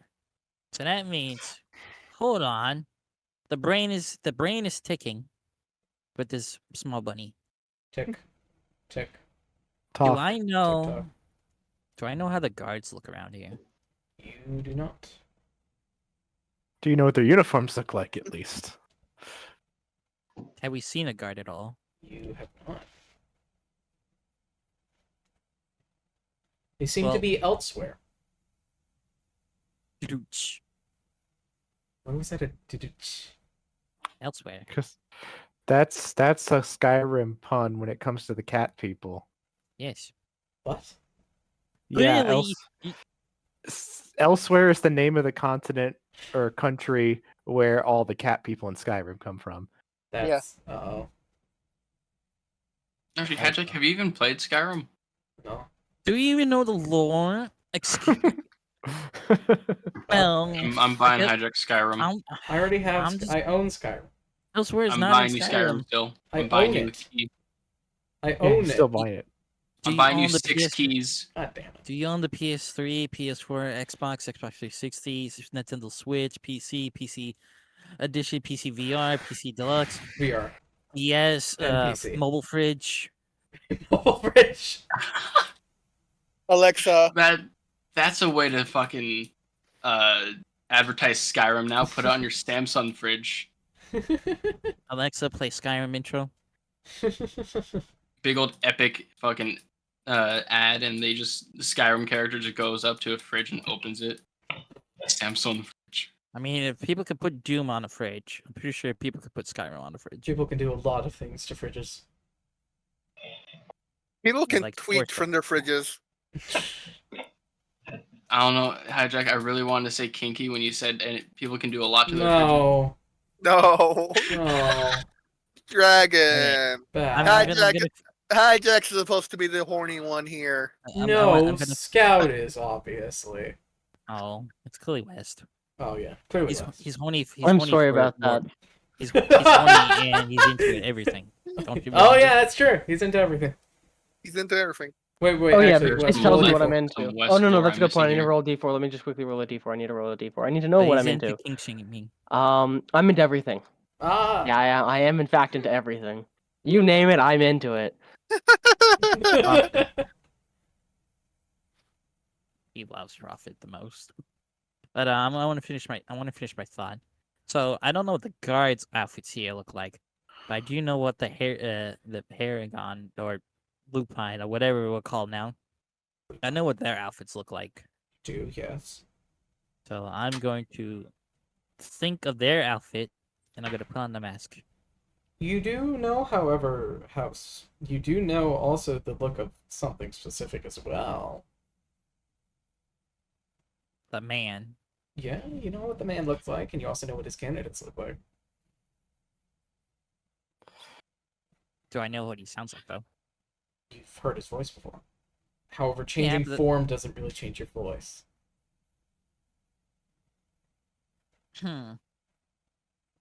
So that means hold on. The brain is ticking with this small bunny. Tick. Tick. Do Tough. I know Tick-tock. do I know how the guards look around here? You do not. Do you know what their uniforms look like, at least? Have we seen a guard at all? You have not. They seem to Well- be elsewhere. Dooch. When was that a didooch? Elsewhere. Because that's a Skyrim pun when it comes to the cat people. Yes. What? Yeah, Really? elsewhere is the name of the continent or country where all the cat people in Skyrim come from. That's uh-oh. Actually, Hedgehog, have you even played Skyrim? No. Do you even know the lore? Excuse well, I'm buying guess- Hedgehog Skyrim. I already have I'm just- I own Skyrim. elsewhere is I'm not buying in you Skyrim. Skyrim still. I I'm buying own you a it. key. I Yeah, own still it. buying it. Do I'm buying own you the 6 PS keys. God damn it. Do you own the PS3, PS4, Xbox, Xbox 360, Nintendo Switch, PC Edition, PC VR, PC Deluxe, VR. PS, And PC. mobile fridge? Mobile fridge. Alexa, That's a way to fucking advertise Skyrim now. Put it on your Samsung fridge. Alexa, play Skyrim intro. Big old epic fucking ad, and the Skyrim character just goes up to a fridge and opens it. Samsung fridge. I mean, if people could put Doom on a fridge, I'm pretty sure people could put Skyrim on a fridge. People can do a lot of things to fridges. people can Like tweet force from their fridges. I don't know, Hijack. I really wanted to say kinky when you said people can do a lot to their fridges. No. No, No. Dragon. Bad. Hi, I'm Jack. Hijack's supposed to be the horny one here. No, I'm gonna, Scout is obviously. oh, it's clearly West. Oh yeah, clearly. He's West. he's horny. He's I'm horny sorry for about more- that. He's horny and he's into everything. Don't you? Oh yeah, that's true. He's into everything. He's into everything. Wait, Oh yeah, actually, There's it Wes, tells roll me a what I'm d4. into. some West Oh no, lore that's a I'm good point. I missing need to here. roll a d4. Let me just quickly roll a d4. I need to roll a d4. I need to know But what he's I'm into into. king shaming. I'm into everything. Ah. Yeah, I am in fact into everything. You name it, I'm into it. He loves Prophet the most. But I want to finish my thought. So I don't know what the guards' outfits here look like, but I do know what the Paragon or Lupine or whatever we'll call now. I know what their outfits look like. Do, yes. So I'm going to think of their outfit, and I'm gonna put on the mask. You do know, however, House, you do know also the look of something specific as well. The man. Yeah, you know what the man looks like, and you also know what his candidates look like. Do I know what he sounds like though? You've heard his voice before. However, Yeah, changing but form doesn't really change your voice.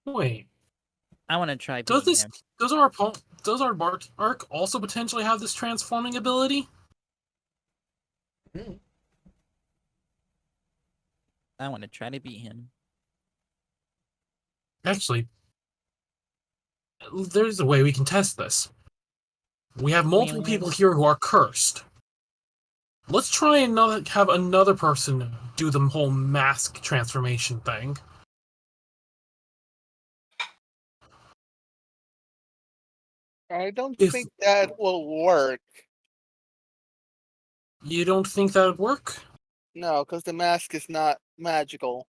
Wait, I want to try does being this him. does our Bart arc also potentially have this transforming ability? Mm. I want to try to be him. Actually, there's a way we can test this. We have multiple people here who are cursed. Let's try and have another person do the whole mask transformation thing. I don't If think that will work. you don't think that would work, No, because the mask is not magical.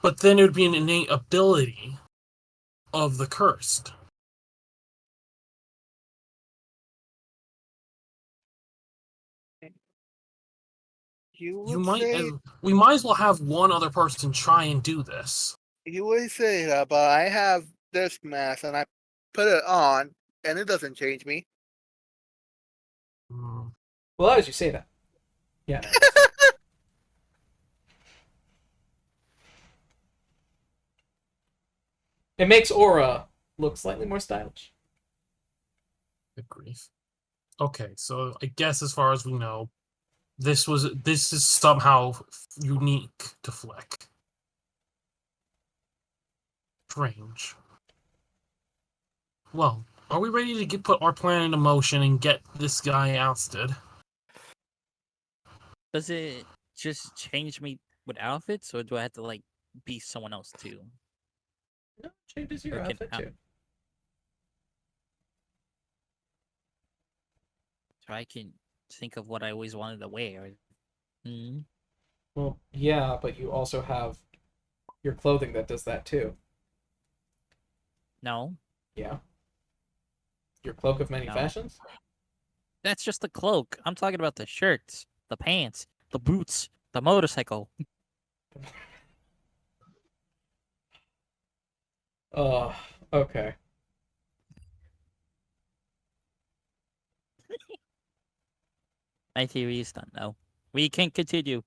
but then it would be an innate ability of the cursed. You You would might, say we might as well have one other person try and do this. that, but I have this mask and I put it on, and it doesn't change me. Hmm. Well, as you say that. Yeah. It makes Aura look slightly more stylish. Good grief. Okay, so I guess as far as we know, this is somehow unique to Flick. Strange. Well, are we ready to put our plan into motion and get this guy ousted? Does it just change me with outfits, or do I have to like be someone else too? No, changes your Or can outfit out- too. So I can think of what I always wanted to wear. Hmm. Well, yeah, but you also have your clothing that does that too. No, Yeah. Your cloak of many No. fashions? that's just the cloak. I'm talking about the shirts, the pants, the boots, the motorcycle. Oh, okay. My theory is done now. We can continue.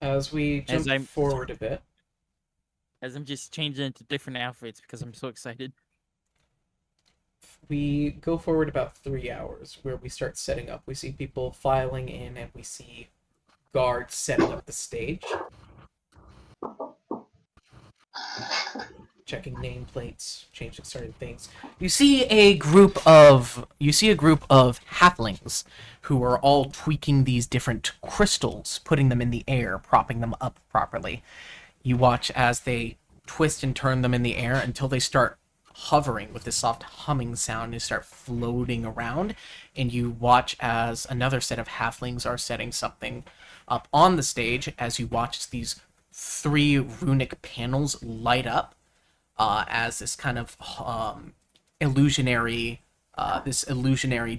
As we As jump I'm- forward a bit, As I'm just changing into different outfits because I'm so excited. we go forward about 3 hours where we start setting up. We see people filing in and we see guards setting up the stage, checking nameplates, changing certain things. You see a group of halflings who are all tweaking these different crystals, putting them in the air, propping them up properly. You watch as they twist and turn them in the air until they start hovering with this soft humming sound and start floating around. And you watch as another set of halflings are setting something up on the stage as you watch as these 3 runic panels light up as this kind of illusionary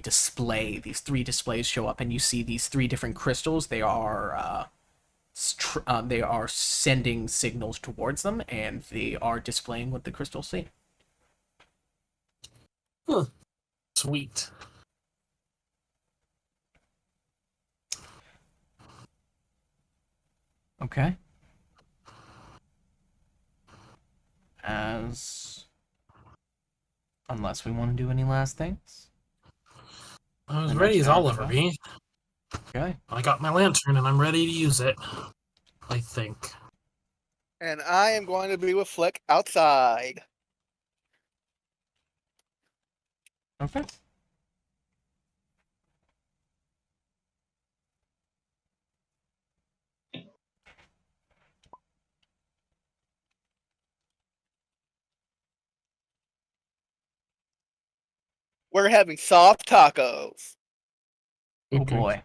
display. These 3 displays show up, and you see these 3 different crystals. They are sending signals towards them, and they are displaying what the crystals see. Sweet. Okay. Unless we want to do any last things. I'm as The ready next as I'll ever hour, be. Okay. I got my lantern and I'm ready to use it. I think. And I am going to be with Flick outside. Okay. We're having soft tacos. Oh Okay. boy.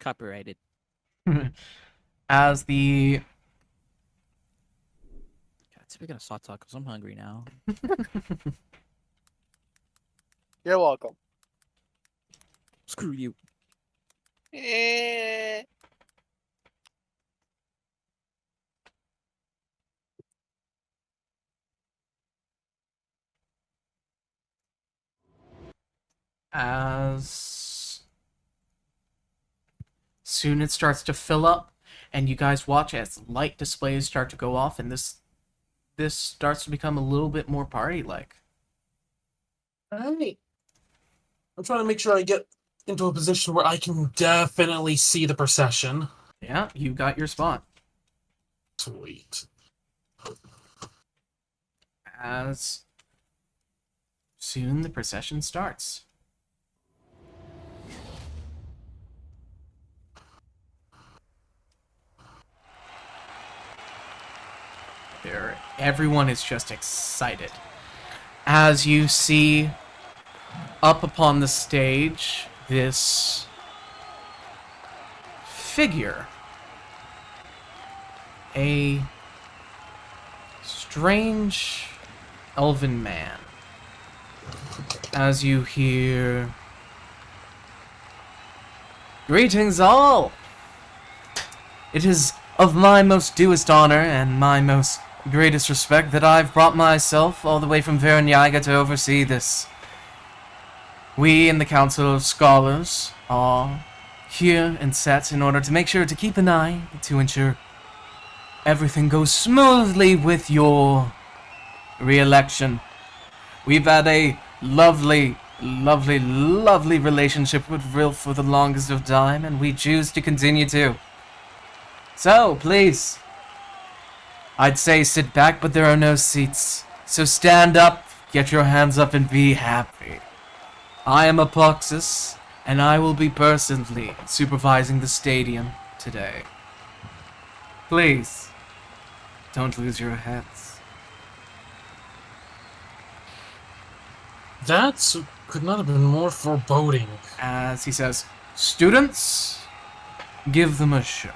Copyrighted. As the God, speaking of soft tacos, I'm hungry now. You're welcome. Screw you. Eh. as soon it starts to fill up, and you guys watch as light displays start to go off, and this starts to become a little bit more party-like. Alright. I'm trying to make sure I get into a position where I can definitely see the procession. Yeah, you got your spot. Sweet. As soon the procession starts. Everyone is just excited. As you see up upon the stage this figure, a strange elven man. As you hear, "Greetings all! It is of my most dewest honor and my most greatest respect that I've brought myself all the way from Verenyaga to oversee this. We in the Council of Scholars are here and set in order to make sure to keep an eye to ensure everything goes smoothly with your re-election. We've had a lovely relationship with Vril for the longest of time, and we choose to continue to. So, please, I'd say sit back, but there are no seats. So stand up, get your hands up, and be happy. I am Apoxis, and I will be personally supervising the stadium today. Please, don't lose your heads." That could not have been more foreboding. As he says, "Students, give them a show."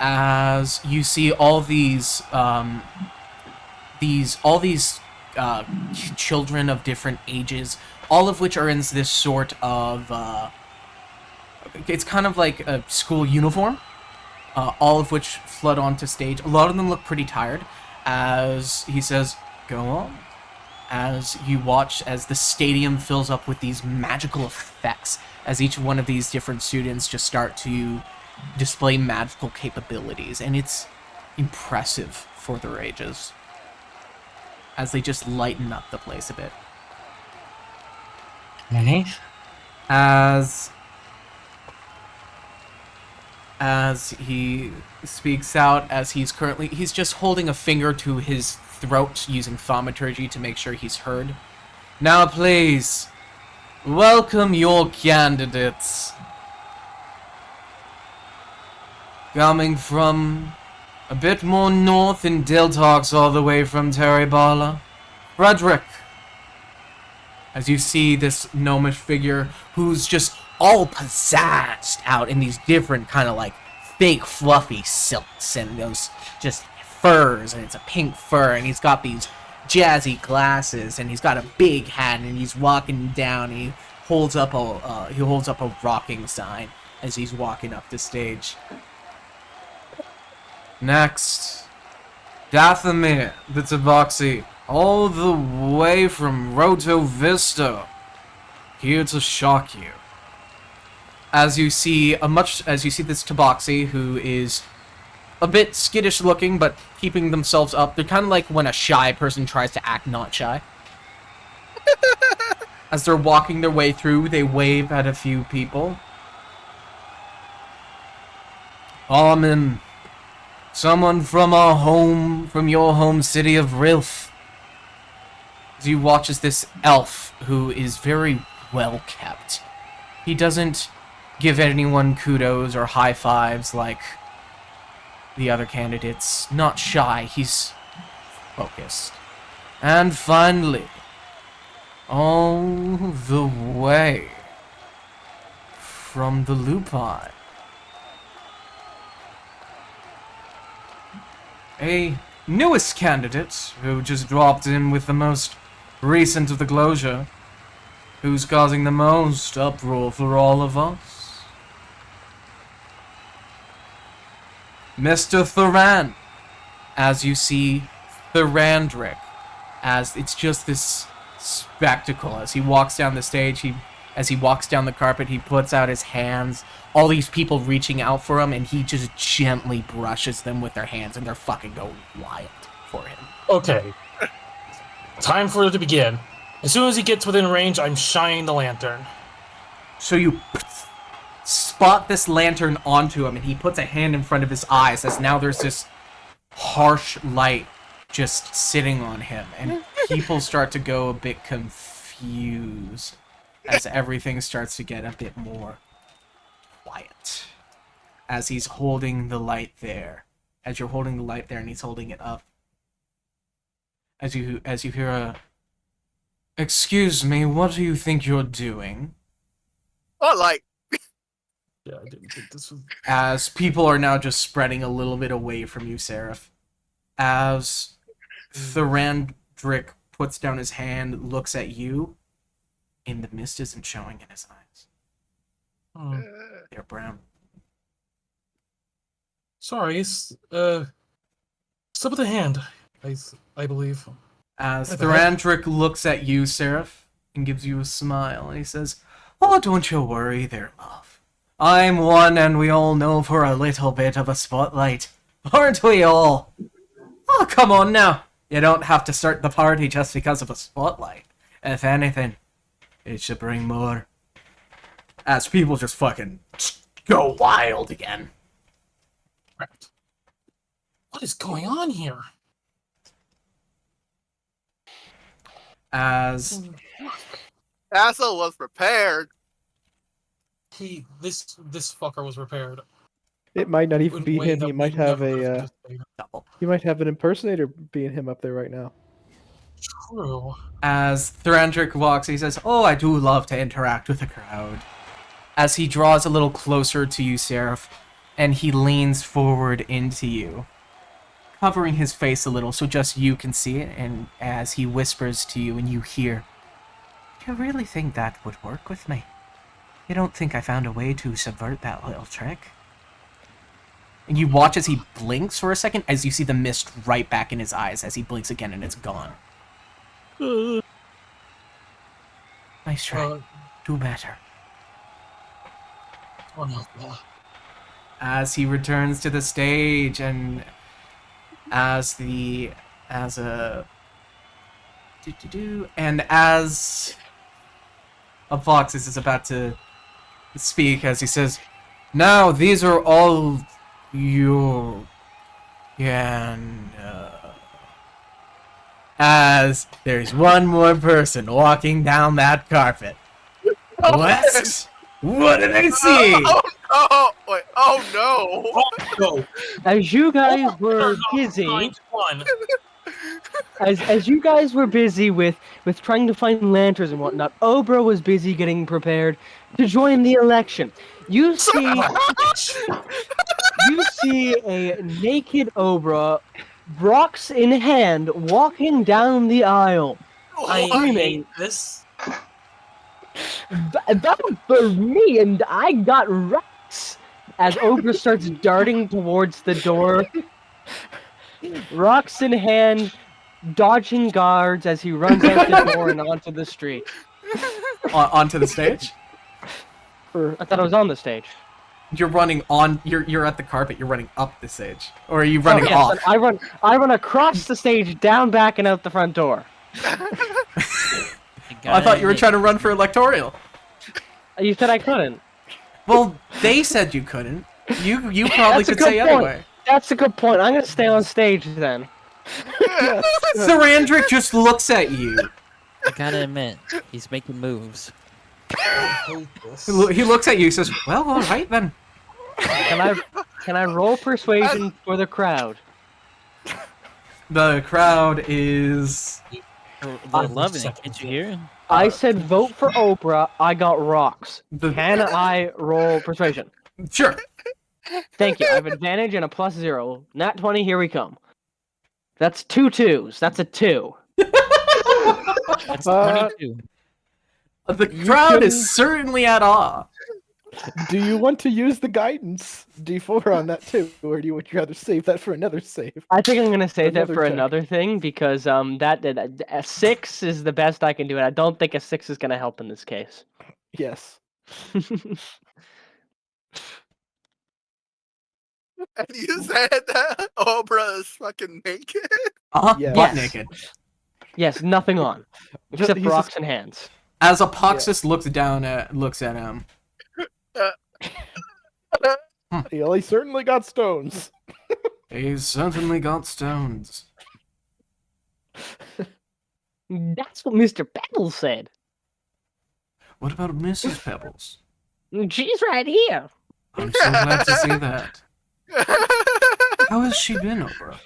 As you see all these children of different ages, all of which are in this sort of it's kind of like a school uniform, all of which flood onto stage. A lot of them look pretty tired. As he says, "Go on." As you watch as the stadium fills up with these magical effects, as each one of these different students just start to display magical capabilities, and it's impressive for their ages as they just lighten up the place a bit. Okay. As he speaks out, as he's just holding a finger to his throat using thaumaturgy to make sure he's heard. "Now please, welcome your candidates. Coming from a bit more north in Diltox, all the way from Teribala, Frederick." As you see this gnomish figure who's just all pizzazzed out in these different kind of like fake fluffy silks and those just furs, and it's a pink fur, and he's got these jazzy glasses, and he's got a big hat, and he's walking down. He holds up a rocking sign as he's walking up the stage. "Next, Dathomir the Tabaxi, all the way from Roto Vista, here to shock you." As you see this Tabaxi, who is a bit skittish looking, but keeping themselves up. They're kind of like when a shy person tries to act not shy. As they're walking their way through, they wave at a few people. Armin, someone from your home city of Rilf. As you watch as this elf, who is very well kept. He doesn't give anyone kudos or high fives like the other candidates. Not shy, he's focused. And finally, all the way from the Lupine, a newest candidate who just dropped in with the most recent of the closure, who's causing the most uproar for all of us. Mr. Thuran, as you see Thurandric, as it's just this spectacle. As he walks down the stage, as he walks down the carpet, he puts out his hands, all these people reaching out for him, and he just gently brushes them with their hands, and they're fucking going wild for him. Okay. Time for it to begin. As soon as he gets within range, I'm shining the lantern. So you spot this lantern onto him, and he puts a hand in front of his eyes, as now there's this harsh light just sitting on him, and people start to go a bit confused as everything starts to get a bit more quiet. As he's holding the light there, as you're holding the light there, and he's holding it up, as you hear a, "Excuse me, what do you think you're doing?" Oh, like, Yeah, I didn't think this was... As people are now just spreading a little bit away from you, Seraph. As Thurandric puts down his hand, looks at you, and the mist isn't showing in his eyes. They're brown. Sorry, slip of the hand, I believe. As My bad. Thurandric looks at you, Seraph, and gives you a smile, and he says, "Oh, don't you worry there, love. I'm one, and we all know for a little bit of a spotlight. Aren't we all? Oh, come on now. You don't have to start the party just because of a spotlight. If anything, it should bring more." As people just fucking go wild again. Right. What is going on here? As Asshole was prepared. This fucker was prepared. It might not even In a be way him. that He we might have never a. anticipated. He might have an impersonator being him up there right now. True. As Thurandric walks, he says, "Oh, I do love to interact with the crowd." As he draws a little closer to you, Seraph, and he leans forward into you, covering his face a little so just you can see it, and as he whispers to you and you hear, "You really think that would work with me? You don't think I found a way to subvert that little trick?" And you watch as he blinks for a second, as you see the mist right back in his eyes as he blinks again and it's gone. Nice try. Do better. Oh no. As he returns to the stage, and as a fox is about to speak, as he says, "Now these are all you can." As there's one more person walking down that carpet. West, what do they see? Oh, wait, oh no. Go. As you guys were busy, One. as you guys were busy with trying to find lanterns and whatnot, Obra was busy getting prepared to join the election. You see a naked Obra, rocks in hand, walking down the aisle. I Screaming. hate this. That was for me, and I got rocks. As Obra starts darting towards the door, rocks in hand, dodging guards as he runs out the door and onto the street. Onto the stage? I thought I was on the stage. You're running on. You're at the carpet. You're running up the stage, or are you running yes, off? and I run across the stage, down, back, and out the front door. I thought you were trying to run for electoral. You said I couldn't. Well, they said you couldn't. You probably That's a could good say point. anyway. That's a good point. I'm gonna stay on stage then. Sarandric just looks at you. I gotta admit, he's making moves. He looks at you. He says, "Well, all right then." Can I roll persuasion for the crowd? The crowd is. They're loving it. Can't you hear? I said vote for Oprah. I got rocks. The- Can I roll persuasion? Sure. Thank you. I have advantage and a +0. Nat 20. Here we come. That's 2 2s. That's a 2. That's 22. The crowd is certainly at awe. Do you want to use the guidance D4 on that too, or do you would you rather save that for another save? I think I'm gonna save that Another for check. another thing because a 6 is the best I can do, and I don't think a 6 is gonna help in this case. Yes. And you said that Oprah is fucking naked? Yes. Butt naked. Yes, nothing on except He's rocks just- and hands. As Apoxis looks at him. He certainly got stones. He's certainly got stones. That's what Mr. Pebbles said. What about Mrs. Pebbles? She's right here. I'm so glad to see that. How has she been, Oprah?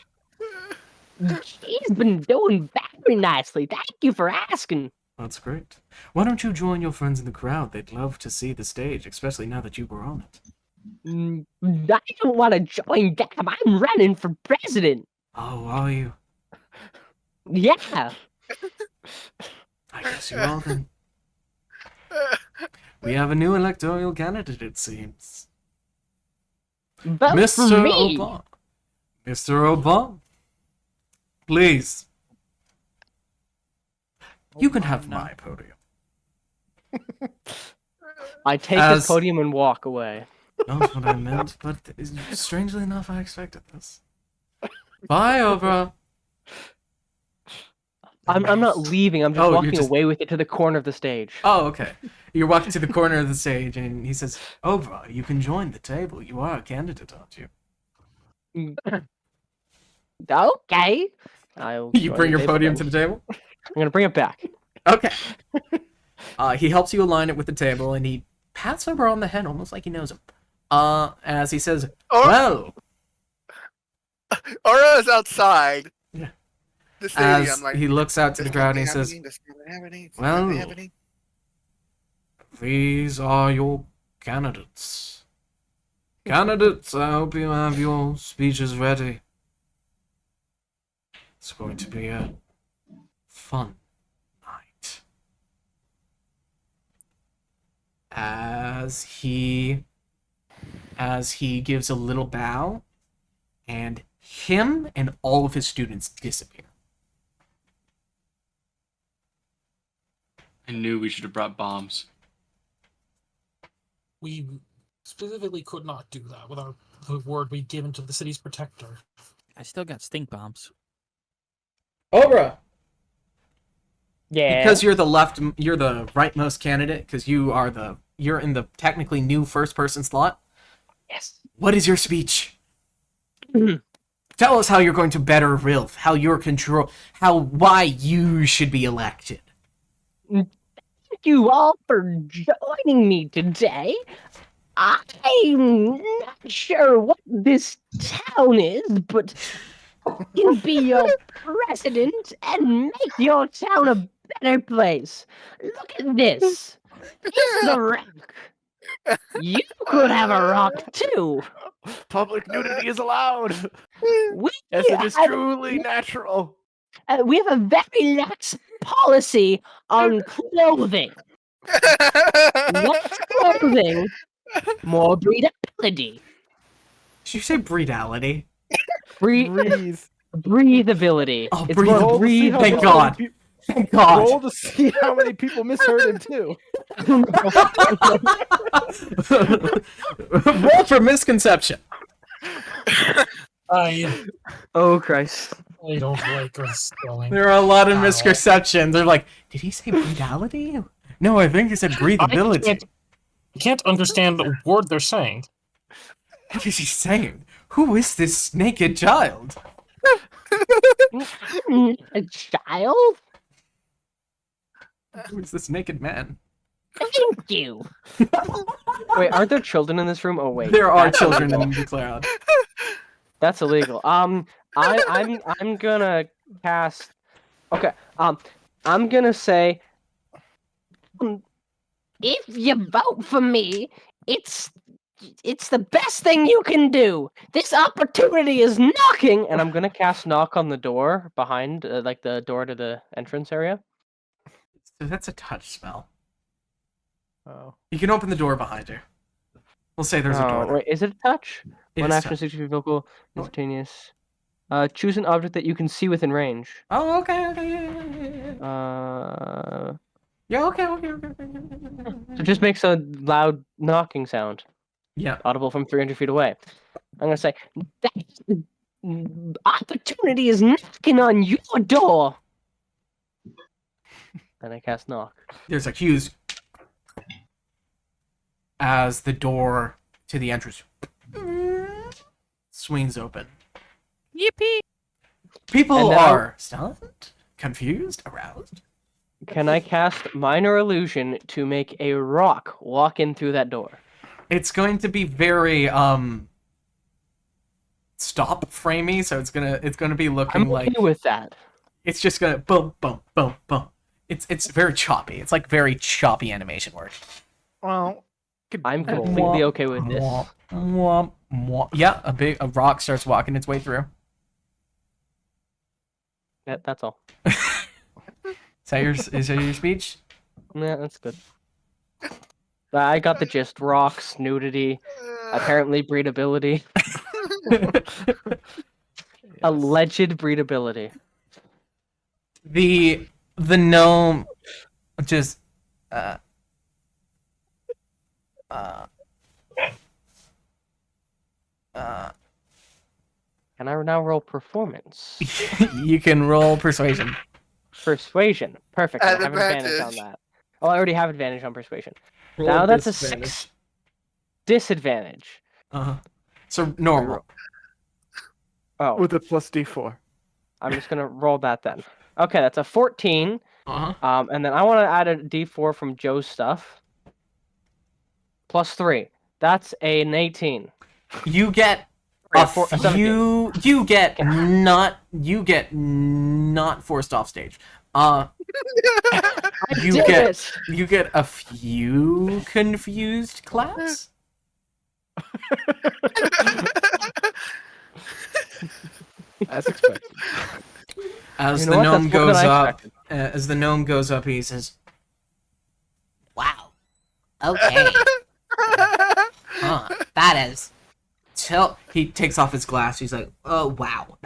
She's been doing very nicely. Thank you for asking. That's great. Why don't you join your friends in the crowd? They'd love to see the stage, especially now that you were on it. I don't want to join them. I'm running for president. Oh, are you? Yeah. I guess you are then. We have a new electoral candidate, it seems. Vote for Mr. me. Obama. Mr. Obama. Please. You can have my podium. I take As- his podium and walk away. Not what I meant, but strangely enough, I expected this. Bye, Oprah. I'm not leaving. I'm just Oh, you're walking just- away with it to the corner of the stage. Oh, okay. You're walking to the corner of the stage, and he says, Oprah, you can join the table. You are a candidate, aren't you? Okay. I'll You join bring the your table podium then. to the table? I'm gonna bring it back. Okay. He helps you align it with the table, and he pats Oprah on the head, almost like he knows him. As he says, well, Aura is outside. Yeah. The stadium. as Like, he looks out to the "This crowd, can't and be he says, happening, this can't be happening, this well, can't be happening." these are your candidates. Candidates, I hope you have your speeches ready. It's going to be a fun night. As he gives a little bow, and him and all of his students disappear. I knew we should have brought bombs. We specifically could not do that with the word we'd given to the city's protector. I still got stink bombs. Oprah! Yeah. Because you're the rightmost candidate, because you're in the technically new first person slot. Yes. What is your speech? Tell us how you're going to better Rilf, why you should be elected. Thank you all for joining me today. I'm not sure what this town is, but I can be your president and make your town a better place. Look at this. It's a rock. You could have a rock too. Public nudity is allowed. We Yes, it is have- truly natural. we have a very lax policy on clothing. Less clothing, more breathability. Did you say breedality? Breathe. Breathe. Breathability. Oh, It's more breathable. breathe. Thank God. Thank God. Roll to see how many people misheard him too. Roll for misconception. I Oh Christ! don't like what's going. There are a lot of Ow. misconceptions. They're like, did he say breathability? No, I think he said breathability. I can't understand a word they're saying. What is he saying? Who is this naked child? A child? Who is this naked man? Thank you. Wait, aren't there children in this room? Oh wait, There are that's children illegal. in the cloud. That's illegal. I'm gonna cast. Okay. I'm gonna say. If you vote for me, it's the best thing you can do. This opportunity is knocking, and I'm gonna cast knock on the door behind, like the door to the entrance area. So that's a touch spell. Oh. You can open the door behind you. We'll say there's a door there. Wait, is it a touch? It One is action, touch. 60 feet vocal, Oh. instantaneous. Choose an object that you can see within range. Oh, okay. Yeah, So okay. it just makes a loud knocking sound, Yeah. audible from 300 feet away. I'm gonna say that opportunity is knocking on your door. And I cast knock. There's a Hughes as the door to the entrance swings open. Yippee! People And now- are stunned, confused, aroused. Can I cast minor illusion to make a rock walk in through that door? It's going to be very stop framey, so it's gonna be looking I'm like okay with that. it's just gonna boom boom boom boom. It's very choppy. It's like very choppy animation work. Well, I'm completely okay with this. Mwah, mwah, mwah. Yeah, a rock starts walking its way through. That's all. Is that your speech? Yeah, that's good. I got the gist. Rocks, nudity, apparently breedability. Alleged breedability. The gnome just Can I now roll performance? you can roll persuasion. Persuasion. Perfect. At I have advantage on advantage. that. Oh, I already have advantage on persuasion. Roll Now that's a disadvantage. 6 disadvantage. Uh-huh. So normal. Oh, with a plus D4. I'm just gonna roll that then. Okay, that's a 14. Uh-huh. And then I want to add a D4 from Joe's stuff. Plus 3. That's an 18. You get Or a a 17. you get not forced off stage. You Did get it! you get a few confused claps. As expected. As You know the what? gnome That's more than goes I up, expected. as the gnome goes up, he says, Wow. Okay. Huh. That is. he takes off his glass. He's like, Oh, wow.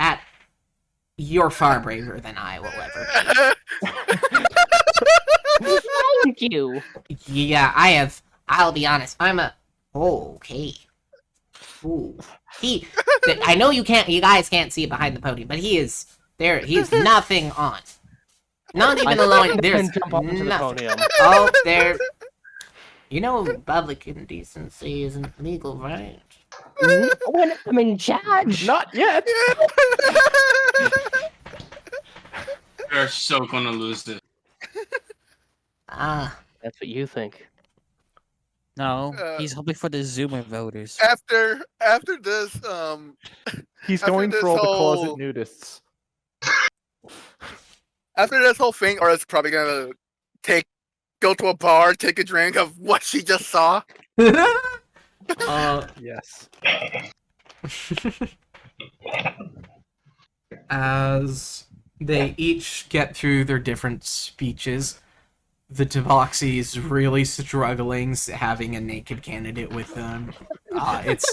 You're far braver than I will ever Thank you. be. Yeah, I'll be honest. Okay. Ooh. I know you guys can't see behind the podium, but he's nothing on. Not even alone. I There's can jump onto the nothing. podium. Oh, there. You know, public indecency isn't legal, right? When I'm in charge. Not yet. We're so gonna lose this. Ah, That's what you think. No, Uh, he's hoping for the Zoomer voters. after this, He's After going this for all the closet whole- nudists. after this whole thing, Aura's probably gonna go to a bar, take a drink of what she just saw. Yes. as they each get through their different speeches, the Tabaxi is really struggling having a naked candidate with them.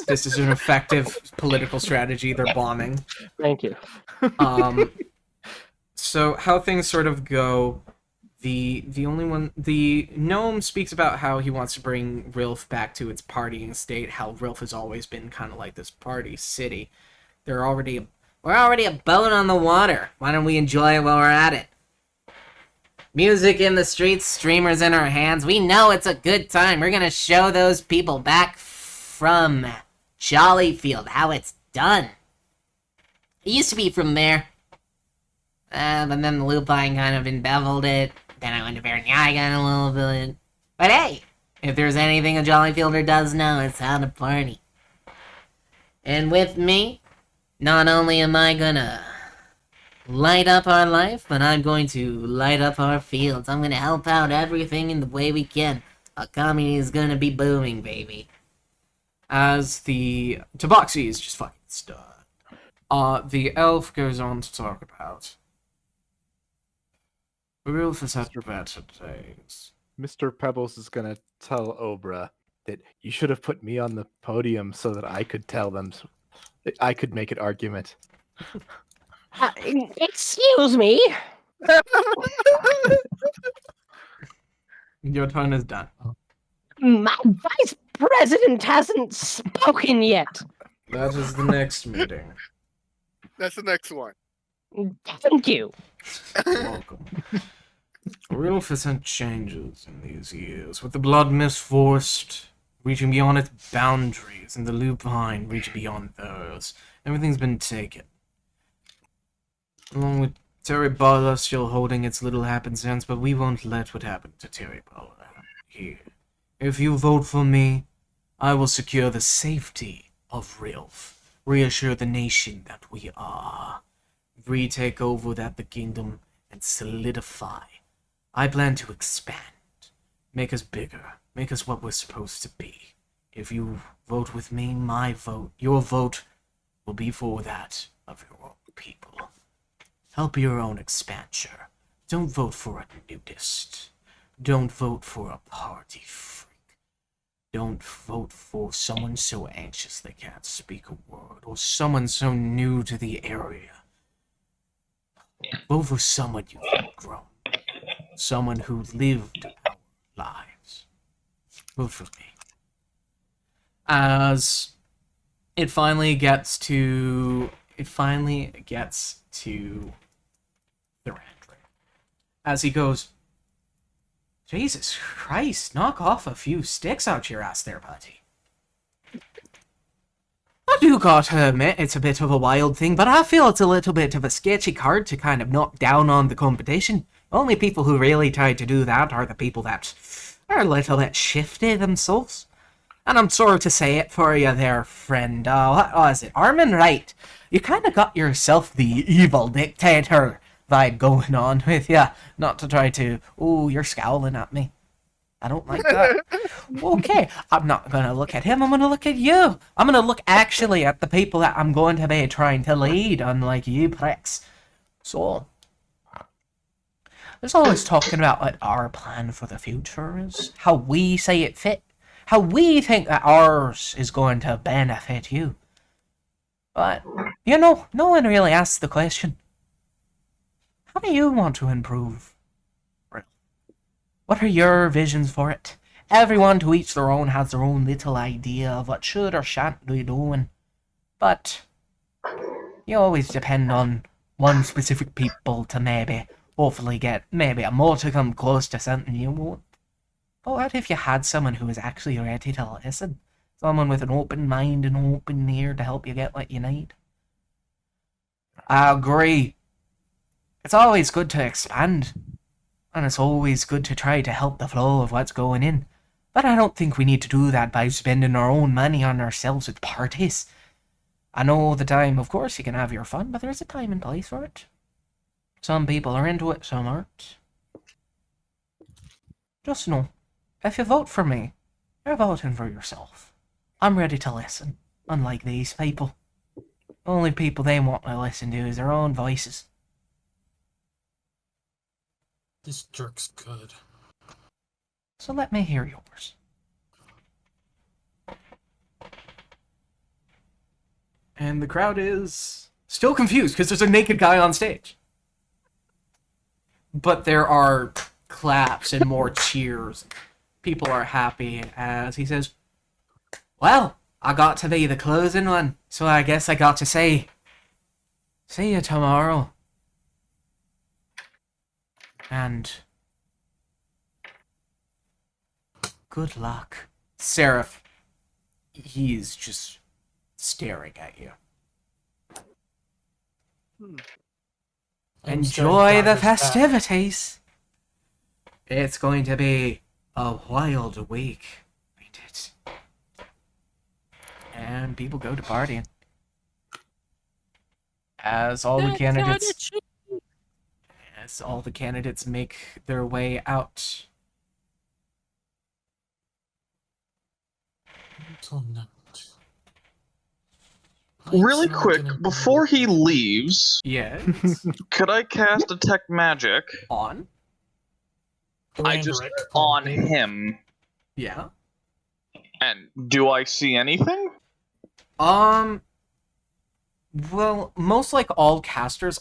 This is an effective political strategy. They're bombing. Thank you. So how things sort of go, the gnome speaks about how he wants to bring Rilf back to its partying state, how Rilf has always been kind of like this party city. We're already a boat on the water. Why don't we enjoy it while we're at it? Music in the streets, streamers in our hands. We know it's a good time. We're gonna show those people back from Jollyfield how it's done. It used to be from there. But then the Lupine kind of embezzled it. Then I went to Verniaga a little bit. But hey, if there's anything a Jollyfielder does know, it's how to party. And with me, not only am I gonna light up our life, but I'm going to light up our fields. I'm gonna help out everything in the way we can. Our community is gonna be booming, baby. As the Tabaxi is just fucking stunned. The elf goes on to talk about Rilf has had better days. Mr. Pebbles is gonna tell Obra that you should have put me on the podium so that I could tell them, I could make an argument. Excuse me. Your turn is done. My vice president hasn't spoken yet. That is the next meeting. That's the next one. Thank you. Welcome. Rilf has had changes in these years, with the blood mist forced reaching beyond its boundaries, and the lupine reaching beyond those. Everything's been taken. Along with Terry Bala still holding its little happenstance, but we won't let what happened to Terry Bala happen here. If you vote for me, I will secure the safety of Rilf, reassure the nation that we are, retake over the kingdom, and solidify. I plan to expand, make us bigger, make us what we're supposed to be. If you vote with me, my vote, your vote, will be for that of your own people. Help your own expansion. Don't vote for a nudist. Don't vote for a party freak. Don't vote for someone so anxious they can't speak a word, or someone so new to the area. Vote for someone you've grown. Someone who lived our lives. Vote for me. As it finally gets to Thorandry. As he goes, Jesus Christ, knock off a few sticks out your ass there, buddy. I do gotta admit, it's a bit of a wild thing, but I feel it's a little bit of a sketchy card to kind of knock down on the competition. Only people who really try to do that are the people that are a little bit shifty themselves. And I'm sorry to say it for you there, friend. What was it? Armin, right? You kind of got yourself the evil dictator vibe going on with you. Not to try to... Ooh, you're scowling at me. I don't like that. Okay, I'm not going to look at him. I'm going to look at you. I'm going to look actually at the people that I'm going to be trying to lead, unlike you pricks. So... There's always talking about what our plan for the future is, how we say it fit, how we think that ours is going to benefit you. But, you know, no one really asks the question, how do you want to improve? What are your visions for it? Everyone to each their own has their own little idea of what should or shan't be doing. But, you always depend on one specific people to maybe hopefully get maybe a modicum close to something you want. But what if you had someone who was actually ready to listen? Someone with an open mind and open ear to help you get what you need? I agree. It's always good to expand. And it's always good to try to help the flow of what's going in. But I don't think we need to do that by spending our own money on ourselves with parties. I know the time, of course, you can have your fun, but there's a time and place for it. Some people are into it, some aren't. Just know, if you vote for me, you're voting for yourself. I'm ready to listen, unlike these people. The only people they want to listen to is their own voices. This jerk's good. So let me hear yours. And the crowd is still confused because there's a naked guy on stage. But there are claps and more cheers. People are happy as he says, "Well, I got to be the closing one, so I guess I got to say, see you tomorrow." And good luck. Seraph, he's just staring at you. I'm staring Enjoy the daggers back. festivities. It's going to be a wild week, ain't it? And people go to partying. As all the candidates make their way out. Until night. Really Night's not quick, gonna be- before he leaves, Yes. could I cast Detect Magic? On? I just Randrick, on probably. him. Yeah. And do I see anything? Well, most like all casters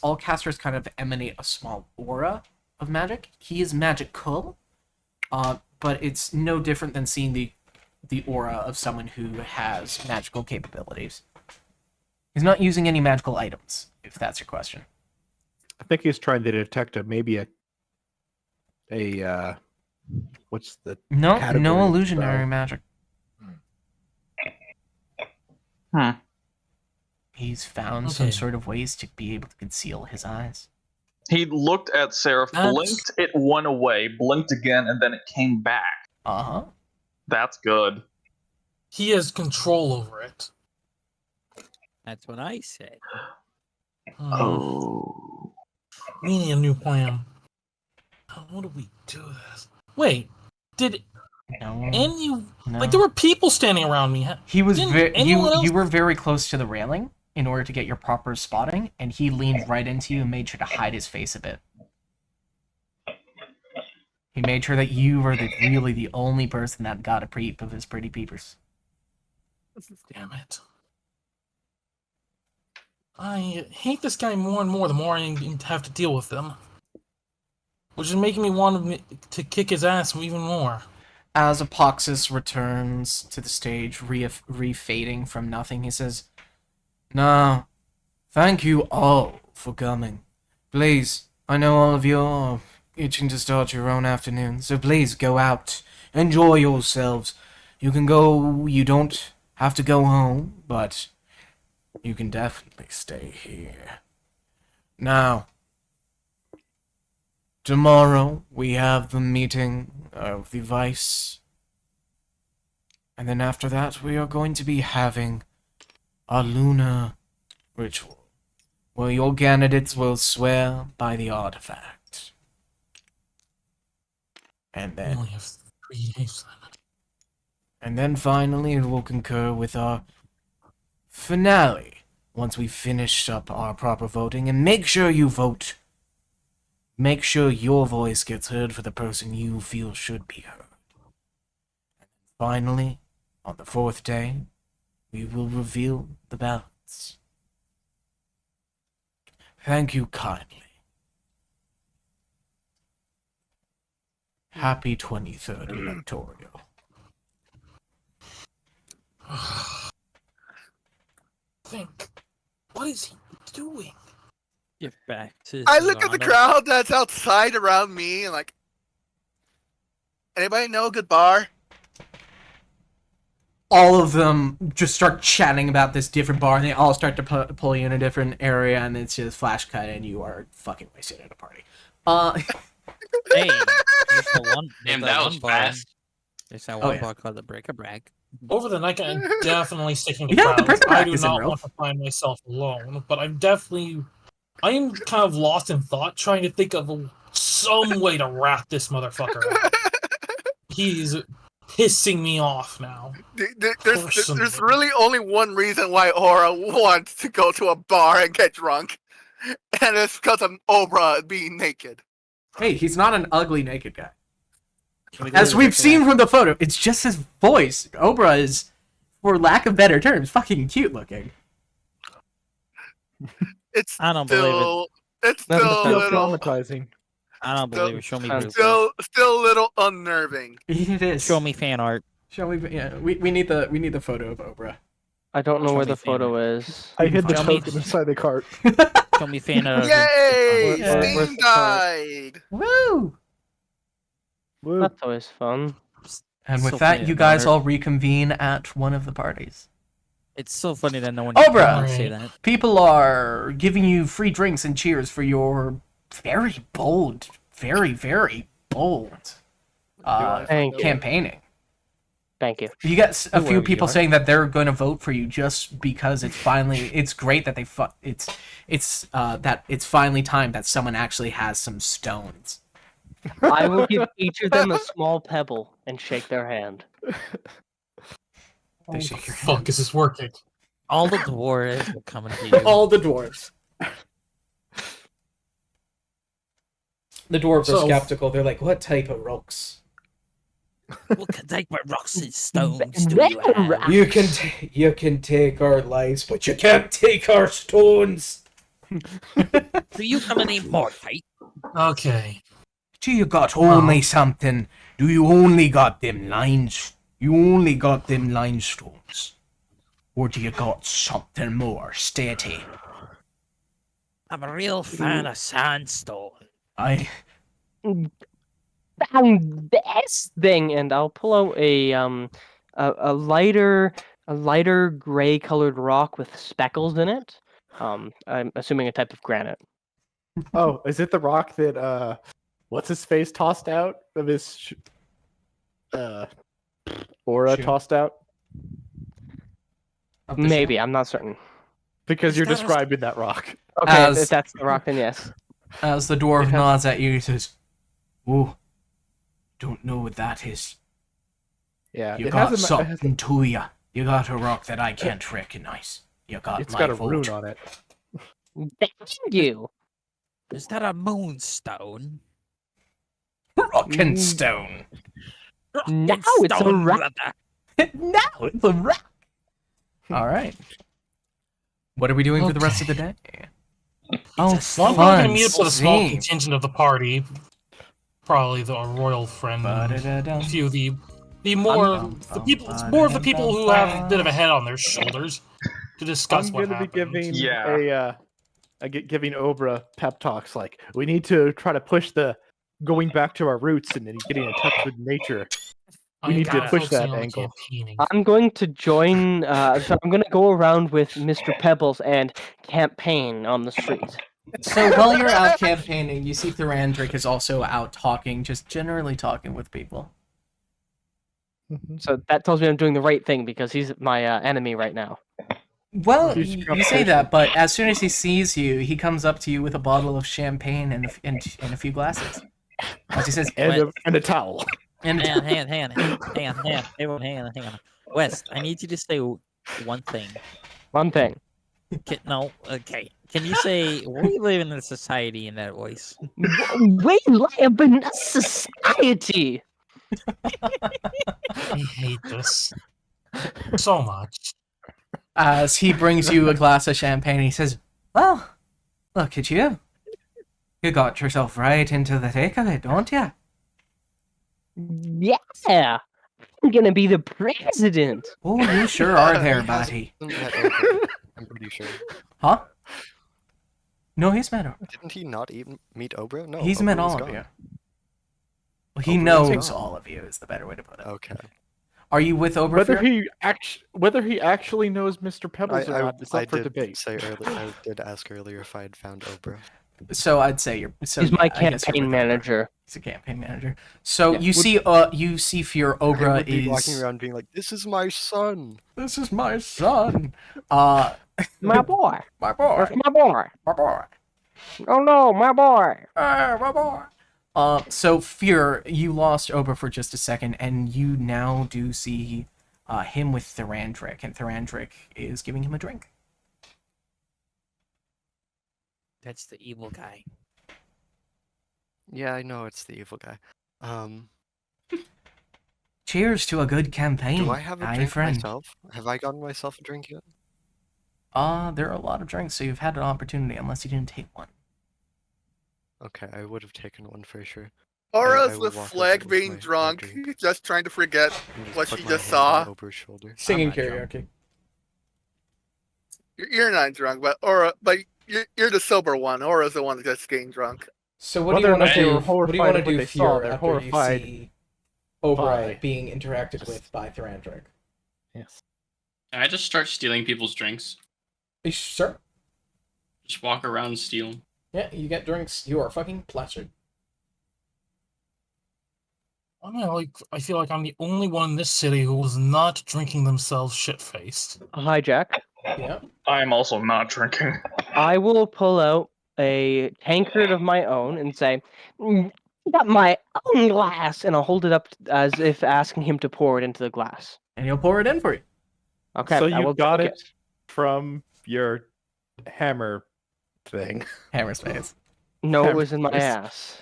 kind of emanate a small aura of magic. He is magical, but it's no different than seeing the aura of someone who has magical capabilities. He's not using any magical items, if that's your question. I think he's trying to detect maybe a what's the No category of illusionary spell? magic. He's found some Okay. sort of ways to be able to conceal his eyes. He looked at Seraph, blinked, it went away, blinked again, and then it came back. Uh-huh. That's good. He has control over it. That's what I said. Oh. We need a new plan. How do we do this? Wait, did any No. like there were people standing around me? He was Didn't anyone else- you were very close to the railing in order to get your proper spotting, and he leaned right into you and made sure to hide his face a bit. He made sure that you were really the only person that got a peep of his pretty peepers. Damn it. I hate this guy more and more the more I have to deal with him. Which is making me want to kick his ass even more. As Apoxis returns to the stage, re-fading from nothing, he says, "No, thank you all for coming. Please, I know all of you are itching to start your own afternoon, so please go out, enjoy yourselves. You can go, you don't have to go home, but you can definitely stay here. Now, tomorrow we have the meeting of the Vice, and then after that we are going to be having a lunar ritual, where your candidates will swear by the artifact. And We then, only have 3 days then. and then finally it will concur with our finale, once we finish up our proper voting, and make sure you vote. Make sure your voice gets heard for the person you feel should be heard. And finally, on the 4th day, we will reveal the ballots. Thank you kindly. Happy 23rd electoral. Think. What is he doing? Get back to. I look at the Solano. crowd that's outside around me and like, anybody know a good bar? All of them just start chatting about this different bar, and they all start to pull you in a different area, and it's just flash cut, and you are fucking wasted at a party. Hey, there's the one. Damn, there's that one was bar. fast. There's that Oh, one yeah. bar called the Bric-a-Brac. Over the night, I'm definitely sticking to Yeah, the crowds. bric-a-brac I do is in not real. want to find myself alone, but I am kind of lost in thought, trying to think of some way to wrap this motherfucker up. He's pissing me off now. There's really only one reason why Aura wants to go to a bar and get drunk, and it's because of Obra being naked. Hey, he's not an ugly naked guy. Can we go to As the we've Bric-a-Brac? seen from the photo, it's just his voice. Obra is, for lack of better terms, fucking cute looking. It's I don't believe it. still, it's That still must a feel little. traumatizing. I don't believe it. Show me proof. Still a little unnerving. It is. Show me fan art. Shall we? Yeah, we need the photo of Obra. I don't know Show where me the photo fan is. I hid the Show me- token inside the cart. Show me fan art. Yay! Where's Steam the card? died. Woo! Woo. That's always fun. And with So that, funny you that guys no one- all reconvene at one of the parties. It's so funny that no one Obra! can say that. People are giving you free drinks and cheers for your very bold, very, very bold Thank you. campaigning. Thank you. You get a few Whoever you people are. saying that they're going to vote for you just because it's finally. It's great that that it's finally time that someone actually has some stones. I will give each of them a small pebble and shake their hand. They shake your Fuck, is this working? All the dwarves are coming to you. All the dwarves. The dwarves are So- skeptical. They're like, "What type of rocks?" What type of rocks and stones do you Well, have? You can take our lives, but you can't take our stones. Do you have any more type? Okay. Do you got only something? Do you only got them lines? You only got them limestones, or do you got something more steady? I'm a real fan of sandstone. I found this thing, and I'll pull out a lighter gray colored rock with speckles in it. I'm assuming a type of granite. Oh, is it the rock that what's his face tossed out of his aura Shoot. tossed out? of the Maybe, I'm not certain. Because Is you're that a- describing that rock. Okay, As- if that's the rock, then yes. As the dwarf It has- nods at you, he says, "Oh, don't know what that is. Yeah, You it got has a, it has- something to you. You got a rock that I can't recognize. You got it's my got a vote. rune on it. Thank you. Is that a moonstone? Rockin' stone. Now it's a Stone, rock. brother. Now it's a rock." All right. What are we doing for the rest of the day? Oh, Well, I'm probably fun. gonna meet up with a small Sing. contingent of the party. Probably the royal friend. And Ba-da-da-dum. a few of the more the people. It's more of the people who have a bit of a head on their shoulders to discuss I'm what gonna be happened. giving Yeah. giving Obra pep talks like we need to try to push the going back to our roots and then getting in touch with nature. We I'm need to kinda push focusing that on the angle. campaigning. I'm going to join. So I'm going to go around with Mr. Pebbles and campaign on the street. So while you're out campaigning, you see Thorandric is also out talking, just generally talking with people. So that tells me I'm doing the right thing because he's my enemy right now. Well, He's you say competition. that, but as soon as he sees you, he comes up to you with a bottle of champagne and a few glasses. As he says, And a towel. and Hang on. Everyone, hang on. West, I need you to say one thing. One thing. Okay. Can you say we live in a society in that voice? We live in a society. I hate this so much. as he brings you a glass of champagne, he says, "Well, look at you. You got yourself right into the thick of it, don't you?" Yeah. I'm going to be the president. Oh, you sure are there, He hasn't Batty. met Oprah, I'm pretty sure. Huh? No, he's met her. Didn't he not even meet Oprah? No, He's Oprah met was all of gone. you. Well, he Oprah was knows gone. all of you is the better way to put it. Okay. Are you with Oberfear? Whether he actually knows Mr. Pebbles or not is I up for did debate. say earlier. I did ask earlier if I had found Oprah. So I'd say you're. So He's yeah, my I guess you're with campaign Oprah. manager. He's a campaign manager. So Yeah, you see Fear I Obra would be walking is. around being like, "This is my son." This is my son. My boy. My boy. That's my boy. My boy. Oh no, my boy. My boy. So Fear, you lost Obra for just a second, and you now do see him with Thorandric, and Thorandric is giving him a drink. That's the evil guy. Yeah, I know it's the evil guy. Cheers to a good campaign, Do I have a aye, drink friend. myself? Have I gotten myself a drink yet? There are a lot of drinks, so you've had an opportunity, unless you didn't take one. Okay, I would have taken one for sure. Aura's will with walk Flag over with being my drunk, drink. just trying to forget And just what put she my just hand on saw. Ober's shoulder. Singing not drunk. karaoke. You're not drunk, but you're the sober one. Aura's the one that's getting drunk. So what do Whether you or want not to they do? were What do you want horrified to at what do, they saw, Fior, they're after you horrified see Obra by- being interacted with by Thrandrake? Yes. Can I just start stealing people's drinks? Sure. Just walk around and steal them. Yeah, you get drinks. You are fucking plastered. I feel like I'm the only one in this city who was not drinking themselves shit-faced. Hi, Jack. Yeah. I am also not drinking. I will pull out a tankard of my own and say, I got my own glass, and I'll hold it up as if asking him to pour it into the glass. And he'll pour it in for you. Okay, So I you will got drink it from your hammer thing. Hammer space. No, it was in my Hammers. ass.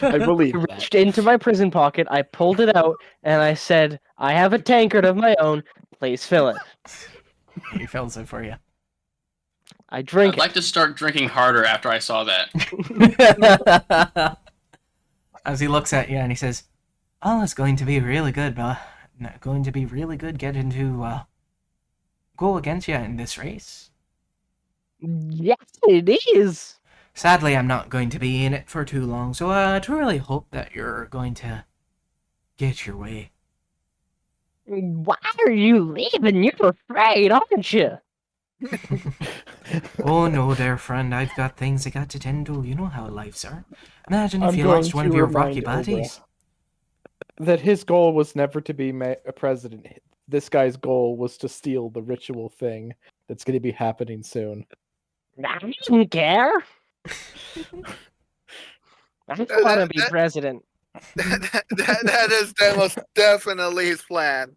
I believe I that. reached into my prison pocket, I pulled it out, and I said, I have a tankard of my own, please fill it. He fills it for you. I drink I'd like to start drinking harder after I saw that. As he looks at you and he says, "Oh, it's going to be really good, going to be really good getting to go against you in this race. Yes, it is. Sadly, I'm not going to be in it for too long, so I truly hope that you're going to get your way." Why are you leaving? You're afraid, aren't you? Oh no, dear friend, I've got things I got to tend to. You know how lives are. Imagine if I'm you going lost one to of your remind rocky buddies. that his goal was never to be a president. This guy's goal was to steal the ritual thing that's going to be happening soon. I don't care. I just want to be president. That is most definitely his plan.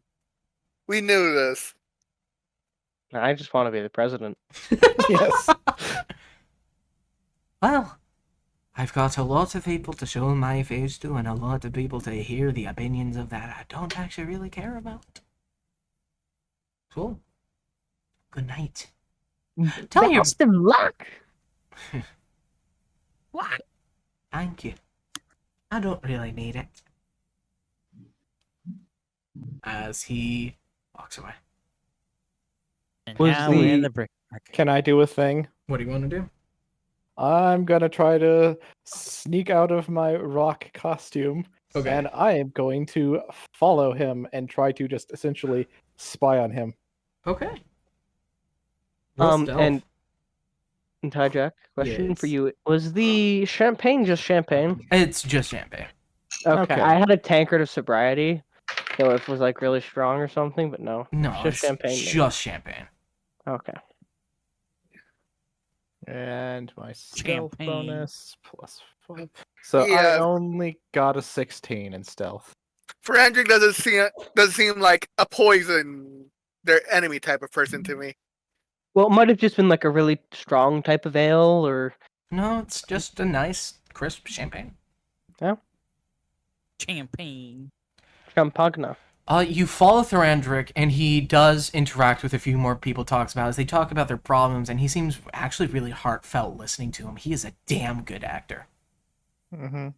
We knew this. I just want to be the president. Yes. Well, I've got a lot of people to show my face to and a lot of people to hear the opinions of that I don't actually really care about. So, good night. Tell me your... Best of luck. What? Thank you. I don't really need it. As he walks away. And Was now we're in the- the brick market. Can I do a thing? What do you want to do? I'm going to try to sneak out of my rock costume. Okay. And I am going to follow him and try to just essentially spy on him. Okay. Roll stealth. And Ty Jack, question for Yes. you: was the champagne just champagne? It's just champagne. Okay, Okay. I had a tankard of sobriety, so if it was like really strong or something, but no, No, it's it's just champagne. maybe. just champagne. Okay. And my stealth Champagne. bonus +5. So I Yeah. only got a 16 in stealth. Frandrick doesn't seem like a poison their enemy type of person to me. Well, it might have just been like a really strong type of ale, or No, it's just a nice, crisp champagne. Champagne. champagne. You follow Thrandrake, and he does interact with a few more people talks about as they talk about their problems, and he seems actually really heartfelt listening to him. He is a damn good actor. Mm-hmm.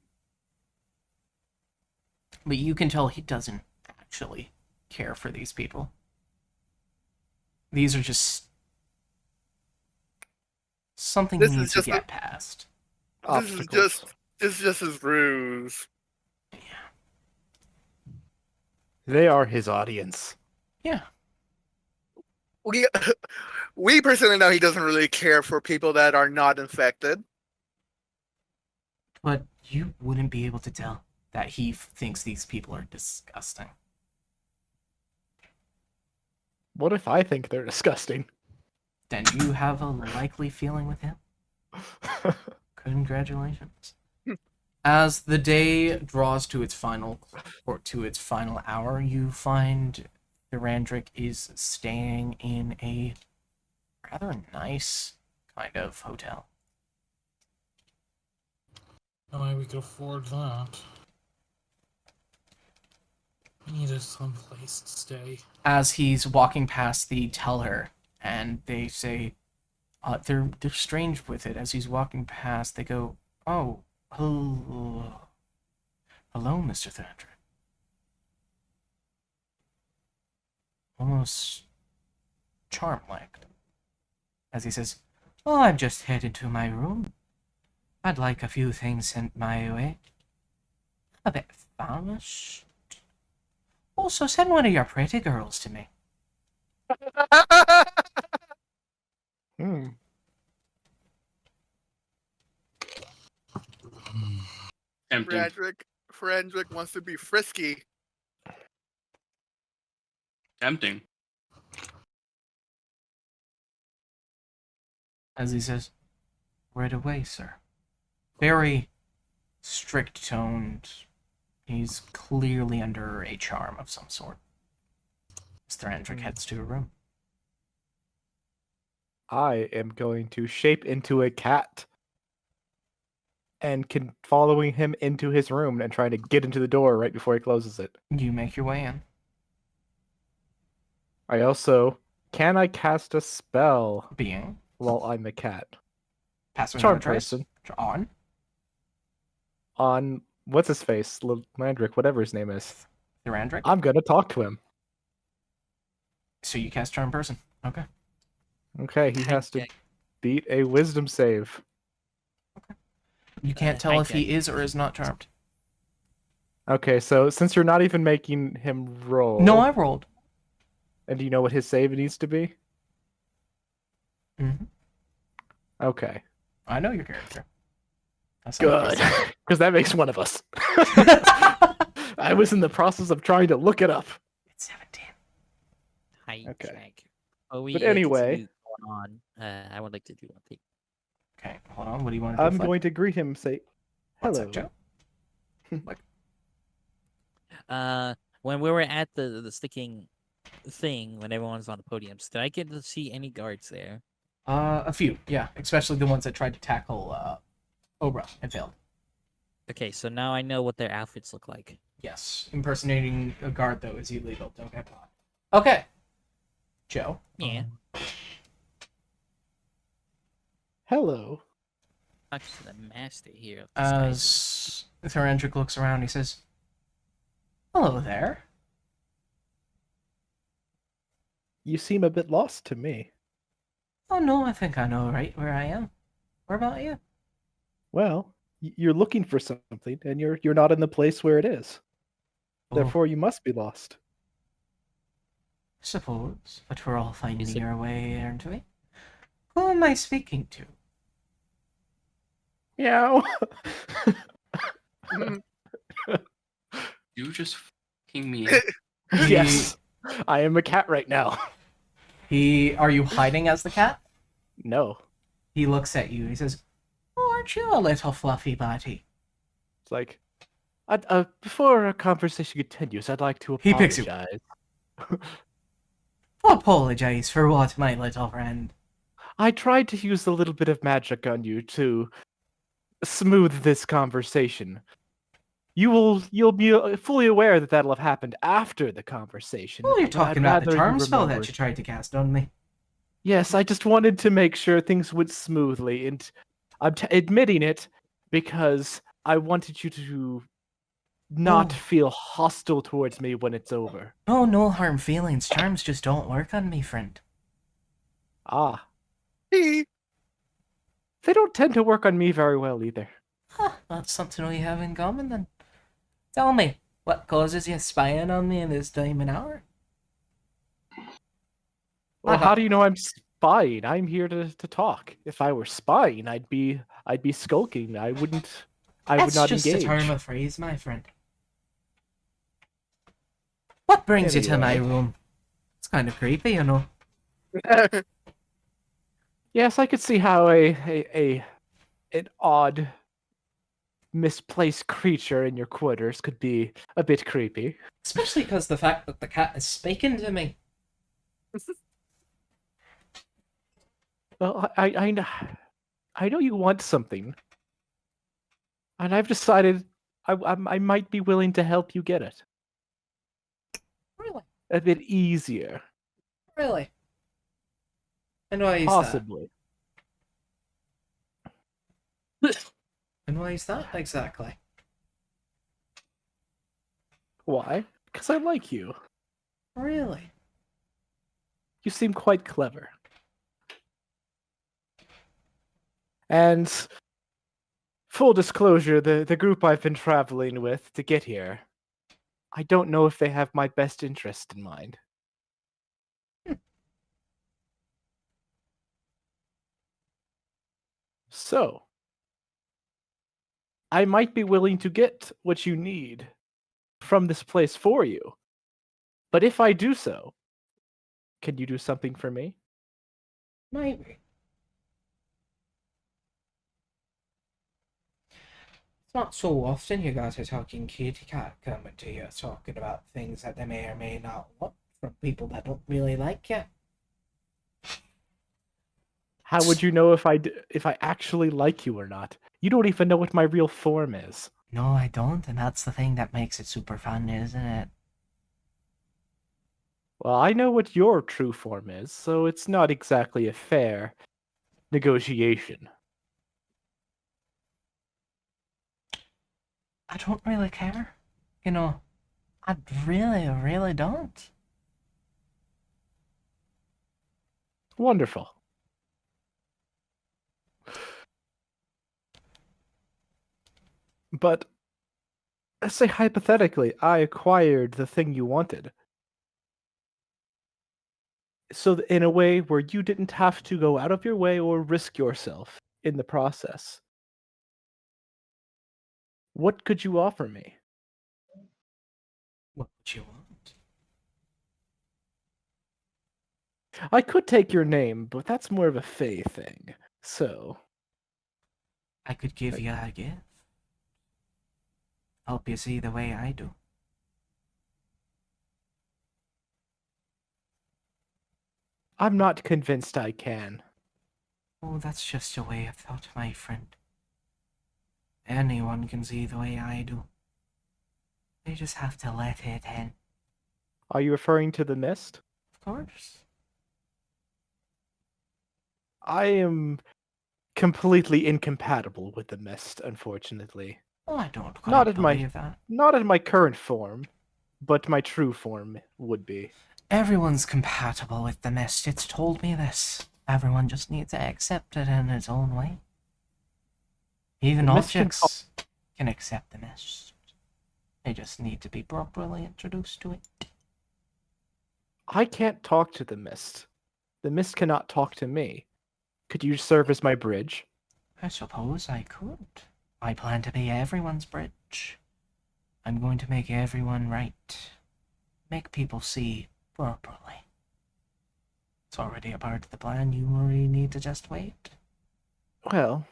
But you can tell he doesn't actually care for these people. These are just something This he is needs to just get past. This is just his ruse. They are his audience. Yeah. We personally know he doesn't really care for people that are not infected. But you wouldn't be able to tell that he thinks these people are disgusting. What if I think they're disgusting? Then you have a likely feeling with him. Congratulations. As the day draws to its final hour, you find Thrandrake is staying in a rather nice kind of hotel. Only we could afford that. We needed some place to stay. As he's walking past the teller, and they say, They're strange with it. As he's walking past, they go, "Oh, hello, hello, Mr. Thandra." Almost charm-like. As he says, "Oh, I'm just headed to my room. I'd like a few things sent my way. A bit famished. Also, send one of your pretty girls to me." Hmm. Tempting. Frederick wants to be frisky. Tempting. As he says, "Right away, sir." Very strict-toned. He's clearly under a charm of some sort. Mr. Andrick heads to a room. I am going to shape into a cat and following him into his room and trying to get into the door right before he closes it. You make your way in. Can I cast a spell Being while I'm a cat? passive Charm trace. person. On what's his face? Landrick, whatever his name is. Thorandric. I'm gonna talk to him. So you cast charm person. Okay. Okay, he has to beat a wisdom save. You can't tell if he is or is not charmed. Okay, so since you're not even making him roll. No, I rolled. And do you know what his save needs to be? Mm-hmm. Okay. I know your character. That's Good. Because that makes one of us. I was in the process of trying to look it up. It's 17. Hi, Okay. Jack. Oh, we But anyway, continue going on. I would like to do one thing. Okay, hold on. What do you want to do? I'm going to greet him and say, hello. Joe? When we were at the sticking thing, when everyone's on the podiums, did I get to see any guards there? A few, yeah. Especially the ones that tried to tackle Obra and failed. Okay, so now I know what their outfits look like. Yes. Impersonating a guard, though, is illegal. Don't get caught. Okay. Joe? Yeah. Hello. Talk to the master here. Of As Thorandric looks around, he says, "Hello there." You seem a bit lost to me. Oh, no, I think I know right where I am. Where about you? Well, you're looking for something, and you're not in the place where it is. Oh. Therefore, you must be lost. Suppose, but we're all finding our way, aren't we? Who am I speaking to? Meow. You just fucking me. Yes, I am a cat right now. Are you hiding as the cat? No. He looks at you. He says, "Oh, aren't you a little fluffy body?" It's like, before our conversation continues, I'd like to He picks you. apologize. Apologize for what, my little friend? I tried to use a little bit of magic on you to smooth this conversation. You'll be fully aware that that'll have happened after the conversation. Oh, you're but talking I'd about the rather you charm spell remember that you it. tried to cast on me. Yes, I just wanted to make sure things went smoothly, and I'm admitting it because I wanted you to not feel hostile towards me when it's over. Oh, no harm feelings. Charms just don't work on me, friend. Ah. They don't tend to work on me very well either. Huh, that's something we have in common then. Tell me, what causes you spying on me in this time and hour? Well, how do you know I'm spying? I'm here to talk. If I were spying, I'd be skulking. I would not That's just engage. a term of phrase, my friend. What brings you to my room? It's kind of creepy, you know. Yes, I could see how an odd, misplaced creature in your quarters could be a bit creepy. Especially because the fact that the cat is speaking to me. Well, I know you want something, and I've decided I might be willing to help you get it. Really? A bit easier. Really? And why is Possibly. And why is that exactly? Why? Because I like you. Really? You seem quite clever. And full disclosure, the group I've been traveling with to get here, I don't know if they have my best interest in mind. So, I might be willing to get what you need from this place for you. But if I do so, can you do something for me? Maybe. It's not so often you guys are talking kitty cat coming to you talking about things that they may or may not want from people that don't really like you. How would you know if if I actually like you or not? You don't even know what my real form is. No, I don't, and that's the thing that makes it super fun, isn't it? Well, I know what your true form is, so it's not exactly a fair negotiation. I don't really care. You know, I really don't. Wonderful. But let's say hypothetically, I acquired the thing you wanted. So in a way where you didn't have to go out of your way or risk yourself in the process. What could you offer me? What would you want? I could take your name, but that's more of a Fae thing. So, I could give you a gift. Help you see the way I do. I'm not convinced I can. Oh, that's just a way of thought, my friend. Anyone can see the way I do. They just have to let it in. Are you referring to the mist? Of course. I am completely incompatible with the mist, unfortunately. Oh, I don't quite Not in believe that. not in my current form, but my true form would be. Everyone's compatible with the mist. It's told me this. Everyone just needs to accept it in its own way. Even The mist can objects can accept the mist. They just need to be properly introduced to it. I can't talk to the mist. The mist cannot talk to me. Could you serve as my bridge? I suppose I could. I plan to be everyone's bridge. I'm going to make everyone right. Make people see properly. It's already a part of the plan. You really need to just wait. Well,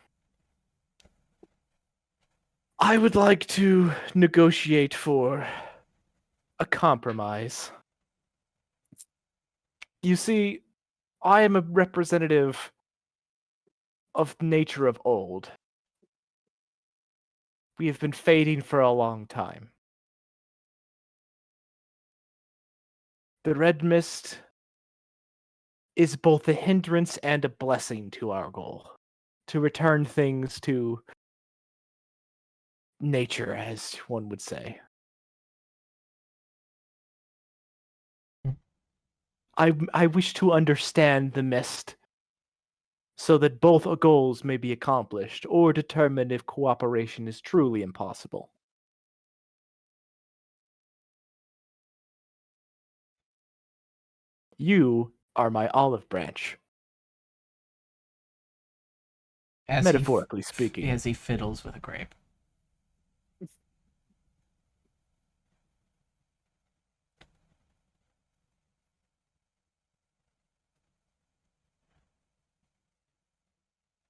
I would like to negotiate for a compromise. You see, I am a representative of nature of old. We have been fading for a long time. The red mist is both a hindrance and a blessing to our goal. To return things to nature, as one would say. I wish to understand the mist so that both goals may be accomplished, or determine if cooperation is truly impossible. You are my olive branch, metaphorically speaking. As he fiddles with a grape.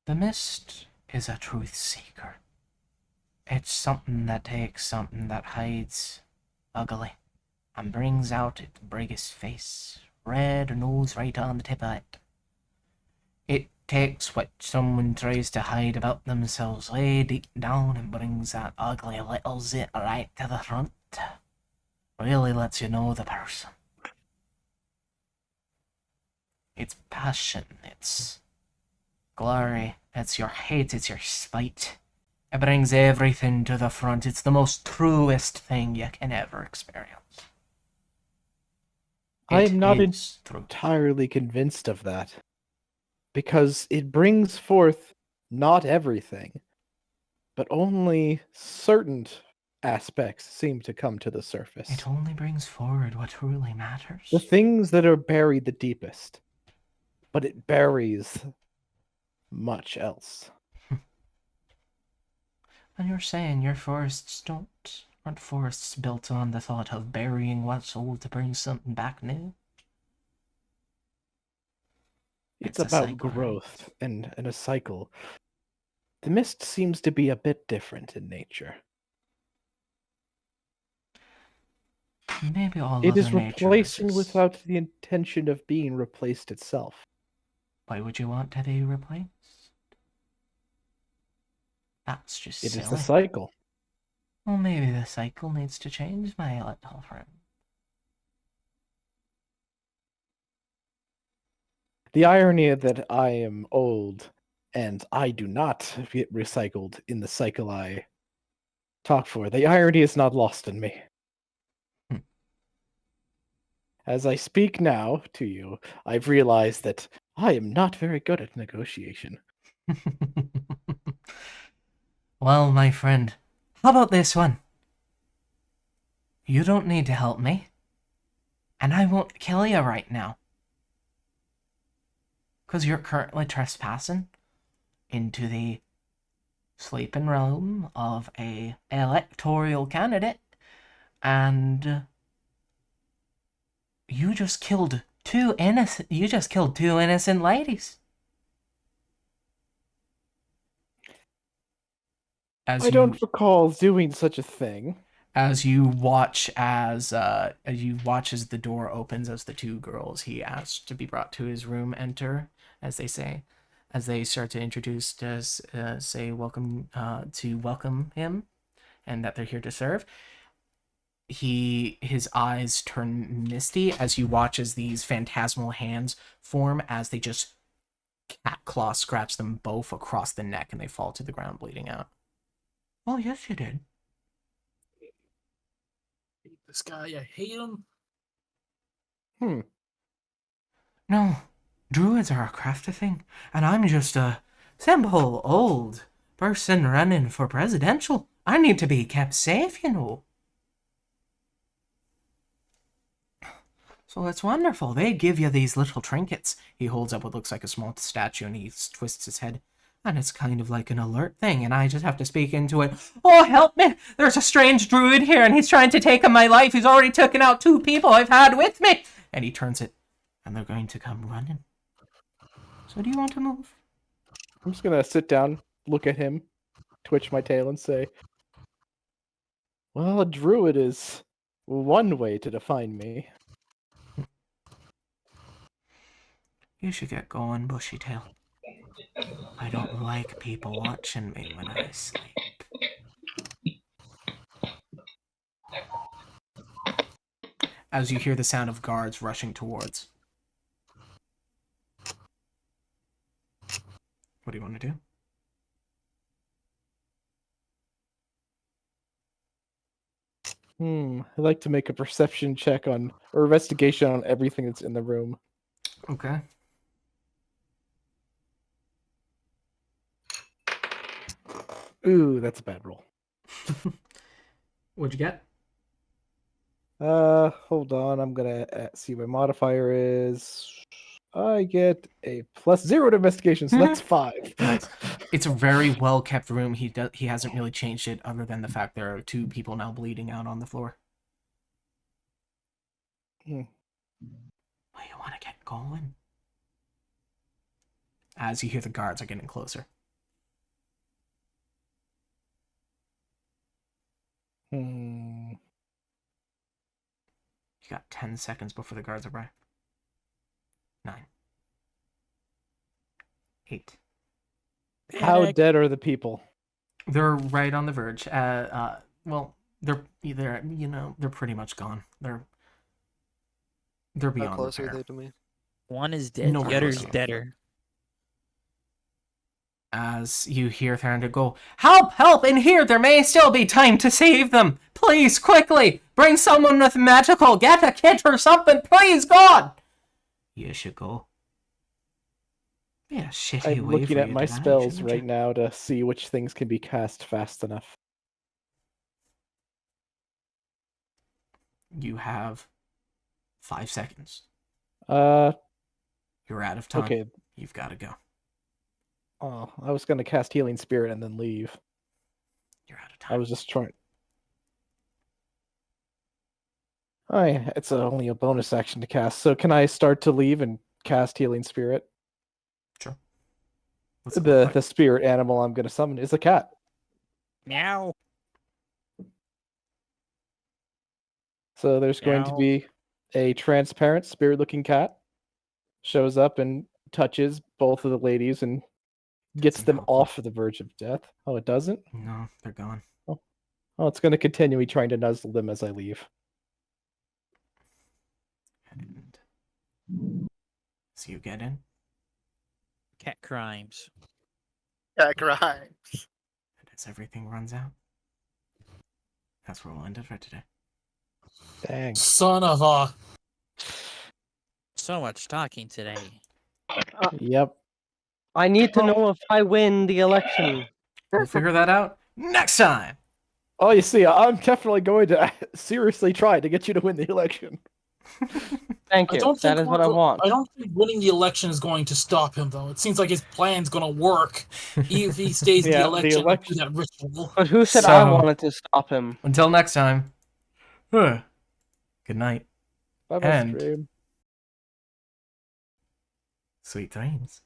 The mist is a truth seeker. It's something that takes something that hides ugly and brings out its biggest face, red nose right on the tip of it. It takes what someone tries to hide about themselves way deep down and brings that ugly little zit right to the front. Really lets you know the person. It's passion, it's glory. It's your hate. It's your spite. It brings everything to the front. It's the most truest thing you can ever experience. I It am not is true. entirely convinced of that. Because it brings forth not everything, but only certain aspects seem to come to the surface. It only brings forward what truly matters. The things that are buried the deepest. But it buries much else. And you're saying your forests aren't forests built on the thought of burying what's old to bring something back new? It's a about cycle, right? growth and a cycle. The mist seems to be a bit different in nature. Maybe all It other is nature replacing is. without the intention of being replaced itself. Why would you want to be replaced? That's just It silly. is the cycle. Well, maybe the cycle needs to change, my little friend. The irony that I am old and I do not get recycled in the cycle I talk for, the irony is not lost on me. As I speak now to you, I've realized that I am not very good at negotiation. Well, my friend, how about this one? You don't need to help me. And I won't kill you right now. Because you're currently trespassing into the sleeping realm of a electoral candidate. And you just killed two innocent ladies. I don't recall doing such a thing. As you watch as the door opens as the two girls he asked to be brought to his room enter, as they start to introduce say welcome to welcome him, and that they're here to serve. His eyes turn misty as you watch as these phantasmal hands form as they just cat claw scratch them both across the neck and they fall to the ground bleeding out. Oh yes, you did. This guy, I hate him. No, druids are a crafty thing, and I'm just a simple old person running for presidential. I need to be kept safe, you know. So it's wonderful. They give you these little trinkets. He holds up what looks like a small statue and he twists his head. And it's kind of like an alert thing, and I just have to speak into it. Oh, help me! There's a strange druid here, and he's trying to take my life. He's already taken out 2 people I've had with me. And he turns it, and they're going to come running. So do you want to move? I'm just gonna sit down, look at him, twitch my tail, and say, well, a druid is one way to define me. You should get going, bushy tail. I don't like people watching me when I sleep. As you hear the sound of guards rushing towards. What do you want to do? I'd like to make a perception check or investigation on everything that's in the room. Okay. Ooh, that's a bad roll. What'd you get? Hold on. I'm gonna see what my modifier is. I get a +0 to investigation, so that's 5. Nice. It's a very well kept room. He hasn't really changed it, other than the fact there are 2 people now bleeding out on the floor. Well, you want to get going? As you hear the guards are getting closer. You got 10 seconds before the guards arrive. 9. 8. How dead are the people? They're right on the verge. Well, they're pretty much gone. They're beyond How close repair. are they to me? One is dead, No the other's closer. deader. as you hear Therander go, "Help! Help! In here! There may still be time to save them! Please, quickly! Bring someone with magical! Get a kit or something! Please, God!" You should go. Yeah, shitty I'm way looking for at you my to die, spells shouldn't right you? now to see which things can be cast fast enough. You have 5 seconds. Uh, You're out of time. okay. You've got to go. Oh, I was gonna cast Healing Spirit and then leave. You're out of I time. was just trying. Oh yeah, it's only a bonus action to cast. So can I start to leave and cast Healing Spirit? Sure. What's it look like? The spirit animal I'm gonna summon is a cat. Meow. So there's going to Meow. be a transparent spirit-looking cat. Shows up and touches both of the ladies and gets Doesn't them help them. off of the verge of death. Oh, it doesn't? No, they're gone. Oh, it's going to continue trying to nuzzle them as I leave. And so you get in, Cat crimes. Cat crimes. and as everything runs out, that's where we'll end it for today. Dang. Son of a. So much talking today. Yep. I need to know if I win the election. We'll figure that out next time. Oh, you see, I'm definitely going to seriously try to get you to win the election. Thank I you. don't That think is what I want. I don't think winning the election is going to stop him, though. It seems like his plan's going to work if he stays in Yeah, the the election and do election- that ritual. But who said I So- wanted to stop him? Until next time. Good night. Bye-bye, And- stream. Sweet dreams.